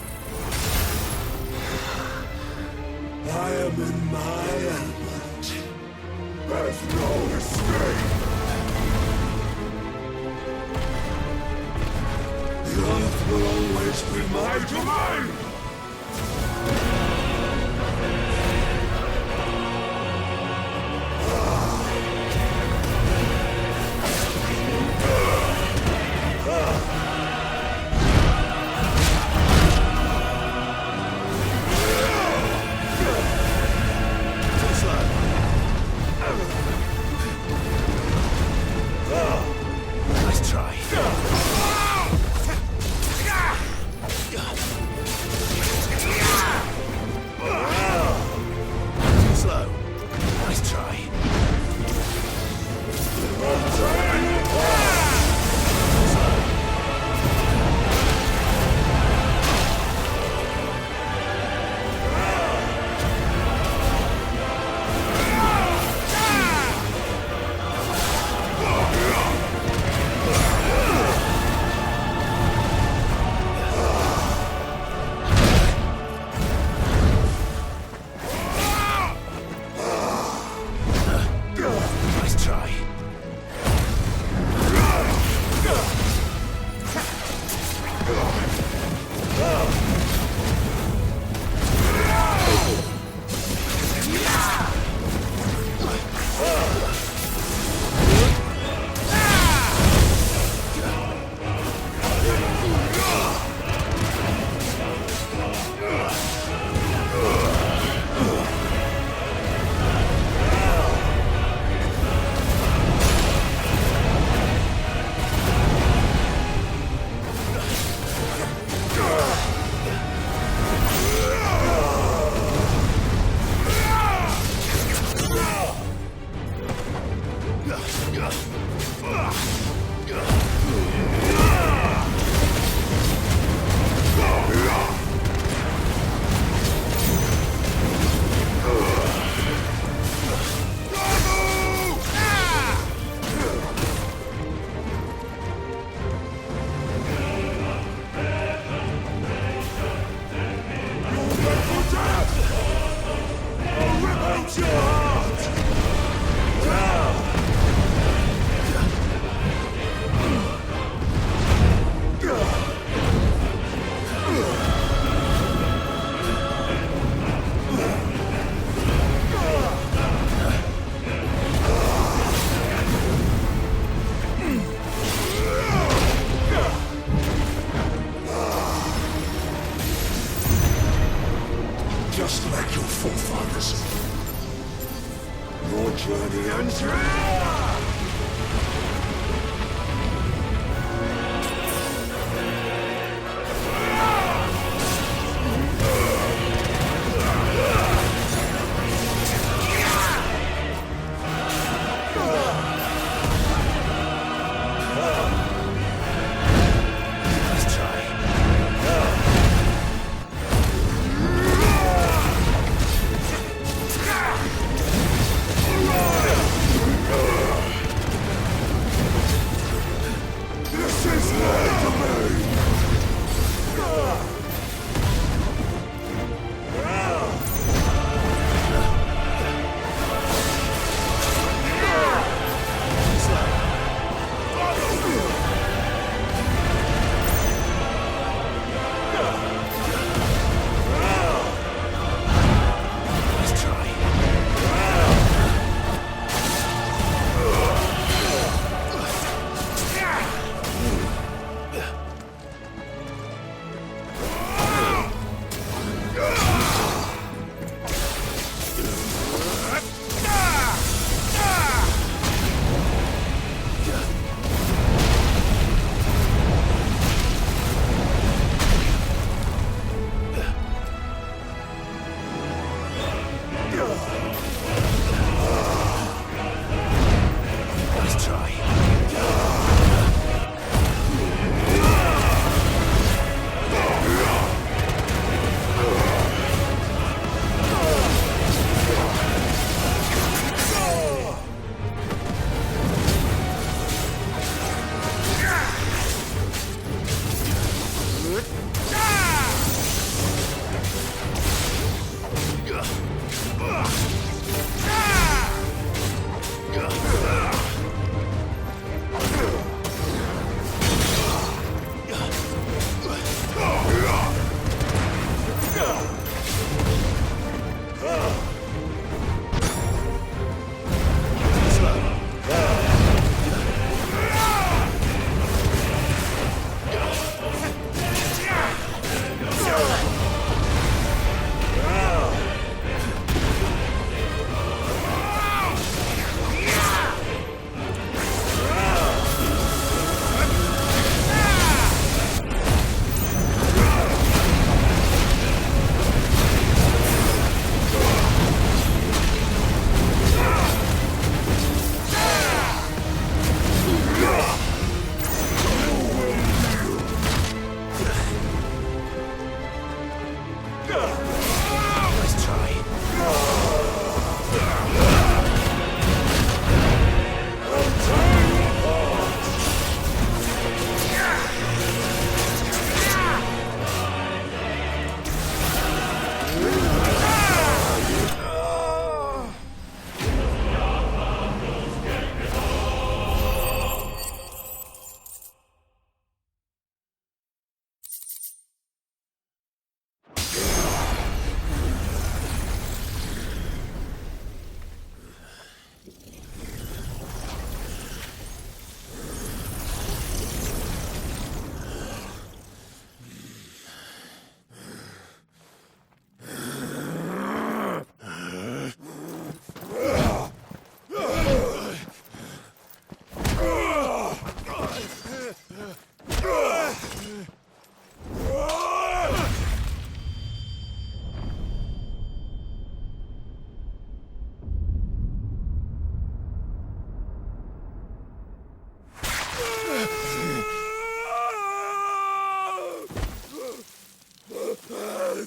I am in my element. There's no escape. The earth will always be my domain. Nice try. Just like your forefathers. Your journey ends here!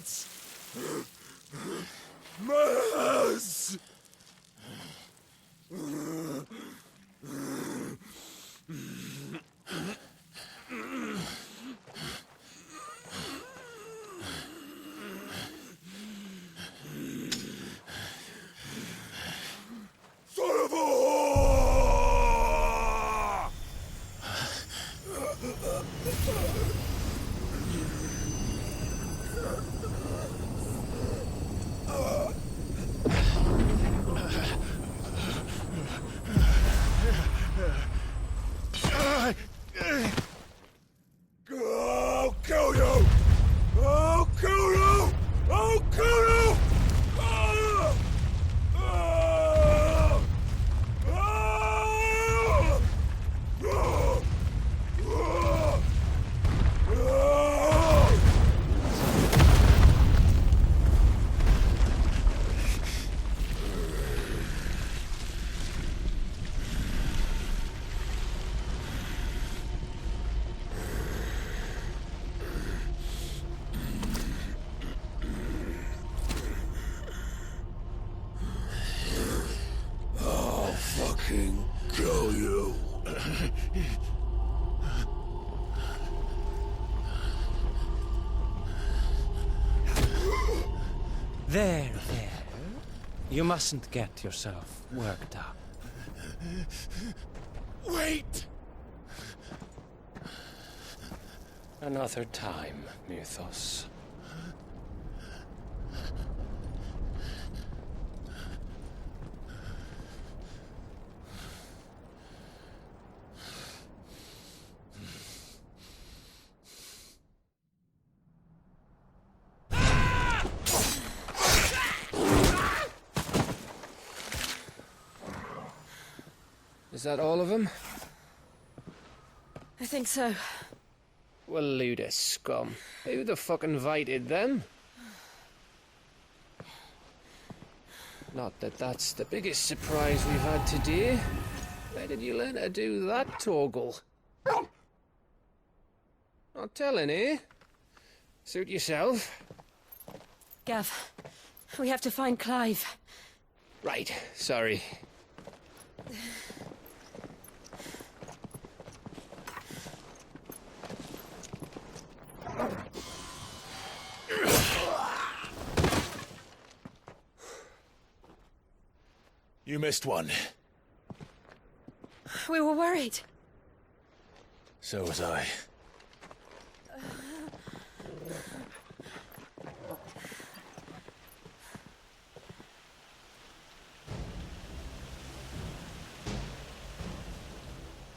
Silence! Mass! Son of a whore! I'll kill you! I'll kill you! I'll kill you! Ah! Ah! Ah! Ah! Ah! Ah! I'll fucking kill you. There. You mustn't get yourself worked up. Wait! Another time, Mythos. Is that all of them? I think so. Well, load of scum. Who the fuck invited them? Not that that's the biggest surprise we've had today. Where did you learn to do that, Torgal? Not telling, eh? Suit yourself. Gav, we have to find Clive. Right, sorry. You missed one. We were worried. So was I.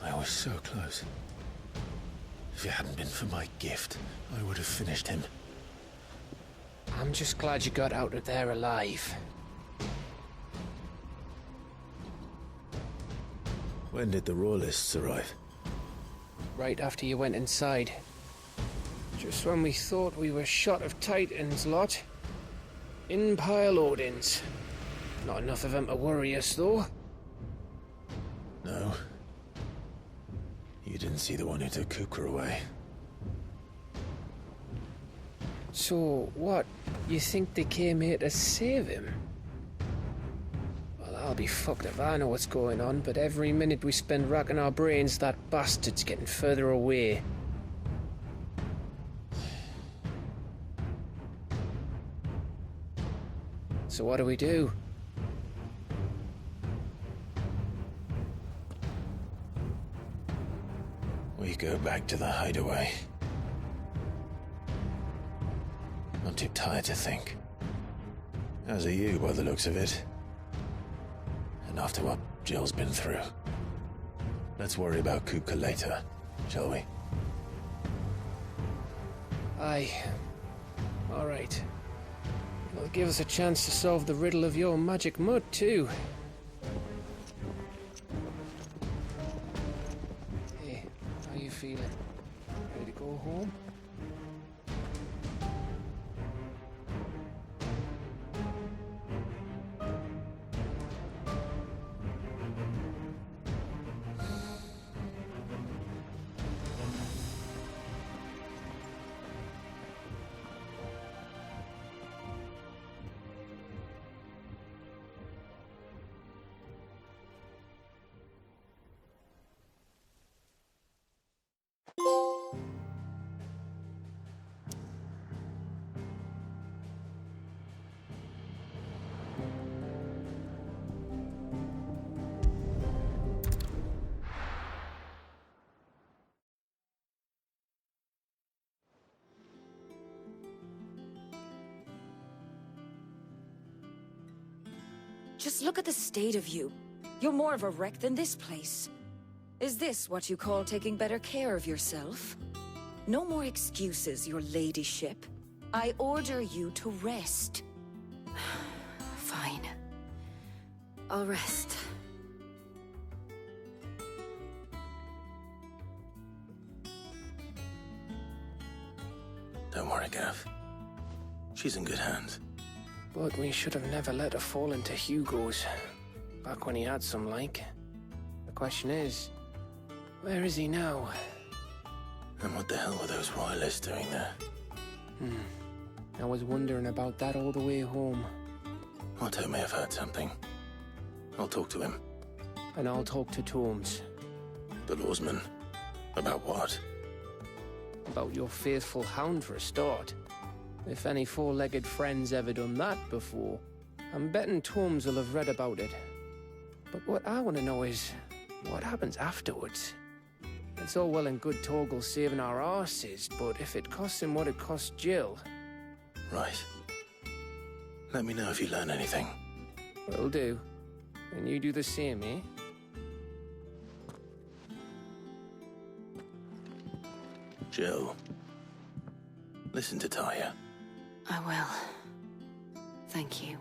I was so close. If it hadn't been for my gift, I would have finished him. I'm just glad you got out of there alive. When did the Royalists arrive? Right after you went inside. Just when we thought we were shot of Titans, lot. In pile Odins. Not enough of them to worry us, though. No. You didn't see the one who took Kukra away. So, what? You think they came here to save him? Well, I'll be fucked if I know what's going on, but every minute we spend racking our brains, that bastard's getting further away. So what do we do? We go back to the hideaway. I'm too tired to think. As are you, by the looks of it. And after what Jill's been through. Let's worry about Kupka later, shall we? Aye. All right. It'll give us a chance to solve the riddle of your magic mud, too. Hey, how you feeling? Ready to go home? Just look at the state of you. You're more of a wreck than this place. Is this what you call taking better care of yourself? No more excuses, your ladyship. I order you to rest. Fine. I'll rest. Don't worry, Gav. She's in good hands. But we should have never let her fall into Hugo's. Back when he had some like. The question is, where is he now? And what the hell were those wireless doing there? I was wondering about that all the way home. Otto may have heard something. I'll talk to him. And I'll talk to Tomes. The lawsman? About what? About your faithful hound for a start. If any four-legged friend's ever done that before, I'm betting Tomes will have read about it. But what I want to know is, what happens afterwards? It's all well and good Torgal saving our arses, but if it costs him what it cost Jill... Right. Let me know if you learn anything. Will do. And you do the same, eh? Jill, listen to Taya. I will. Thank you.